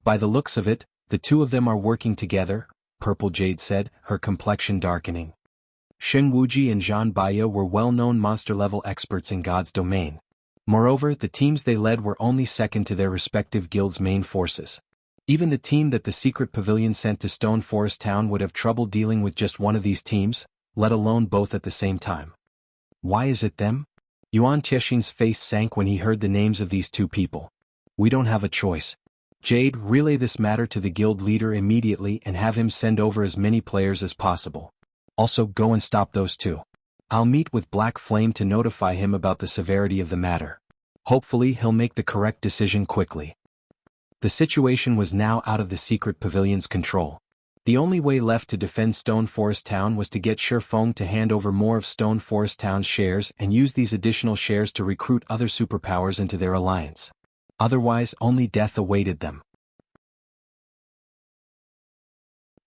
By the looks of it, the two of them are working together, Purple Jade said, her complexion darkening. Xing Wuji and Zhan Baya were well-known monster-level experts in God's domain. Moreover, the teams they led were only second to their respective guilds' main forces. Even the team that the secret pavilion sent to Stone Forest Town would have trouble dealing with just one of these teams, let alone both at the same time. Why is it them? Yuan Tiexing's face sank when he heard the names of these two people. We don't have a choice. Jade, relay this matter to the guild leader immediately and have him send over as many players as possible. Also, go and stop those two. I'll meet with Black Flame to notify him about the severity of the matter. Hopefully he'll make the correct decision quickly. The situation was now out of the secret pavilion's control. The only way left to defend Stone Forest Town was to get Shifeng to hand over more of Stone Forest Town's shares and use these additional shares to recruit other superpowers into their alliance. Otherwise, only death awaited them.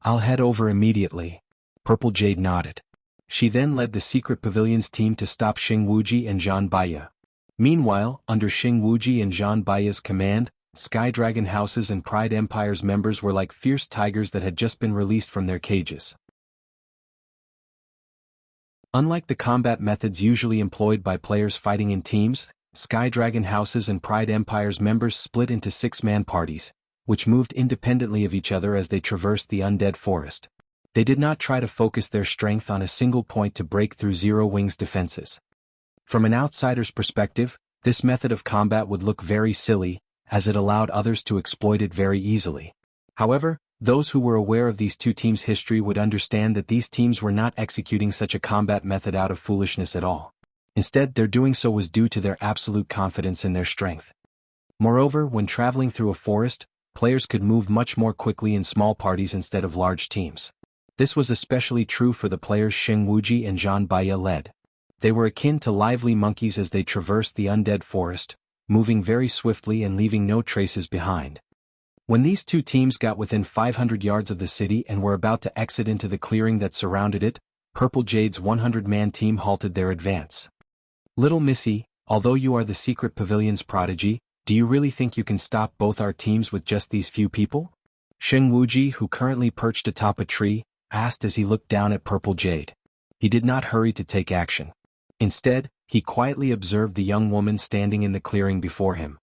I'll head over immediately. Purple Jade nodded. She then led the secret pavilion's team to stop Xing Wuji and Zhan Baya. Meanwhile, under Xing Wuji and Zhan Baya's command, Sky Dragon House's and Pride Empire's members were like fierce tigers that had just been released from their cages. Unlike the combat methods usually employed by players fighting in teams, Sky Dragon House's and Pride Empire's members split into 6-man parties, which moved independently of each other as they traversed the Undead forest. They did not try to focus their strength on a single point to break through Zero Wing's defenses. From an outsider's perspective, this method of combat would look very silly, as it allowed others to exploit it very easily. However, those who were aware of these two teams' history would understand that these teams were not executing such a combat method out of foolishness at all. Instead, their doing so was due to their absolute confidence in their strength. Moreover, when traveling through a forest, players could move much more quickly in small parties instead of large teams. This was especially true for the players Xing Wuji and Zhan Baya led. They were akin to lively monkeys as they traversed the Undead forest, moving very swiftly and leaving no traces behind. When these two teams got within 500 yards of the city and were about to exit into the clearing that surrounded it, Purple Jade's 100-man team halted their advance. Little Missy, although you are the secret pavilion's prodigy, do you really think you can stop both our teams with just these few people? Xing Wuji, who currently perched atop a tree, asked as he looked down at Purple Jade. He did not hurry to take action. Instead, he quietly observed the young woman standing in the clearing before him.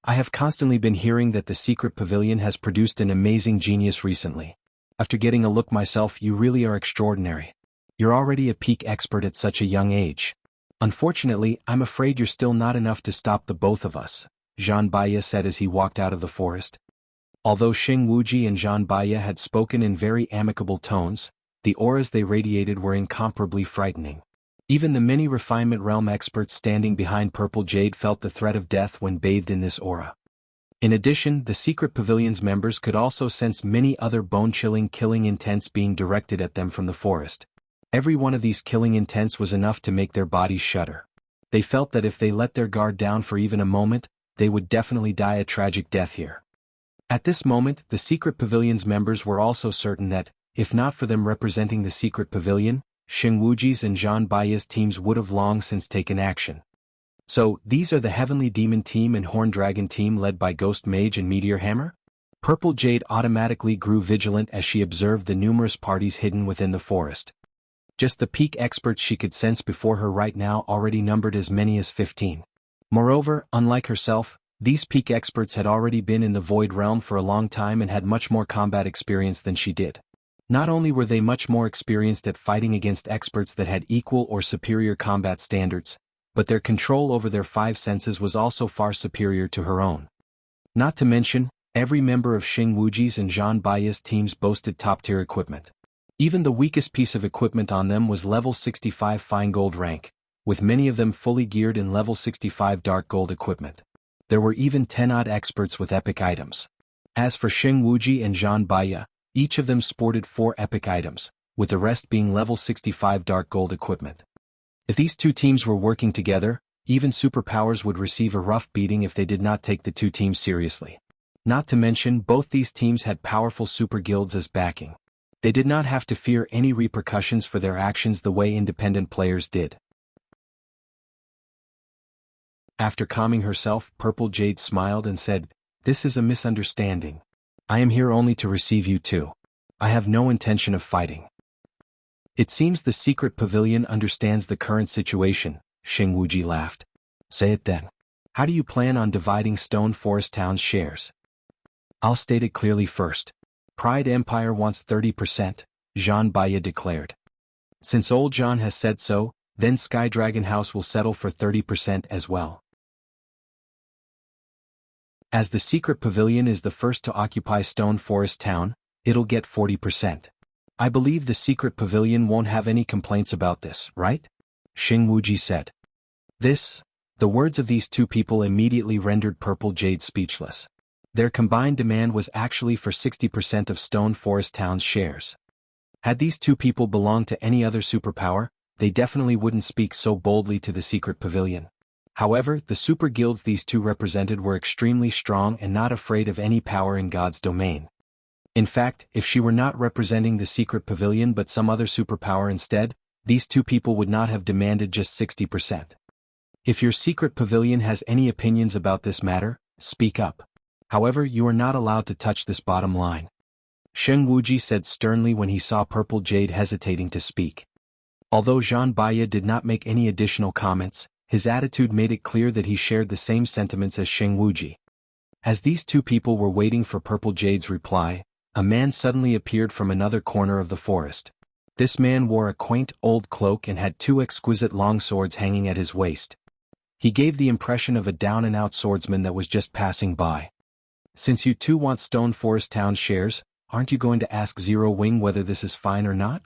I have constantly been hearing that the secret pavilion has produced an amazing genius recently. After getting a look myself, you really are extraordinary. You're already a peak expert at such a young age. Unfortunately, I'm afraid you're still not enough to stop the both of us, Zhan Baya said as he walked out of the forest. Although Xing Wuji and Zhan Baya had spoken in very amicable tones, the auras they radiated were incomparably frightening. Even the many refinement realm experts standing behind Purple Jade felt the threat of death when bathed in this aura. In addition, the secret pavilion's members could also sense many other bone-chilling killing intents being directed at them from the forest. Every one of these killing intents was enough to make their bodies shudder. They felt that if they let their guard down for even a moment, they would definitely die a tragic death here. At this moment, the secret pavilion's members were also certain that, if not for them representing the secret pavilion, Xing Wuji's and Zhan Baya's teams would have long since taken action. So, these are the Heavenly Demon team and Horn Dragon team led by Ghost Mage and Meteor Hammer? Purple Jade automatically grew vigilant as she observed the numerous parties hidden within the forest. Just the peak experts she could sense before her right now already numbered as many as 15. Moreover, unlike herself, these peak experts had already been in the Void Realm for a long time and had much more combat experience than she did. Not only were they much more experienced at fighting against experts that had equal or superior combat standards, but their control over their 5 senses was also far superior to her own. Not to mention, every member of Xing Wuji's and Zhan Baya's teams boasted top-tier equipment. Even the weakest piece of equipment on them was level 65 fine gold rank, with many of them fully geared in level 65 dark gold equipment. There were even 10-odd experts with epic items. As for Xing Wuji and Zhan Baya, each of them sported 4 epic items, with the rest being level 65 dark gold equipment. If these two teams were working together, even superpowers would receive a rough beating if they did not take the two teams seriously. Not to mention, both these teams had powerful super guilds as backing. They did not have to fear any repercussions for their actions the way independent players did. After calming herself, Purple Jade smiled and said, "This is a misunderstanding. I am here only to receive you too. I have no intention of fighting." "It seems the secret pavilion understands the current situation," Xing Wuji laughed. "Say it then. How do you plan on dividing Stone Forest Town's shares?" "I'll state it clearly first. Pride Empire wants 30%, Zhan Baya declared. Since old Zhan has said so, then Sky Dragon House will settle for 30% as well. As the secret pavilion is the first to occupy Stone Forest Town, it'll get 40%. I believe the secret pavilion won't have any complaints about this, right?" Xing Wuji said. The words of these two people immediately rendered Purple Jade speechless. Their combined demand was actually for 60% of Stone Forest Town's shares. Had these two people belonged to any other superpower, they definitely wouldn't speak so boldly to the secret pavilion. However, the super guilds these two represented were extremely strong and not afraid of any power in God's domain. In fact, if she were not representing the secret pavilion but some other superpower instead, these two people would not have demanded just 60%. "If your secret pavilion has any opinions about this matter, speak up. However, you are not allowed to touch this bottom line," Xing Wuji said sternly when he saw Purple Jade hesitating to speak. Although Zhan Baya did not make any additional comments, his attitude made it clear that he shared the same sentiments as Xing Wuji. As these two people were waiting for Purple Jade's reply, a man suddenly appeared from another corner of the forest. This man wore a quaint old cloak and had two exquisite long swords hanging at his waist. He gave the impression of a down-and-out swordsman that was just passing by. "Since you two want Stone Forest Town shares, aren't you going to ask Zero Wing whether this is fine or not?"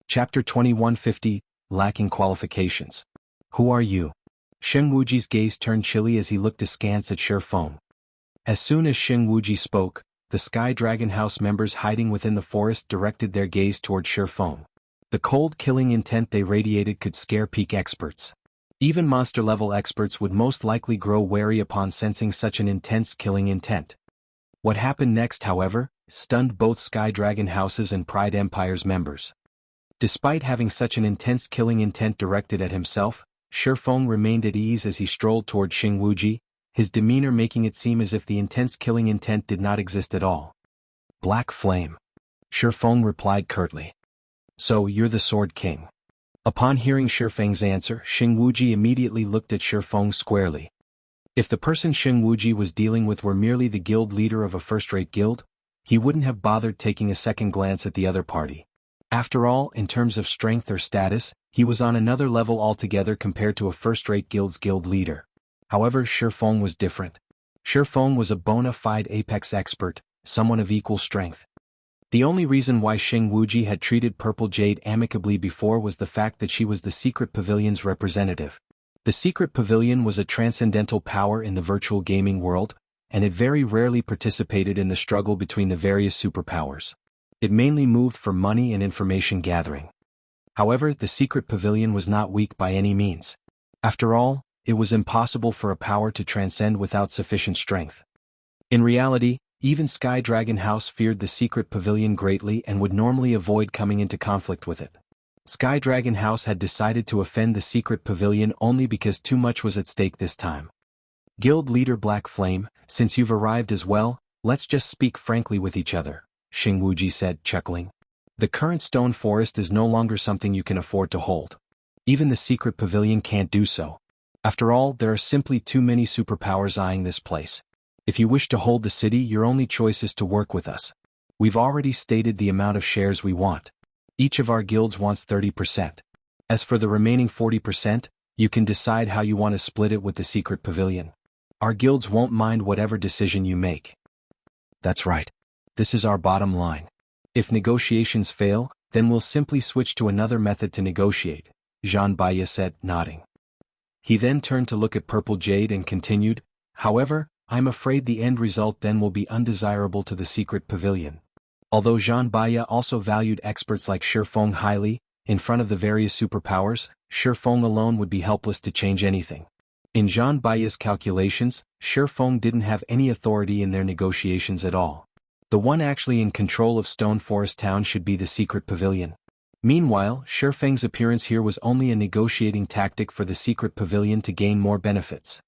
Chapter 2150, Lacking Qualifications. "Who are you?" Xing Wuji's gaze turned chilly as he looked askance at Shifeng. As soon as Xing Wuji spoke, the Sky Dragon House members hiding within the forest directed their gaze toward Shifeng. The cold killing intent they radiated could scare peak experts. Even monster-level experts would most likely grow wary upon sensing such an intense killing intent. What happened next, however, stunned both Sky Dragon House's and Pride Empire's members. Despite having such an intense killing intent directed at himself, Shifeng remained at ease as he strolled toward Xing Wuji, his demeanor making it seem as if the intense killing intent did not exist at all. "Black Flame," Shifeng replied curtly. "So you're the Sword King." Upon hearing Shifeng's answer, Xing Wuji immediately looked at Shifeng squarely. If the person Xing Wuji was dealing with were merely the guild leader of a first-rate guild, he wouldn't have bothered taking a second glance at the other party. After all, in terms of strength or status, he was on another level altogether compared to a first-rate guild's guild leader. However, Shifeng was different. Shifeng was a bona fide apex expert, someone of equal strength. The only reason why Xing Wuji had treated Purple Jade amicably before was the fact that she was the secret pavilion's representative. The secret pavilion was a transcendental power in the virtual gaming world, and it very rarely participated in the struggle between the various superpowers. It mainly moved for money and information gathering. However, the secret pavilion was not weak by any means. After all, it was impossible for a power to transcend without sufficient strength. In reality, even Sky Dragon House feared the secret pavilion greatly and would normally avoid coming into conflict with it. Sky Dragon House had decided to offend the secret pavilion only because too much was at stake this time. "Guild leader Black Flame, since you've arrived as well, let's just speak frankly with each other," Xing Wuji said, chuckling. "The current stone forest is no longer something you can afford to hold. Even the secret pavilion can't do so. After all, there are simply too many superpowers eyeing this place. If you wish to hold the city, your only choice is to work with us. We've already stated the amount of shares we want. Each of our guilds wants 30%. As for the remaining 40%, you can decide how you want to split it with the secret pavilion. Our guilds won't mind whatever decision you make." "That's right. This is our bottom line. If negotiations fail, then we'll simply switch to another method to negotiate," Zhan Baya said, nodding. He then turned to look at Purple Jade and continued, "However, I'm afraid the end result then will be undesirable to the secret pavilion." Although Zhan Baya also valued experts like Shifeng highly, in front of the various superpowers, Shifeng alone would be helpless to change anything. In Zhang Baiya's calculations, Shifeng didn't have any authority in their negotiations at all. The one actually in control of Stone Forest Town should be the secret pavilion. Meanwhile, Shifeng's appearance here was only a negotiating tactic for the secret pavilion to gain more benefits.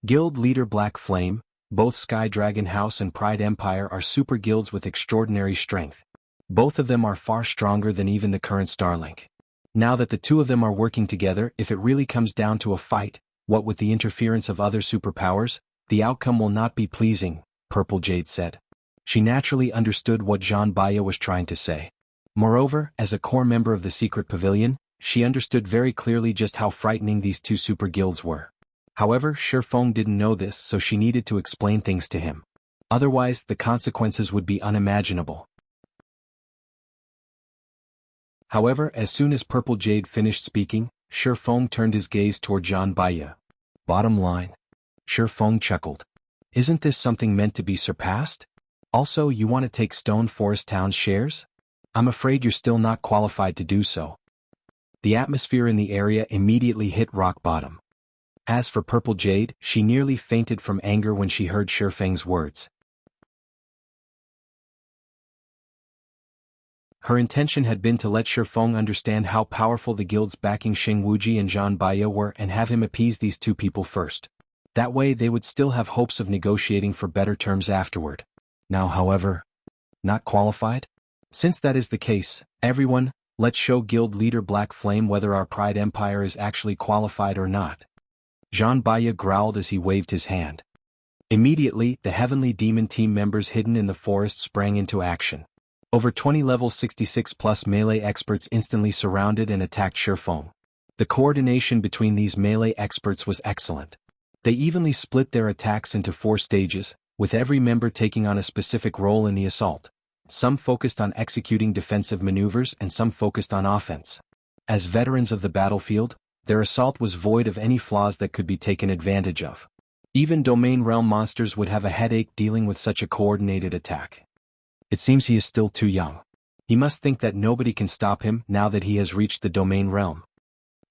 Guild leader Black Flame, both Sky Dragon House and Pride Empire are super guilds with extraordinary strength. Both of them are far stronger than even the current Starlink. Now that the two of them are working together, if it really comes down to a fight, what with the interference of other superpowers, the outcome will not be pleasing, Purple Jade said. She naturally understood what Zhang Baiya was trying to say. Moreover, as a core member of the secret pavilion, she understood very clearly just how frightening these two super guilds were. However, Shifeng didn't know this, so she needed to explain things to him. Otherwise, the consequences would be unimaginable. However, as soon as Purple Jade finished speaking, Shifeng turned his gaze toward Zhang Baiya. Bottom line. Shifeng chuckled. Isn't this something meant to be surpassed? Also, you want to take Stone Forest Town's shares? I'm afraid you're still not qualified to do so. The atmosphere in the area immediately hit rock bottom. As for Purple Jade, she nearly fainted from anger when she heard Shifeng's words. Her intention had been to let Shifeng understand how powerful the guilds backing Xing Wuji and Zhang Baiya were and have him appease these two people first. That way they would still have hopes of negotiating for better terms afterward. Now, however, not qualified? Since that is the case, everyone, let's show guild leader Black Flame whether our Pride Empire is actually qualified or not. Zhang Baiya growled as he waved his hand. Immediately, the Heavenly Demon team members hidden in the forest sprang into action. Over 20 level 66+ melee experts instantly surrounded and attacked Shifeng. The coordination between these melee experts was excellent. They evenly split their attacks into 4 stages, with every member taking on a specific role in the assault. Some focused on executing defensive maneuvers and some focused on offense. As veterans of the battlefield, their assault was void of any flaws that could be taken advantage of. Even domain realm monsters would have a headache dealing with such a coordinated attack. It seems he is still too young. He must think that nobody can stop him now that he has reached the domain realm.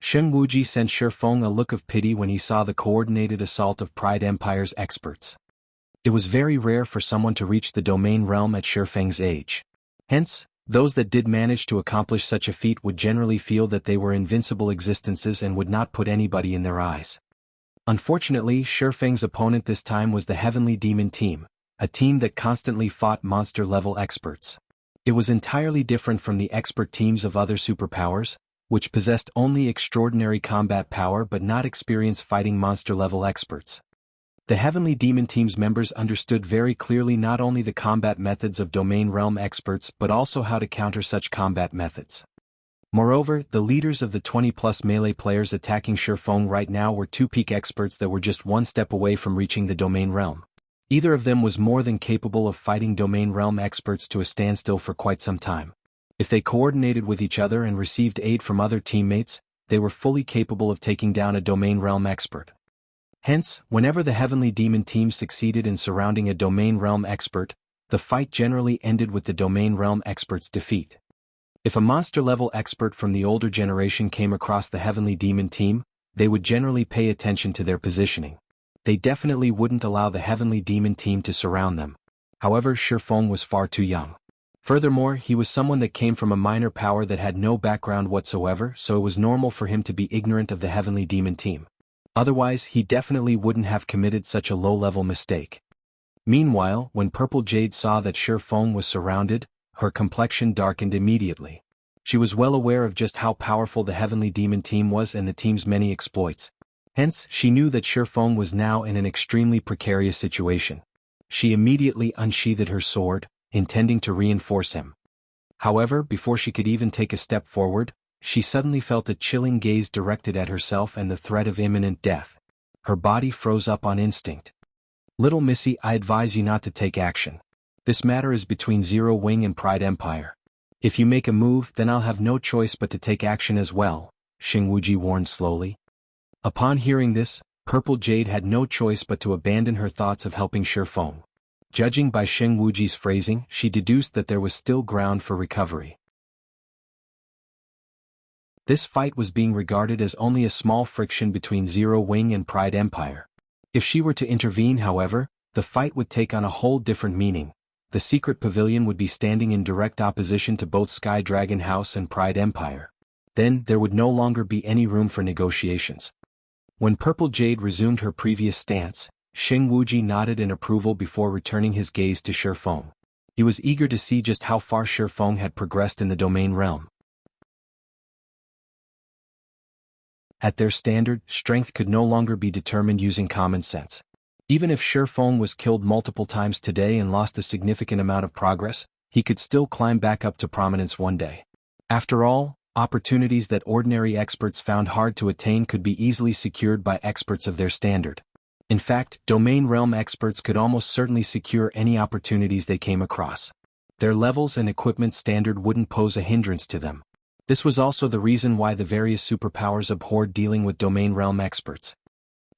Xing Wuji sent Shifeng a look of pity when he saw the coordinated assault of Pride Empire's experts. It was very rare for someone to reach the domain realm at Shifeng's age. Hence, those that did manage to accomplish such a feat would generally feel that they were invincible existences and would not put anybody in their eyes. Unfortunately, Shifeng's opponent this time was the Heavenly Demon team, a team that constantly fought monster-level experts. It was entirely different from the expert teams of other superpowers, which possessed only extraordinary combat power but not experienced fighting monster-level experts. The Heavenly Demon team's members understood very clearly not only the combat methods of domain realm experts but also how to counter such combat methods. Moreover, the leaders of the 20+ melee players attacking Shifeng right now were 2 peak experts that were just 1 step away from reaching the domain realm. Either of them was more than capable of fighting domain realm experts to a standstill for quite some time. If they coordinated with each other and received aid from other teammates, they were fully capable of taking down a domain realm expert. Hence, whenever the Heavenly Demon team succeeded in surrounding a domain realm expert, the fight generally ended with the domain realm expert's defeat. If a monster-level expert from the older generation came across the Heavenly Demon team, they would generally pay attention to their positioning. They definitely wouldn't allow the Heavenly Demon team to surround them. However, Shifeng was far too young. Furthermore, he was someone that came from a minor power that had no background whatsoever, so it was normal for him to be ignorant of the Heavenly Demon team. Otherwise, he definitely wouldn't have committed such a low-level mistake. Meanwhile, when Purple Jade saw that Shifeng was surrounded, her complexion darkened immediately. She was well aware of just how powerful the Heavenly Demon team was and the team's many exploits. Hence, she knew that Shifeng was now in an extremely precarious situation. She immediately unsheathed her sword, intending to reinforce him. However, before she could even take a step forward, she suddenly felt a chilling gaze directed at herself and the threat of imminent death. Her body froze up on instinct. Little Missy, I advise you not to take action. This matter is between Zero Wing and Pride Empire. If you make a move, then I'll have no choice but to take action as well, Xing Wuji warned slowly. Upon hearing this, Purple Jade had no choice but to abandon her thoughts of helping Shifeng. Judging by Xing Wuji's phrasing, she deduced that there was still ground for recovery. This fight was being regarded as only a small friction between Zero Wing and Pride Empire. If she were to intervene, however, the fight would take on a whole different meaning. The secret pavilion would be standing in direct opposition to both Sky Dragon House and Pride Empire. Then, there would no longer be any room for negotiations. When Purple Jade resumed her previous stance, Xing Wuji nodded in approval before returning his gaze to Shifeng. He was eager to see just how far Shifeng had progressed in the domain realm. At their standard, strength could no longer be determined using common sense. Even if Shifeng was killed multiple times today and lost a significant amount of progress, he could still climb back up to prominence one day. After all, opportunities that ordinary experts found hard to attain could be easily secured by experts of their standard. In fact, domain realm experts could almost certainly secure any opportunities they came across. Their levels and equipment standard wouldn't pose a hindrance to them. This was also the reason why the various superpowers abhorred dealing with domain realm experts.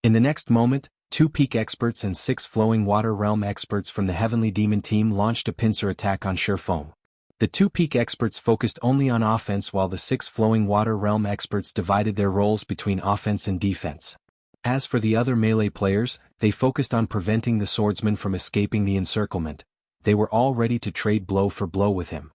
In the next moment, 2 peak experts and 6 flowing water realm experts from the Heavenly Demon team launched a pincer attack on Shifeng. The 2 peak experts focused only on offense while the 6 flowing water realm experts divided their roles between offense and defense. As for the other melee players, they focused on preventing the swordsman from escaping the encirclement. They were all ready to trade blow for blow with him.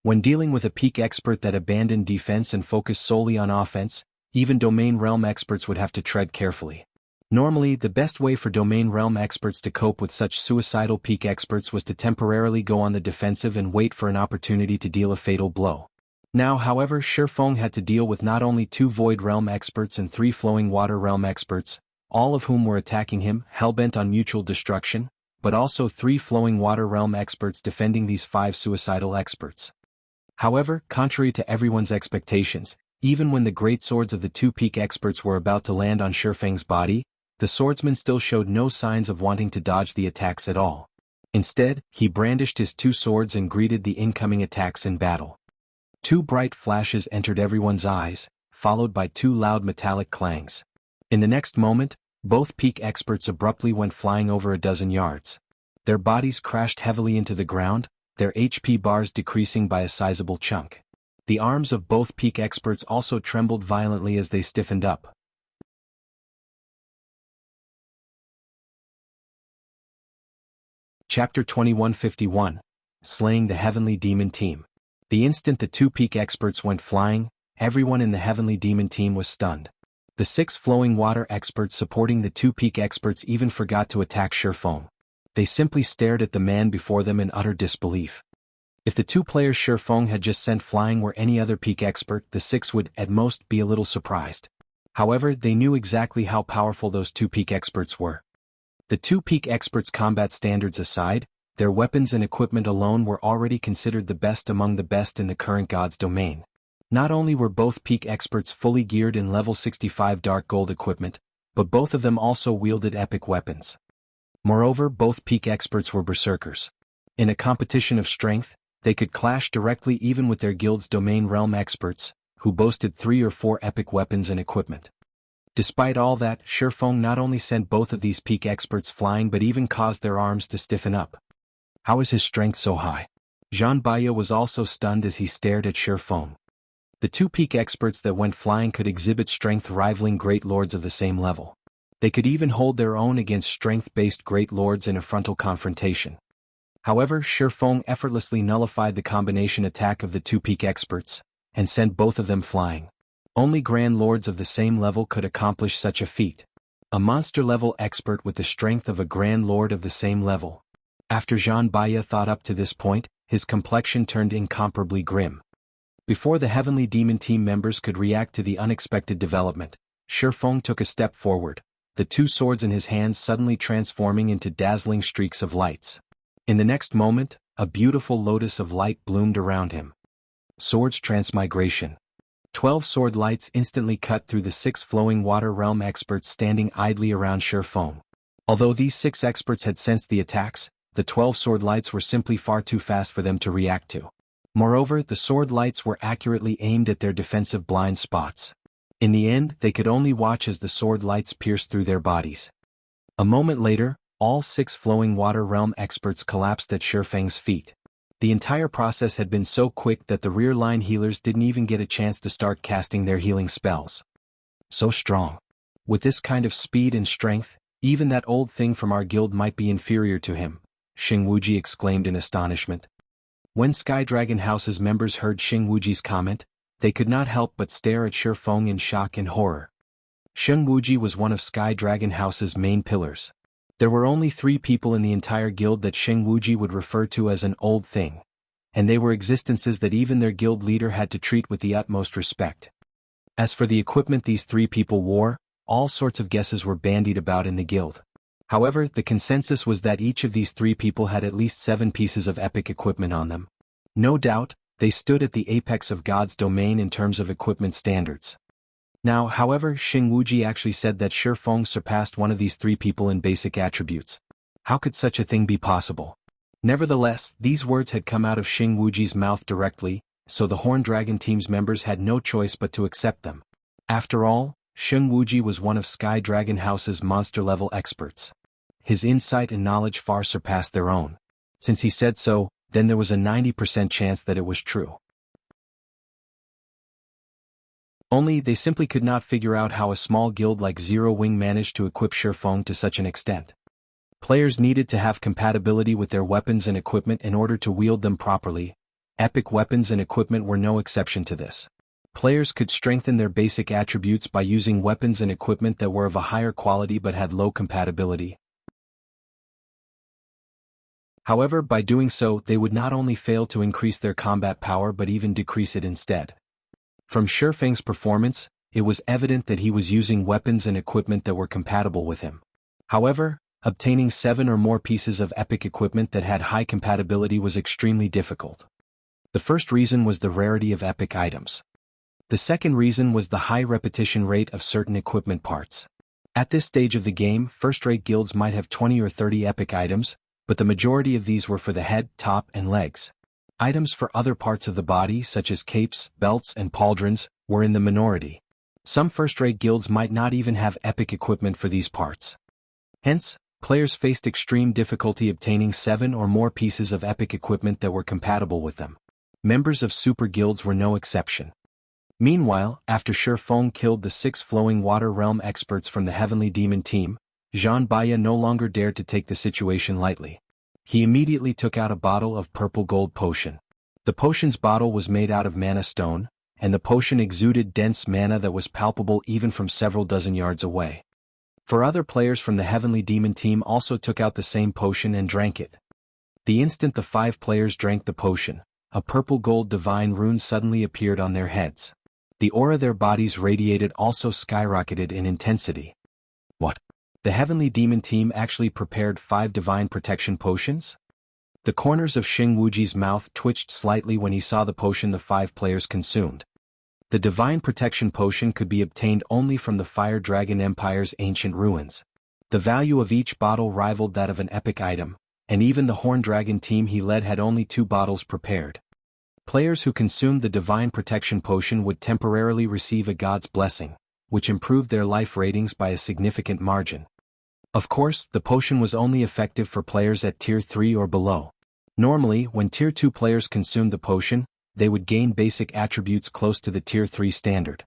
When dealing with a peak expert that abandoned defense and focused solely on offense, even domain realm experts would have to tread carefully. Normally, the best way for domain realm experts to cope with such suicidal peak experts was to temporarily go on the defensive and wait for an opportunity to deal a fatal blow. Now, however, Shifeng had to deal with not only 2 void realm experts and 3 flowing water realm experts, all of whom were attacking him, hellbent on mutual destruction, but also 3 flowing water realm experts defending these 5 suicidal experts. However, contrary to everyone's expectations, even when the great swords of the 2 peak experts were about to land on Shifeng's body, the swordsman still showed no signs of wanting to dodge the attacks at all. Instead, he brandished his 2 swords and greeted the incoming attacks in battle. 2 bright flashes entered everyone's eyes, followed by 2 loud metallic clangs. In the next moment, both peak experts abruptly went flying over a dozen yards. Their bodies crashed heavily into the ground, their HP bars decreasing by a sizable chunk. The arms of both peak experts also trembled violently as they stiffened up. Chapter 2151. Slaying the Heavenly Demon Team. The instant the 2 peak experts went flying, everyone in the Heavenly Demon team was stunned. The 6 flowing water experts supporting the 2 peak experts even forgot to attack Shifeng. They simply stared at the man before them in utter disbelief. If the 2 players Shifeng had just sent flying were any other peak expert, the 6 would, at most, be a little surprised. However, they knew exactly how powerful those 2 peak experts were. The 2 peak experts' combat standards aside, their weapons and equipment alone were already considered the best among the best in the current God's domain. Not only were both peak experts fully geared in level 65 dark gold equipment, but both of them also wielded epic weapons. Moreover, both peak experts were berserkers. In a competition of strength, they could clash directly even with their guild's domain realm experts, who boasted 3 or 4 epic weapons and equipment. Despite all that, Shifeng not only sent both of these peak experts flying but even caused their arms to stiffen up. How is his strength so high? Zhang Baiya was also stunned as he stared at Shifeng. The 2 peak experts that went flying could exhibit strength rivaling great lords of the same level. They could even hold their own against strength-based great lords in a frontal confrontation. However, Shifeng effortlessly nullified the combination attack of the 2 peak experts, and sent both of them flying. Only grand lords of the same level could accomplish such a feat. A monster-level expert with the strength of a grand lord of the same level. After Zhang Baiya thought up to this point, his complexion turned incomparably grim. Before the Heavenly Demon team members could react to the unexpected development, Shifeng took a step forward, the 2 swords in his hands suddenly transforming into dazzling streaks of lights. In the next moment, a beautiful lotus of light bloomed around him. Swords Transmigration. 12 sword lights instantly cut through the 6 flowing water realm experts standing idly around Shifeng. Although these 6 experts had sensed the attacks, the 12 sword lights were simply far too fast for them to react to. Moreover, the sword lights were accurately aimed at their defensive blind spots. In the end, they could only watch as the sword lights pierced through their bodies. A moment later, all 6 flowing water realm experts collapsed at Shifeng's feet. The entire process had been so quick that the rear line healers didn't even get a chance to start casting their healing spells. So strong. With this kind of speed and strength, even that old thing from our guild might be inferior to him, Xing Wuji exclaimed in astonishment. When Sky Dragon House's members heard Xing Wuji's comment, they could not help but stare at Shi Feng in shock and horror. Xing Wuji was one of Sky Dragon House's main pillars. There were only 3 people in the entire guild that Xing Wuji would refer to as an old thing, and they were existences that even their guild leader had to treat with the utmost respect. As for the equipment these 3 people wore, all sorts of guesses were bandied about in the guild. However, the consensus was that each of these 3 people had at least 7 pieces of epic equipment on them. No doubt, they stood at the apex of God's domain in terms of equipment standards. Now, however, Xing Wuji actually said that Shi Feng surpassed one of these 3 people in basic attributes. How could such a thing be possible? Nevertheless, these words had come out of Xing Wuji's mouth directly, so the Horn Dragon team's members had no choice but to accept them. After all, Xing Wuji was one of Sky Dragon House's monster-level experts. His insight and knowledge far surpassed their own. Since he said so, then there was a 90% chance that it was true. Only they simply could not figure out how a small guild like Zero Wing managed to equip Shi Feng to such an extent. Players needed to have compatibility with their weapons and equipment in order to wield them properly. Epic weapons and equipment were no exception to this. Players could strengthen their basic attributes by using weapons and equipment that were of a higher quality but had low compatibility. However, by doing so, they would not only fail to increase their combat power but even decrease it instead. From Shi Feng's performance, it was evident that he was using weapons and equipment that were compatible with him. However, obtaining 7 or more pieces of epic equipment that had high compatibility was extremely difficult. The first reason was the rarity of epic items. The second reason was the high repetition rate of certain equipment parts. At this stage of the game, first-rate guilds might have 20 or 30 epic items, but the majority of these were for the head, top, and legs. Items for other parts of the body, such as capes, belts, and pauldrons, were in the minority. Some first-rate guilds might not even have epic equipment for these parts. Hence, players faced extreme difficulty obtaining 7 or more pieces of epic equipment that were compatible with them. Members of super guilds were no exception. Meanwhile, after Shi Feng killed the 6 flowing water realm experts from the Heavenly Demon team, Zhan Baya no longer dared to take the situation lightly. He immediately took out a bottle of purple gold potion. The potion's bottle was made out of mana stone, and the potion exuded dense mana that was palpable even from several dozen yards away. 4 other players from the Heavenly Demon team also took out the same potion and drank it. The instant the 5 players drank the potion, a purple gold divine rune suddenly appeared on their heads. The aura their bodies radiated also skyrocketed in intensity. What? The Heavenly Demon team actually prepared 5 divine protection potions? The corners of Xing Wuji's mouth twitched slightly when he saw the potion the 5 players consumed. The divine protection potion could be obtained only from the Fire Dragon Empire's ancient ruins. The value of each bottle rivaled that of an epic item, and even the Horn Dragon team he led had only 2 bottles prepared. Players who consumed the divine protection potion would temporarily receive a god's blessing, which improved their life ratings by a significant margin. Of course, the potion was only effective for players at Tier 3 or below. Normally, when Tier 2 players consumed the potion, they would gain basic attributes close to the Tier 3 standard.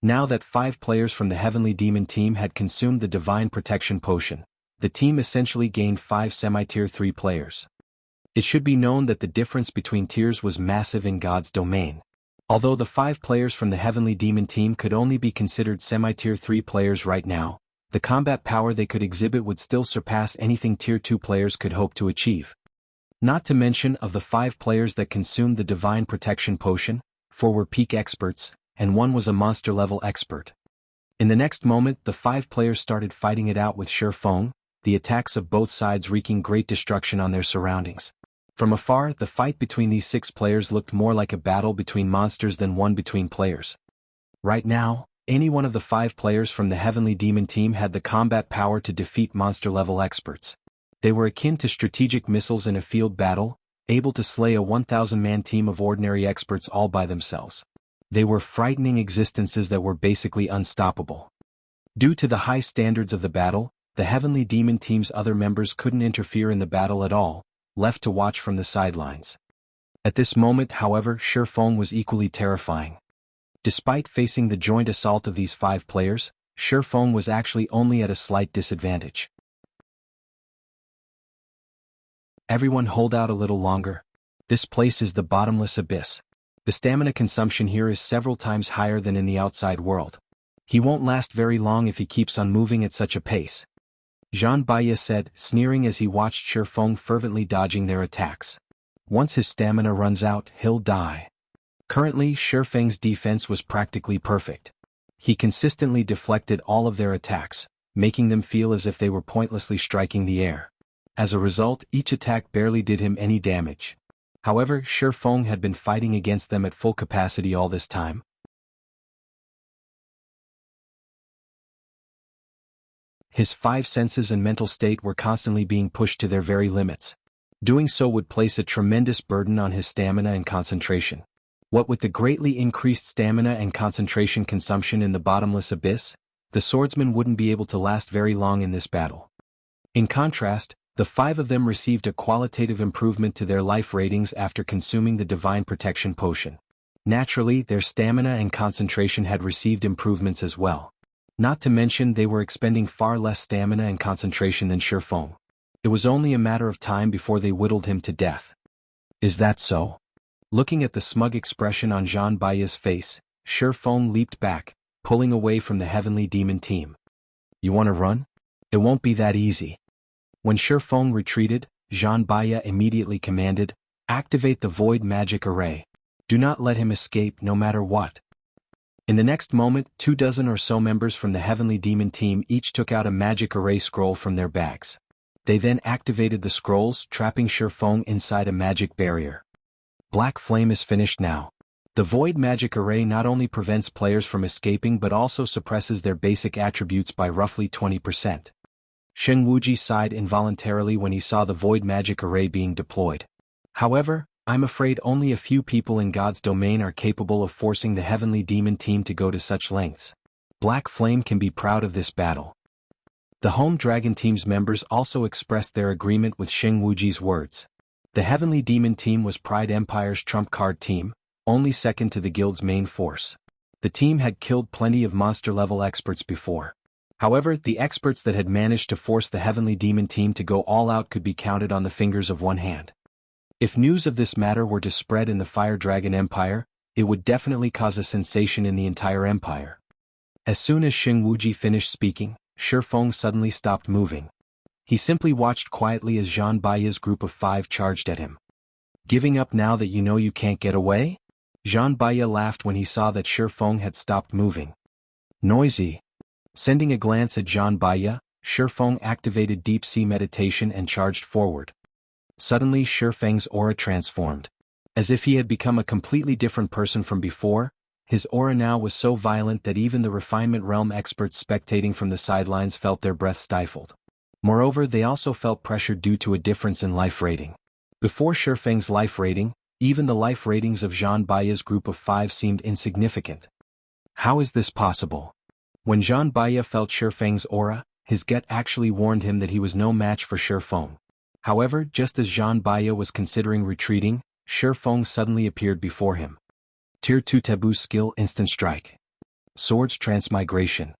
Now that 5 players from the Heavenly Demon team had consumed the divine protection potion, the team essentially gained 5 semi-Tier 3 players. It should be known that the difference between tiers was massive in God's domain. Although the 5 players from the Heavenly Demon team could only be considered semi-Tier 3 players right now, the combat power they could exhibit would still surpass anything Tier 2 players could hope to achieve. Not to mention, of the 5 players that consumed the divine protection potion, 4 were peak experts, and 1 was a monster-level expert. In the next moment, the 5 players started fighting it out with Shi Feng, the attacks of both sides wreaking great destruction on their surroundings. From afar, the fight between these 6 players looked more like a battle between monsters than one between players. Right now, any one of the 5 players from the Heavenly Demon team had the combat power to defeat monster-level experts. They were akin to strategic missiles in a field battle, able to slay a 1,000-man team of ordinary experts all by themselves. They were frightening existences that were basically unstoppable. Due to the high standards of the battle, the Heavenly Demon team's other members couldn't interfere in the battle at all, left to watch from the sidelines. At this moment, however, Shifeng was equally terrifying. Despite facing the joint assault of these 5 players, Shifeng was actually only at a slight disadvantage. Everyone hold out a little longer. This place is the bottomless abyss. The stamina consumption here is several times higher than in the outside world. He won't last very long if he keeps on moving at such a pace. Zhang Baiya said, sneering as he watched Shifeng fervently dodging their attacks. Once his stamina runs out, he'll die. Currently, Shifeng's defense was practically perfect. He consistently deflected all of their attacks, making them feel as if they were pointlessly striking the air. As a result, each attack barely did him any damage. However, Shifeng had been fighting against them at full capacity all this time. His 5 senses and mental state were constantly being pushed to their very limits. Doing so would place a tremendous burden on his stamina and concentration. What with the greatly increased stamina and concentration consumption in the bottomless abyss, the swordsman wouldn't be able to last very long in this battle. In contrast, the 5 of them received a qualitative improvement to their life ratings after consuming the Divine Protection Potion. Naturally, their stamina and concentration had received improvements as well. Not to mention they were expending far less stamina and concentration than Shifeng. It was only a matter of time before they whittled him to death. Is that so? Looking at the smug expression on Zhang Baiya's face, Shifeng leaped back, pulling away from the heavenly demon team. You want to run? It won't be that easy. When Shifeng retreated, Zhang Baiya immediately commanded, activate the void magic array. Do not let him escape no matter what. In the next moment, 24 or so members from the heavenly demon team each took out a magic array scroll from their bags. They then activated the scrolls, trapping Shifeng inside a magic barrier. Black Flame is finished now. The void magic array not only prevents players from escaping but also suppresses their basic attributes by roughly 20%. Sheng Wuji sighed involuntarily when he saw the void magic array being deployed. However, I'm afraid only a few people in God's domain are capable of forcing the heavenly demon team to go to such lengths. Black Flame can be proud of this battle. The Home Dragon team's members also expressed their agreement with Sheng Wuji's words. The heavenly demon team was Pride Empire's trump card team, only second to the guild's main force. The team had killed plenty of monster-level experts before. However, the experts that had managed to force the heavenly demon team to go all out could be counted on the fingers of one hand. If news of this matter were to spread in the Fire Dragon Empire, it would definitely cause a sensation in the entire empire. As soon as Sheng Wuji finished speaking, Shifeng suddenly stopped moving. He simply watched quietly as Zhang Baiya's group of 5 charged at him. Giving up now that you know you can't get away? Zhang Baiya laughed when he saw that Shifeng had stopped moving. Noisy. Sending a glance at Zhang Baiya, Shifeng activated deep sea meditation and charged forward. Suddenly Shifeng's aura transformed. As if he had become a completely different person from before, his aura now was so violent that even the refinement realm experts spectating from the sidelines felt their breath stifled. Moreover, they also felt pressure due to a difference in life rating. Before Shifeng's life rating, even the life ratings of Zhang Baiya's group of 5 seemed insignificant. How is this possible? When Zhang Baiya felt Shifeng's aura, his gut actually warned him that he was no match for Shifeng. However, just as Zhang Baiya was considering retreating, Shifeng suddenly appeared before him. Tier 2 Taboo Skill Instant Strike. Swords Transmigration.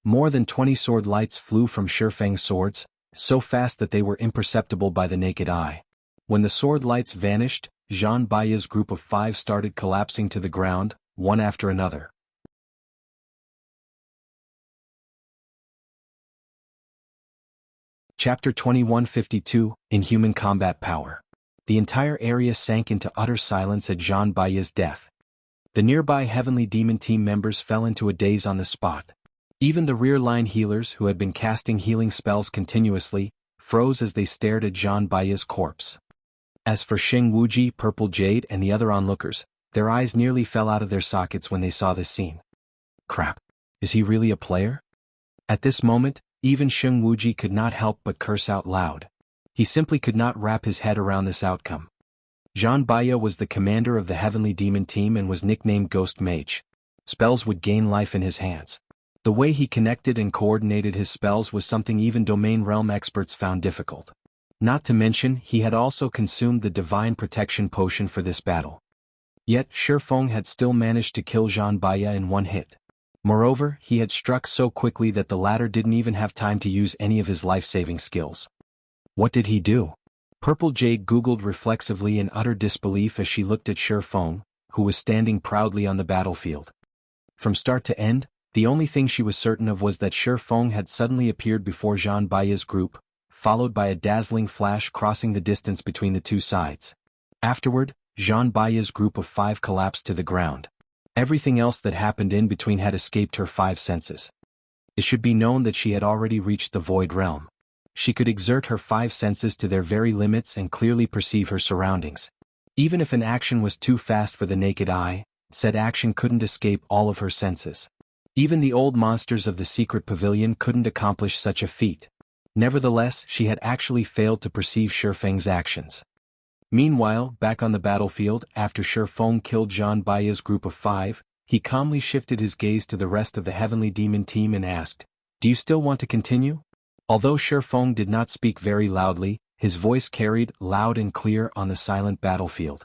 More than 20 sword lights flew from Shifeng's swords, so fast that they were imperceptible by the naked eye. When the sword lights vanished, Zhang Baiya's group of 5 started collapsing to the ground, one after another. Chapter 2152, Inhuman Combat Power. The entire area sank into utter silence at Zhang Baiya's death. The nearby Heavenly Demon Team members fell into a daze on the spot. Even the rear-line healers who had been casting healing spells continuously, froze as they stared at Zhang Baiya's corpse. As for Sheng Wuji, Purple Jade and the other onlookers, their eyes nearly fell out of their sockets when they saw this scene. Crap. Is he really a player? At this moment, even Sheng Wuji could not help but curse out loud. He simply could not wrap his head around this outcome. Zhang Baiya was the commander of the Heavenly Demon Team and was nicknamed Ghost Mage. Spells would gain life in his hands. The way he connected and coordinated his spells was something even domain realm experts found difficult. Not to mention, he had also consumed the divine protection potion for this battle. Yet, Shifeng had still managed to kill Zhang Baiya in one hit. Moreover, he had struck so quickly that the latter didn't even have time to use any of his life-saving skills. What did he do? Purple Jade googled reflexively in utter disbelief as she looked at Shifeng, who was standing proudly on the battlefield. From start to end, the only thing she was certain of was that Shifeng had suddenly appeared before Zhang Baiya's group, followed by a dazzling flash crossing the distance between the two sides. Afterward, Zhang Baiya's group of 5 collapsed to the ground. Everything else that happened in between had escaped her 5 senses. It should be known that she had already reached the Void Realm. She could exert her 5 senses to their very limits and clearly perceive her surroundings. Even if an action was too fast for the naked eye, said action couldn't escape all of her senses. Even the old monsters of the secret pavilion couldn't accomplish such a feat. Nevertheless, she had actually failed to perceive Shifeng's actions. Meanwhile, back on the battlefield, after Shifeng killed Zhang Baiya's group of 5, he calmly shifted his gaze to the rest of the Heavenly Demon team and asked, "Do you still want to continue?" Although Shifeng did not speak very loudly, his voice carried loud and clear on the silent battlefield.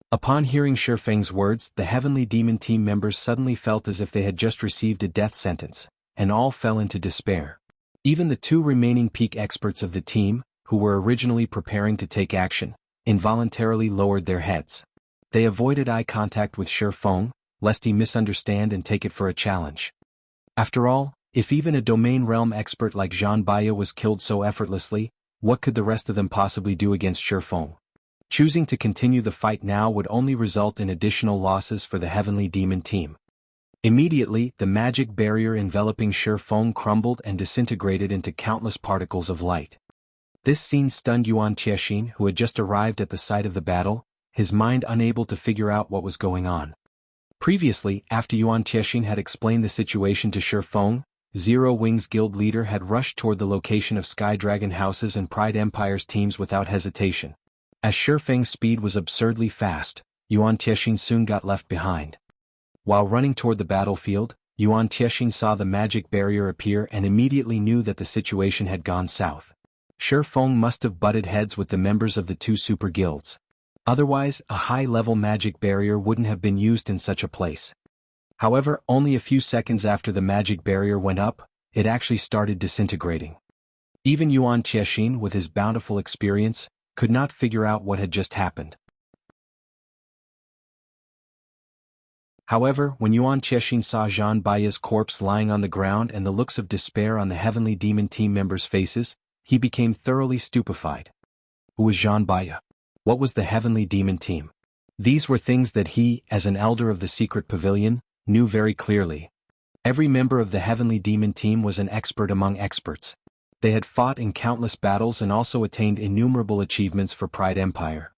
Upon hearing Shifeng's words, the Heavenly Demon team members suddenly felt as if they had just received a death sentence, and all fell into despair. Even the 2 remaining peak experts of the team, who were originally preparing to take action, involuntarily lowered their heads. They avoided eye contact with Shifeng, lest he misunderstand and take it for a challenge. After all, if even a domain realm expert like Zhang Baiya was killed so effortlessly, what could the rest of them possibly do against Shifeng? Choosing to continue the fight now would only result in additional losses for the Heavenly Demon team. Immediately, the magic barrier enveloping Shifeng crumbled and disintegrated into countless particles of light. This scene stunned Yuan Tiexin, who had just arrived at the site of the battle, his mind unable to figure out what was going on. Previously, after Yuan Tiexin had explained the situation to Shifeng, Zero Wings Guild leader had rushed toward the location of Sky Dragon House's and Pride Empire's teams without hesitation. As Shifeng's speed was absurdly fast, Yuan Tiexin soon got left behind. While running toward the battlefield, Yuan Tiexin saw the magic barrier appear and immediately knew that the situation had gone south. Shifeng must have butted heads with the members of the 2 super guilds. Otherwise, a high-level magic barrier wouldn't have been used in such a place. However, only a few seconds after the magic barrier went up, it actually started disintegrating. Even Yuan Tiexin, with his bountiful experience, could not figure out what had just happened. However, when Yuan Tiexin saw Zhang Baiya's corpse lying on the ground and the looks of despair on the Heavenly Demon team members' faces, he became thoroughly stupefied. Who was Zhang Baiya? What was the Heavenly Demon team? These were things that he, as an elder of the secret pavilion, knew very clearly. Every member of the Heavenly Demon team was an expert among experts. They had fought in countless battles and also attained innumerable achievements for Pride Empire.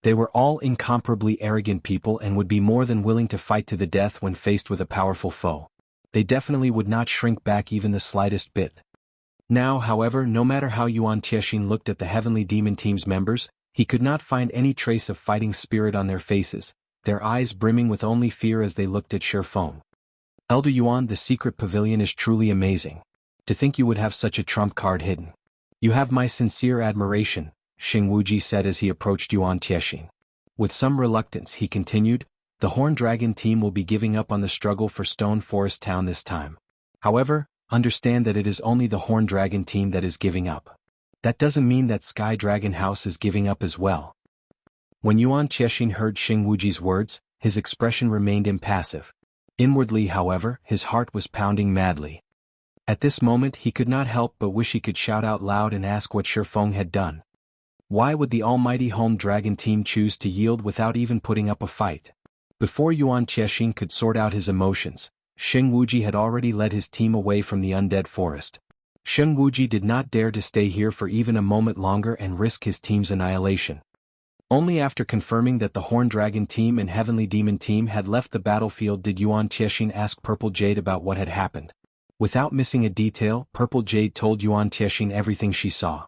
They were all incomparably arrogant people and would be more than willing to fight to the death when faced with a powerful foe. They definitely would not shrink back even the slightest bit. Now, however, no matter how Yuan Tiexin looked at the Heavenly Demon team's members, he could not find any trace of fighting spirit on their faces, their eyes brimming with only fear as they looked at Shifeng. Elder Yuan, the secret pavilion is truly amazing. To think you would have such a trump card hidden. You have my sincere admiration, Xing Wuji said as he approached Yuan Tiexin. With some reluctance he continued, the Horn Dragon team will be giving up on the struggle for Stone Forest Town this time. However, understand that it is only the Horn Dragon team that is giving up. That doesn't mean that Sky Dragon House is giving up as well. When Yuan Tiexin heard Xing Wuji's words, his expression remained impassive. Inwardly, however, his heart was pounding madly. At this moment he could not help but wish he could shout out loud and ask what Shifeng had done. Why would the almighty Home Dragon team choose to yield without even putting up a fight? Before Yuan Tiexin could sort out his emotions, Xing Wuji had already led his team away from the Undead Forest. Xing Wuji did not dare to stay here for even a moment longer and risk his team's annihilation. Only after confirming that the Horn Dragon team and Heavenly Demon team had left the battlefield did Yuan Tiexin ask Purple Jade about what had happened. Without missing a detail, Purple Jade told Yuan Tiexin everything she saw.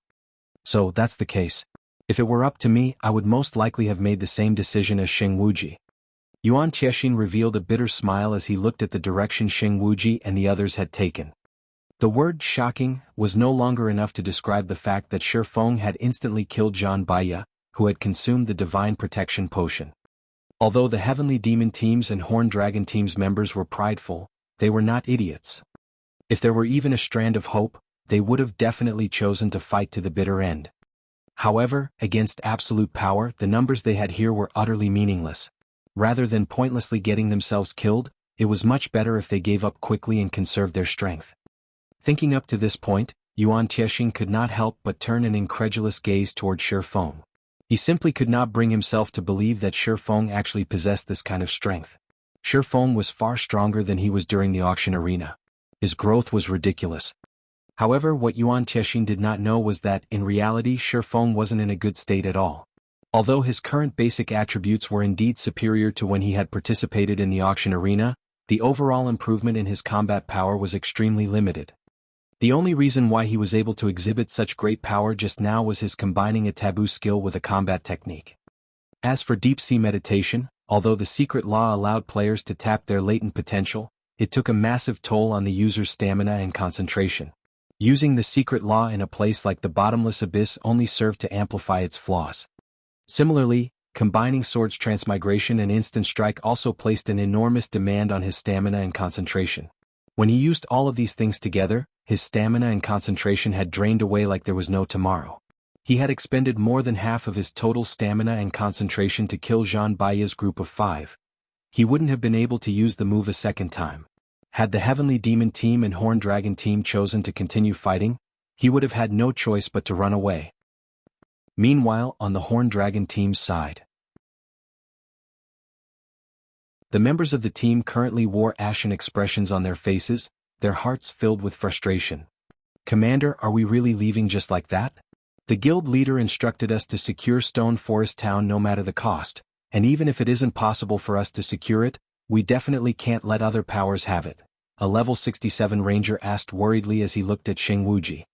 So, that's the case. If it were up to me, I would most likely have made the same decision as Xing Wuji. Yuan Tiexin revealed a bitter smile as he looked at the direction Xing Wuji and the others had taken. The word shocking was no longer enough to describe the fact that Shi Feng had instantly killed Zhan Baiya, who had consumed the divine protection potion. Although the Heavenly Demon Team's and Horned Dragon Team's members were prideful, they were not idiots. If there were even a strand of hope, they would have definitely chosen to fight to the bitter end. However, against absolute power, the numbers they had here were utterly meaningless. Rather than pointlessly getting themselves killed, it was much better if they gave up quickly and conserved their strength. Thinking up to this point, Yuan Tiexing could not help but turn an incredulous gaze toward Shi Feng. He simply could not bring himself to believe that Shi Feng actually possessed this kind of strength. Shi Feng was far stronger than he was during the auction arena. His growth was ridiculous. However, what Yuan Tiexing did not know was that, in reality, Shi Feng wasn't in a good state at all. Although his current basic attributes were indeed superior to when he had participated in the auction arena, the overall improvement in his combat power was extremely limited. The only reason why he was able to exhibit such great power just now was his combining a taboo skill with a combat technique. As for deep-sea meditation, although the secret law allowed players to tap their latent potential, it took a massive toll on the user's stamina and concentration. Using the secret law in a place like the Bottomless Abyss only served to amplify its flaws. Similarly, combining Swords Transmigration and Instant Strike also placed an enormous demand on his stamina and concentration. When he used all of these things together, his stamina and concentration had drained away like there was no tomorrow. He had expended more than half of his total stamina and concentration to kill Zhan Baiya's group of 5. He wouldn't have been able to use the move a second time. Had the Heavenly Demon Team and Horned Dragon Team chosen to continue fighting, he would have had no choice but to run away. Meanwhile, on the Horned Dragon Team's side, the members of the team currently wore ashen expressions on their faces, their hearts filled with frustration. "Commander, are we really leaving just like that? The guild leader instructed us to secure Stone Forest Town no matter the cost, and even if it isn't possible for us to secure it, we definitely can't let other powers have it," a level 67 ranger asked worriedly as he looked at Xing Wuji.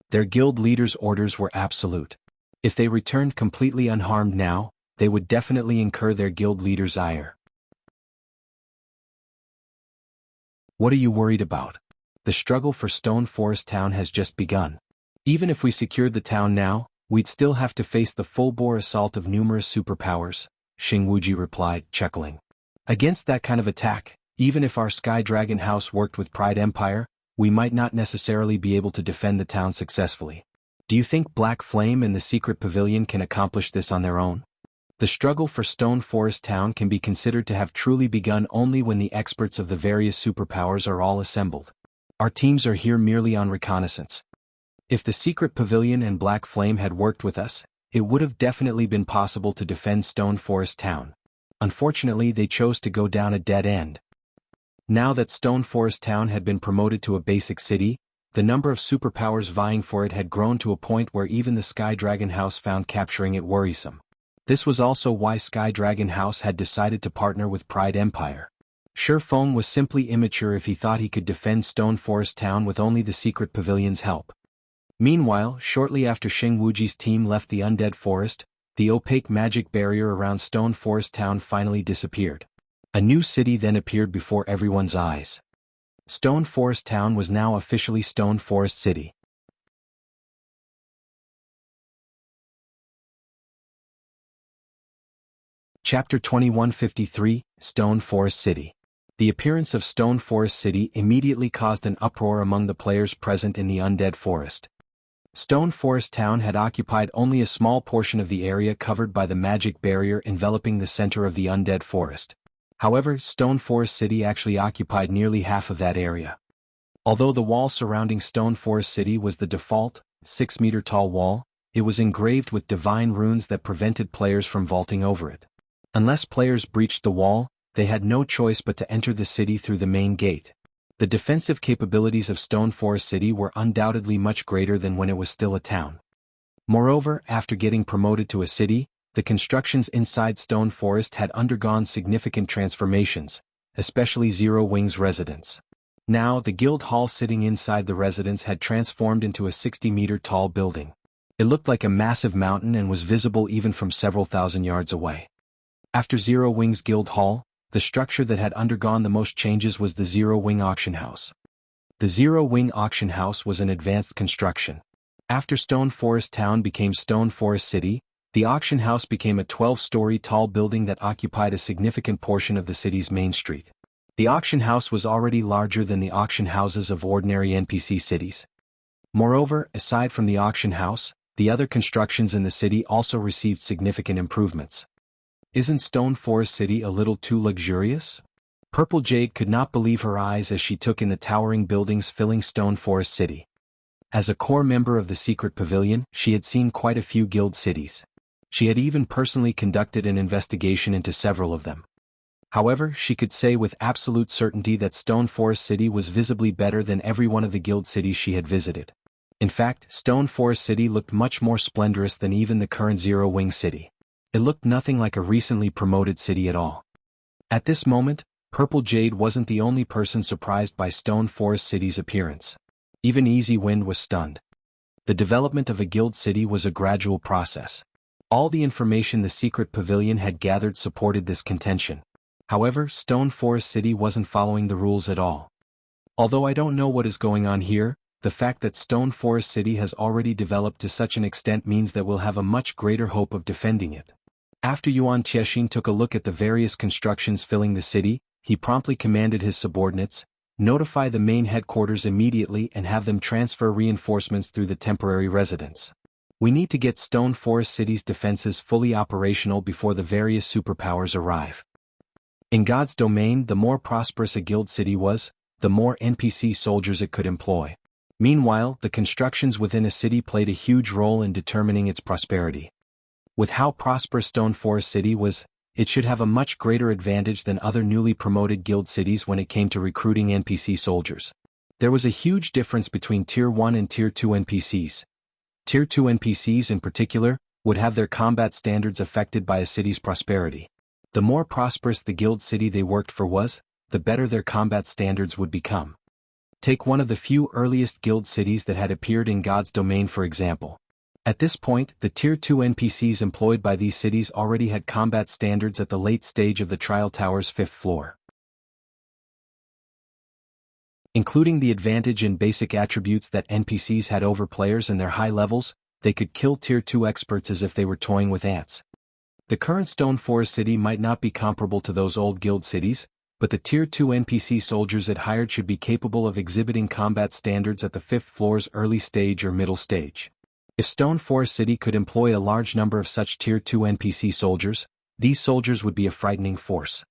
Their guild leader's orders were absolute. If they returned completely unharmed now, they would definitely incur their guild leader's ire. "What are you worried about? The struggle for Stone Forest Town has just begun. Even if we secured the town now, we'd still have to face the full-bore assault of numerous superpowers," Xing Wuji replied, chuckling. "Against that kind of attack, even if our Sky Dragon House worked with Pride Empire, we might not necessarily be able to defend the town successfully. Do you think Black Flame and the Secret Pavilion can accomplish this on their own? The struggle for Stone Forest Town can be considered to have truly begun only when the experts of the various superpowers are all assembled. Our teams are here merely on reconnaissance. If the Secret Pavilion and Black Flame had worked with us, it would have definitely been possible to defend Stone Forest Town. Unfortunately, they chose to go down a dead end." Now that Stone Forest Town had been promoted to a basic city, the number of superpowers vying for it had grown to a point where even the Sky Dragon House found capturing it worrisome. This was also why Sky Dragon House had decided to partner with Pride Empire. Shi Feng was simply immature if he thought he could defend Stone Forest Town with only the Secret Pavilion's help. Meanwhile, shortly after Xing Wuji's team left the Undead Forest, the opaque magic barrier around Stone Forest Town finally disappeared. A new city then appeared before everyone's eyes. Stone Forest Town was now officially Stone Forest City. Chapter 2153, Stone Forest City. The appearance of Stone Forest City immediately caused an uproar among the players present in the Undead Forest. Stone Forest Town had occupied only a small portion of the area covered by the magic barrier enveloping the center of the Undead Forest. However, Stone Forest City actually occupied nearly half of that area. Although the wall surrounding Stone Forest City was the default, 6-meter-tall wall, it was engraved with divine runes that prevented players from vaulting over it. Unless players breached the wall, they had no choice but to enter the city through the main gate. The defensive capabilities of Stone Forest City were undoubtedly much greater than when it was still a town. Moreover, after getting promoted to a city, the constructions inside Stone Forest had undergone significant transformations, especially Zero Wing's residence. Now, the guild hall sitting inside the residence had transformed into a 60-meter-tall building. It looked like a massive mountain and was visible even from several thousand yards away. After Zero Wing's guild hall, the structure that had undergone the most changes was the Zero Wing auction house. The Zero-Wing Auction House was an advanced construction. After Stone Forest Town became Stone Forest City, the auction house became a 12-story tall building that occupied a significant portion of the city's main street. The auction house was already larger than the auction houses of ordinary NPC cities. Moreover, aside from the auction house, the other constructions in the city also received significant improvements. Isn't Stone Forest City a little too luxurious? Purple Jade could not believe her eyes as she took in the towering buildings filling Stone Forest City. As a core member of the Secret Pavilion, she had seen quite a few guild cities. She had even personally conducted an investigation into several of them. However, she could say with absolute certainty that Stone Forest City was visibly better than every one of the guild cities she had visited. In fact, Stone Forest City looked much more splendorous than even the current Zero-Wing City. It looked nothing like a recently promoted city at all. At this moment, Purple Jade wasn't the only person surprised by Stone Forest City's appearance. Even Easy Wind was stunned. The development of a guild city was a gradual process. All the information the Secret Pavilion had gathered supported this contention. However, Stone Forest City wasn't following the rules at all. Although I don't know what is going on here, the fact that Stone Forest City has already developed to such an extent means that we'll have a much greater hope of defending it. After Yuan Tiexin took a look at the various constructions filling the city, he promptly commanded his subordinates, notify the main headquarters immediately and have them transfer reinforcements through the temporary residence. We need to get Stone Forest City's defenses fully operational before the various superpowers arrive. In God's domain, the more prosperous a guild city was, the more NPC soldiers it could employ. Meanwhile, the constructions within a city played a huge role in determining its prosperity. With how prosperous Stone Forest City was, it should have a much greater advantage than other newly promoted guild cities when it came to recruiting NPC soldiers. There was a huge difference between Tier 1 and Tier 2 NPCs. Tier 2 NPCs in particular would have their combat standards affected by a city's prosperity. The more prosperous the guild city they worked for was, the better their combat standards would become. Take one of the few earliest guild cities that had appeared in God's domain for example. At this point, the Tier 2 NPCs employed by these cities already had combat standards at the late stage of the Trial Tower's 5th floor. Including the advantage and basic attributes that NPCs had over players and their high levels, they could kill Tier 2 experts as if they were toying with ants. The current Stone Forest City might not be comparable to those old guild cities, but the Tier 2 NPC soldiers it hired should be capable of exhibiting combat standards at the 5th floor's early stage or middle stage. If Stone Forest City could employ a large number of such Tier 2 NPC soldiers, these soldiers would be a frightening force.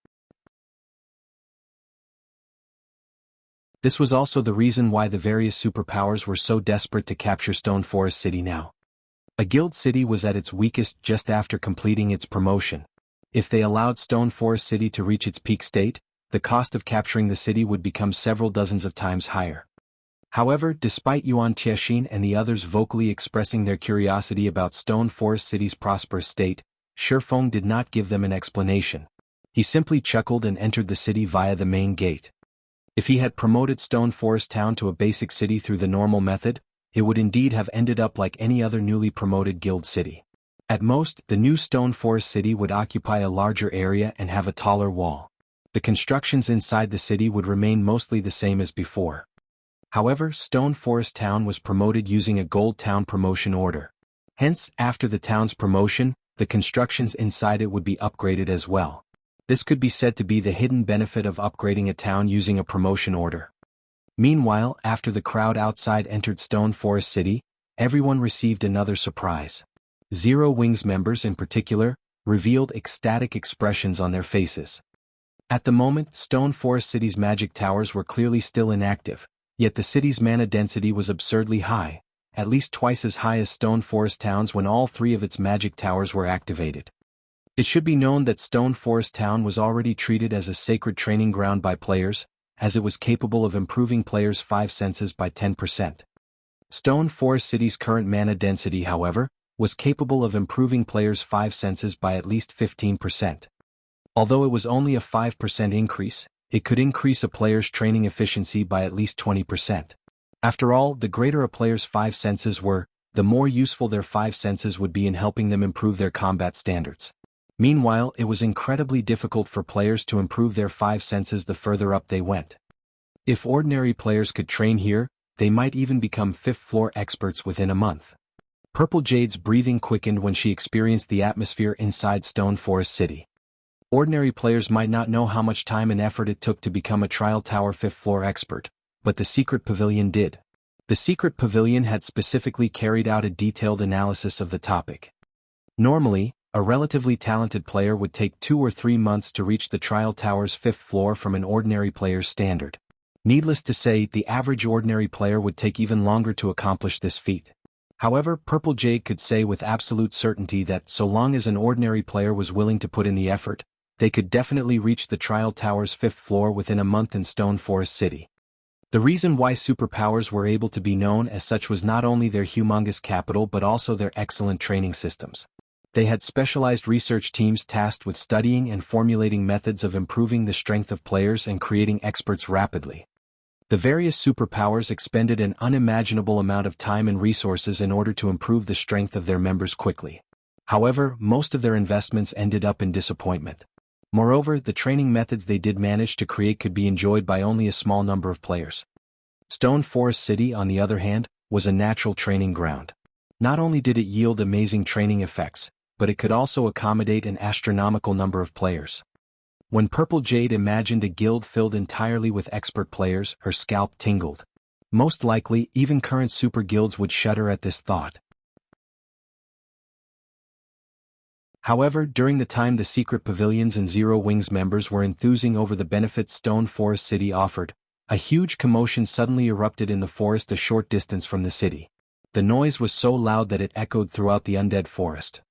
This was also the reason why the various superpowers were so desperate to capture Stone Forest City now. A guild city was at its weakest just after completing its promotion. If they allowed Stone Forest City to reach its peak state, the cost of capturing the city would become several dozens of times higher. However, despite Yuan Tiexin and the others vocally expressing their curiosity about Stone Forest City's prosperous state, Shifeng did not give them an explanation. He simply chuckled and entered the city via the main gate. If he had promoted Stone Forest Town to a basic city through the normal method, it would indeed have ended up like any other newly promoted guild city. At most, the new Stone Forest City would occupy a larger area and have a taller wall. The constructions inside the city would remain mostly the same as before. However, Stone Forest Town was promoted using a Gold Town promotion order. Hence, after the town's promotion, the constructions inside it would be upgraded as well. This could be said to be the hidden benefit of upgrading a town using a promotion order. Meanwhile, after the crowd outside entered Stone Forest City, everyone received another surprise. Zero Wings members in particular, revealed ecstatic expressions on their faces. At the moment, Stone Forest City's magic towers were clearly still inactive. Yet the city's mana density was absurdly high, at least twice as high as Stone Forest Town's when all 3 of its magic towers were activated. It should be known that Stone Forest Town was already treated as a sacred training ground by players, as it was capable of improving players' 5 senses by 10%. Stone Forest City's current mana density, however, was capable of improving players' 5 senses by at least 15%. Although it was only a 5% increase, it could increase a player's training efficiency by at least 20%. After all, the greater a player's 5 senses were, the more useful their 5 senses would be in helping them improve their combat standards. Meanwhile, it was incredibly difficult for players to improve their 5 senses the further up they went. If ordinary players could train here, they might even become 5th floor experts within a month. Purple Jade's breathing quickened when she experienced the atmosphere inside Stone Forest City. Ordinary players might not know how much time and effort it took to become a Trial Tower 5th floor expert, but the Secret Pavilion did. The Secret Pavilion had specifically carried out a detailed analysis of the topic. Normally, a relatively talented player would take 2 or 3 months to reach the Trial Tower's 5th floor from an ordinary player's standard. Needless to say, the average ordinary player would take even longer to accomplish this feat. However, Purple Jade could say with absolute certainty that so long as an ordinary player was willing to put in the effort, they could definitely reach the Trial Tower's 5th floor within a month in Stone Forest City. The reason why superpowers were able to be known as such was not only their humongous capital but also their excellent training systems. They had specialized research teams tasked with studying and formulating methods of improving the strength of players and creating experts rapidly. The various superpowers expended an unimaginable amount of time and resources in order to improve the strength of their members quickly. However, most of their investments ended up in disappointment. Moreover, the training methods they did manage to create could be enjoyed by only a small number of players. Stone Forest City, on the other hand, was a natural training ground. Not only did it yield amazing training effects, but it could also accommodate an astronomical number of players. When Purple Jade imagined a guild filled entirely with expert players, her scalp tingled. Most likely, even current super guilds would shudder at this thought. However, during the time the Secret Pavilions and Zero Wings members were enthusing over the benefits Stone Forest City offered, a huge commotion suddenly erupted in the forest a short distance from the city. The noise was so loud that it echoed throughout the Undead forest.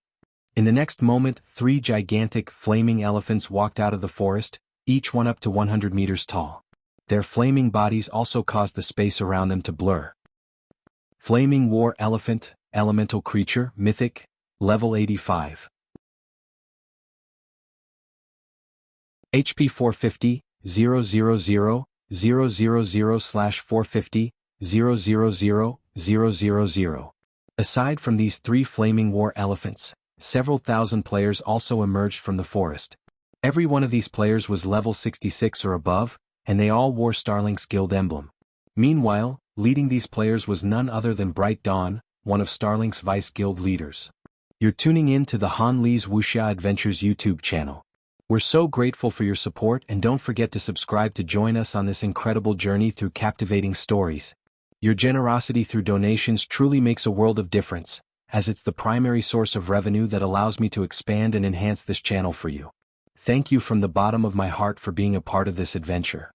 In the next moment, 3 gigantic, flaming elephants walked out of the forest, each one up to 100 meters tall. Their flaming bodies also caused the space around them to blur. Flaming War Elephant, Elemental Creature, Mythic, Level 85. HP 450, 000, 000/450, 000, 000. Aside from these 3 flaming war elephants, several thousand players also emerged from the forest. Every one of these players was level 66 or above, and they all wore Starlink's guild emblem. Meanwhile, leading these players was none other than Bright Dawn, one of Starlink's vice guild leaders. You're tuning in to the Han Lee's Wuxia Adventures YouTube channel. We're so grateful for your support, and don't forget to subscribe to join us on this incredible journey through captivating stories. Your generosity through donations truly makes a world of difference, as it's the primary source of revenue that allows me to expand and enhance this channel for you. Thank you from the bottom of my heart for being a part of this adventure.